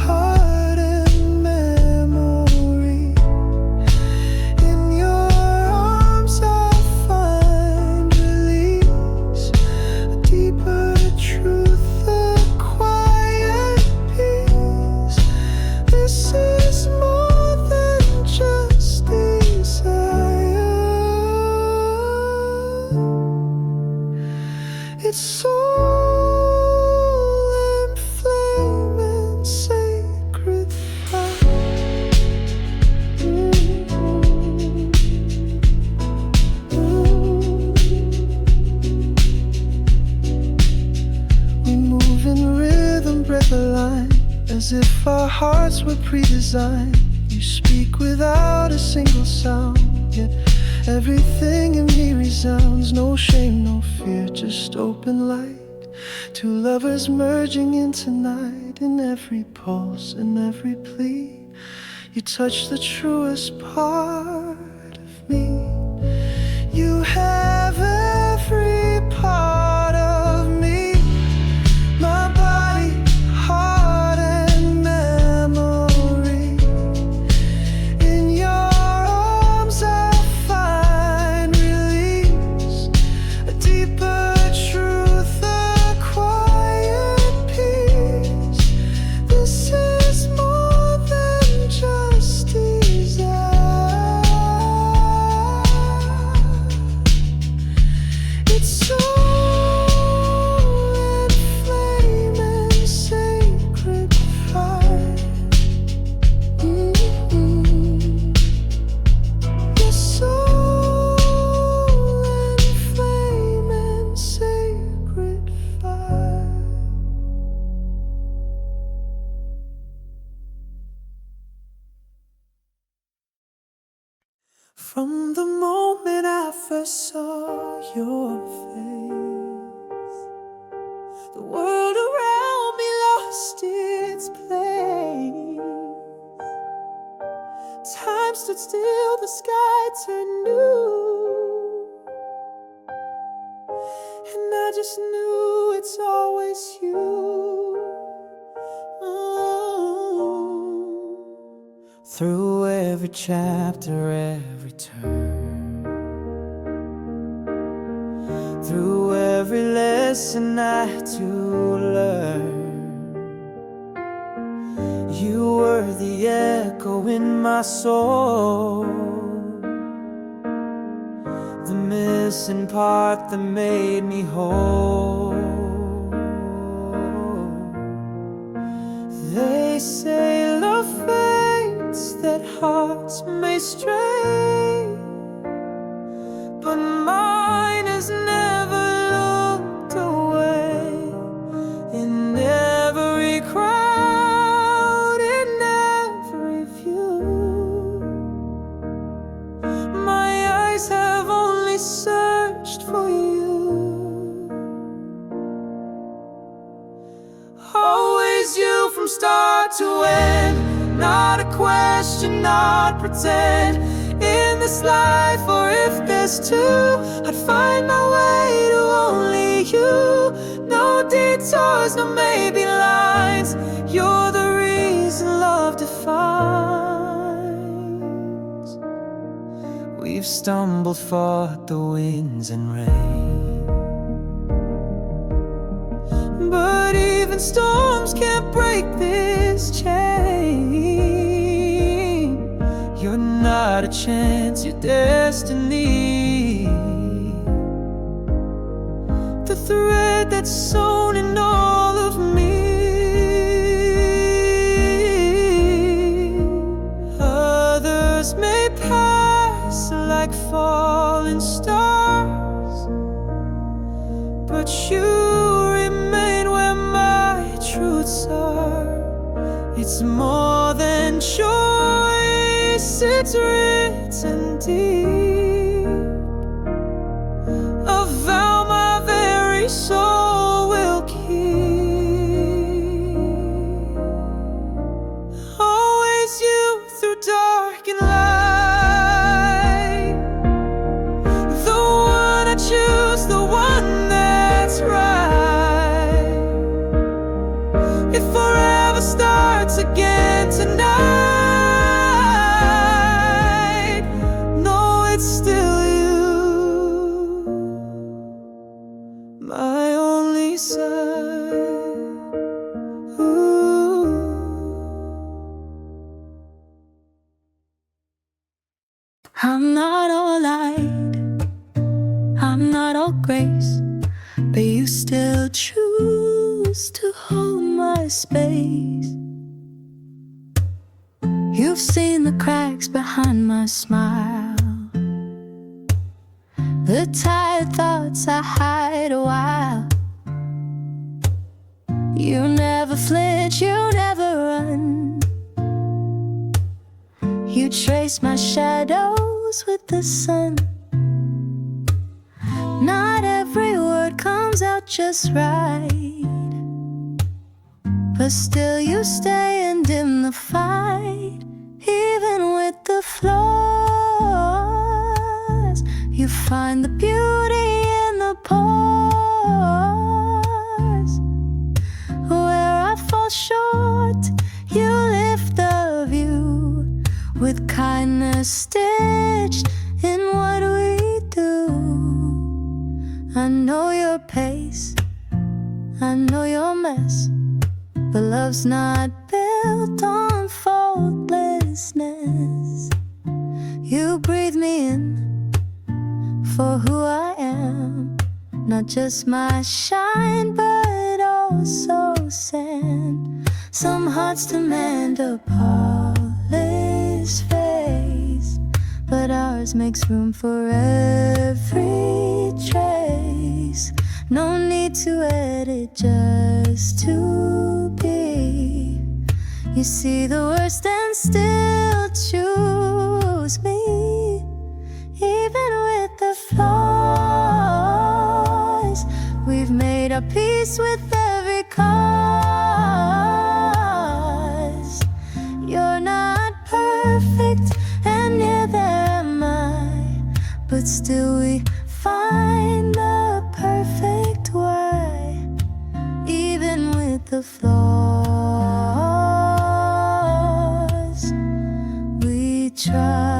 heart and memory. In your arms I find release, a deeper truth, a quiet peace. This is more than just desire, it's soul and flame and sacred fire. We move in rhythm, breath aligned, as if our hearts were pre-designed. You speak without a single sound, yet everything in me resounds. No shame, no fear, just open light. Two lovers merging into night. In every pulse, in every plea, you touch the truest part of me. You have every part of me, my body, heart and memory. In your arms I find release, a deeper truth, a quiet peace. This is more than just desire, it's soul and flame and sacred fire. Yes, soul and flame and sacred fire. From the moment I first saw your face, the world around me lost its place. Time stood still, the sky turned new, and I just knew it's always you. Through every chapter, every turn, through every lesson I had to learn, you were the echo in my soul, the missing part that made me whole. They say love fades, that hearts may stray, but mine has never looked away. In every crowd, in every view, my eyes have only searched for you. Always you from start to end, not a question, not pretend. In this life, or if there's two, I'd find my way to only you. No detours, no maybe lines, you're the reason love defines. We've stumbled, fought the winds and rain, but even storms can't break this chain. You're not a chance, you're destiny. The thread that's sewn in all of me. Others may pass like falling stars, but you remain where my truths are. It's more than choice, it's written deep. If forever starts again tonight, no, it's still you, my only sign. Ooh. I'm not all light, I'm not all grace, but you still choose to hold my space. You've seen the cracks behind my smile, the tired thoughts I hide a while. You never flinch, you never run. You trace my shadows with the sun. Not every word comes out just right, but still you stay and dim the fight. Even with the flaws, you find the beauty in the pause. Where I fall short, you lift the view, with kindness stitched in what we do. I know your pace, I know your mess, but love's not built on faultlessness. You breathe me in for who I am, not just my shine, but also sand. Some hearts demand a polished face, but ours makes room for every trace. No need to edit, just to be. You see the worst and still choose me. Even with the flaws, we've made our peace with every cause. You're not perfect, and neither am I, but still we find the perfect way. Even with the flaws, we try.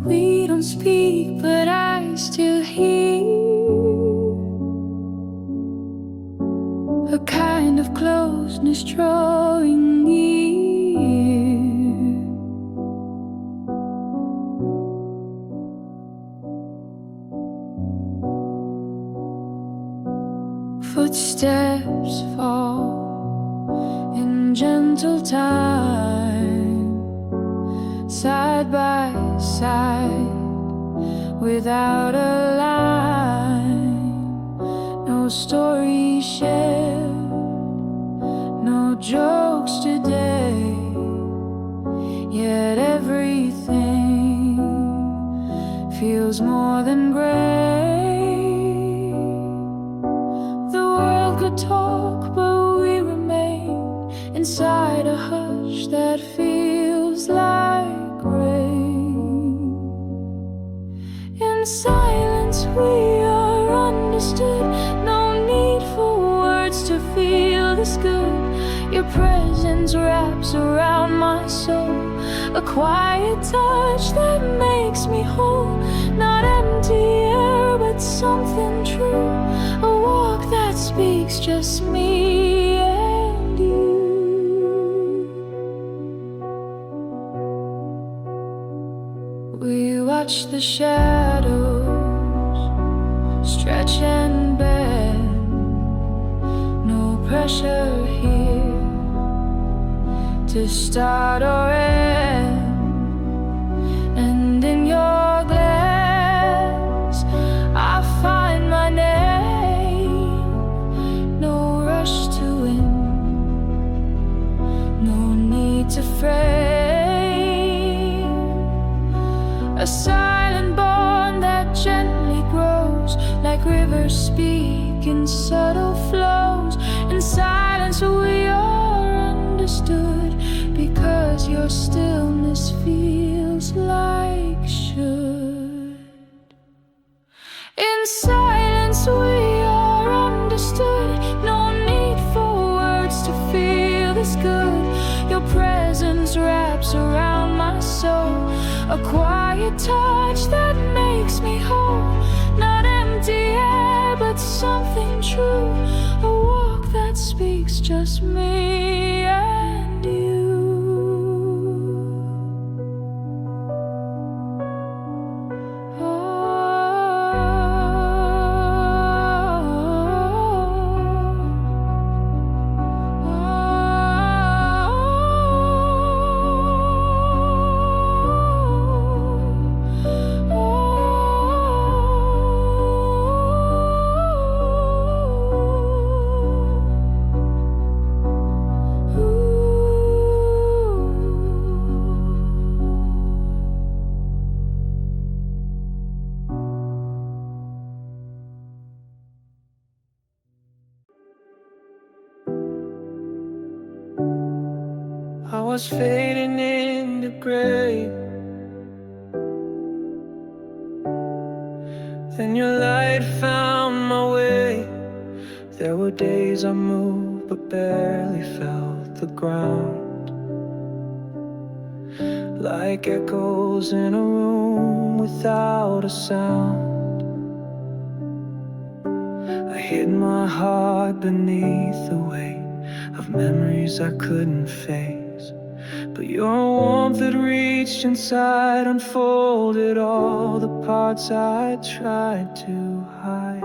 We don't speak, but I still hear a kind of closeness drawing near. Footsteps fall in gentle time, side by side, without a line. No story shared, no jokes today, yet everything feels more than gray. The world could talk, but we remain inside a hush that feels like rain. In silence we are understood, no need for words to feel this good. Your presence wraps around my soul, a quiet touch that makes me whole. Not empty air, but something true, a walk that speaks just me and you. We watch the shadows stretch and bend, no pressure here to start or end. And in your glance I find my name. No rush to win, no need me to frame a silent bond that gently grows, like rivers speak in subtle flows. In silence we are understood, because your stillness feels like should. In silence we are understood, no need for words to feel this good. Your presence wraps around my soul, a quiet touch that makes me whole. Not empty air, but something true, a walk that speaks just me and you. I was fading into gray, then your light found my way. There were days I moved but barely felt the ground, like echoes in a room without a sound. I hid my heart beneath the weight of memories I couldn't face, but your warmth that reached inside unfolded all the parts I tried to hide.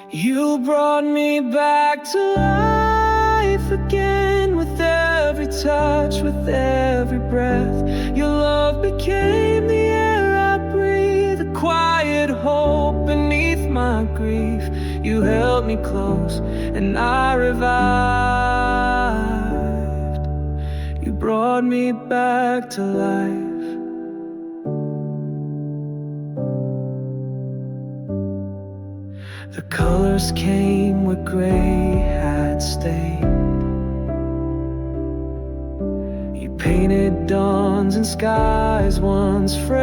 You brought me back to life again, with every touch, with every breath. Your love became the air I breathe, a quiet hope beneath my grief. You held me close and I revived. You brought me back to life. The colors came where gray had stayed. You painted dawns and skies once frayed.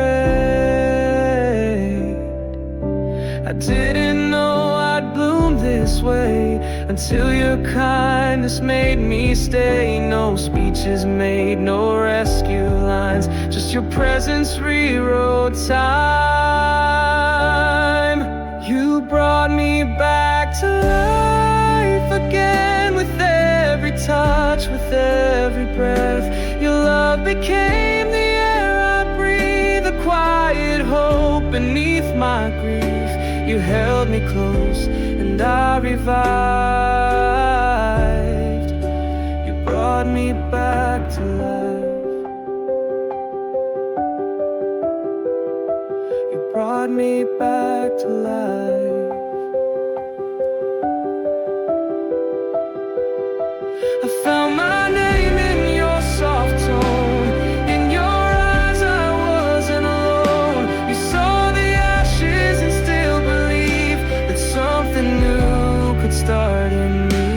I didn't know I'd bloom this way until your kindness made me stay. No speeches made, no rescue lines, just your presence rewrote time. You brought me back to life again, with every touch, with every breath. Your love became the air I breathe, a quiet hope beneath my grief. You held me close and I revived. You brought me back to life. You brought me back to life. I found my name in your soft tone. In your eyes I wasn't alone. You saw the ashes and still believed that something new could start in me.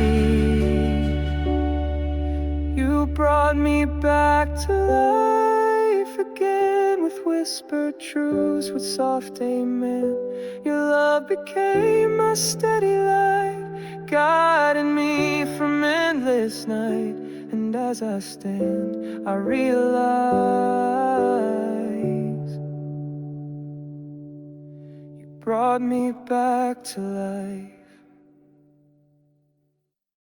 You brought me back to life again, with whispered truths, with soft amen. Your love became my steady light, guiding me from endless night. And as I stand, I realize you brought me back to life.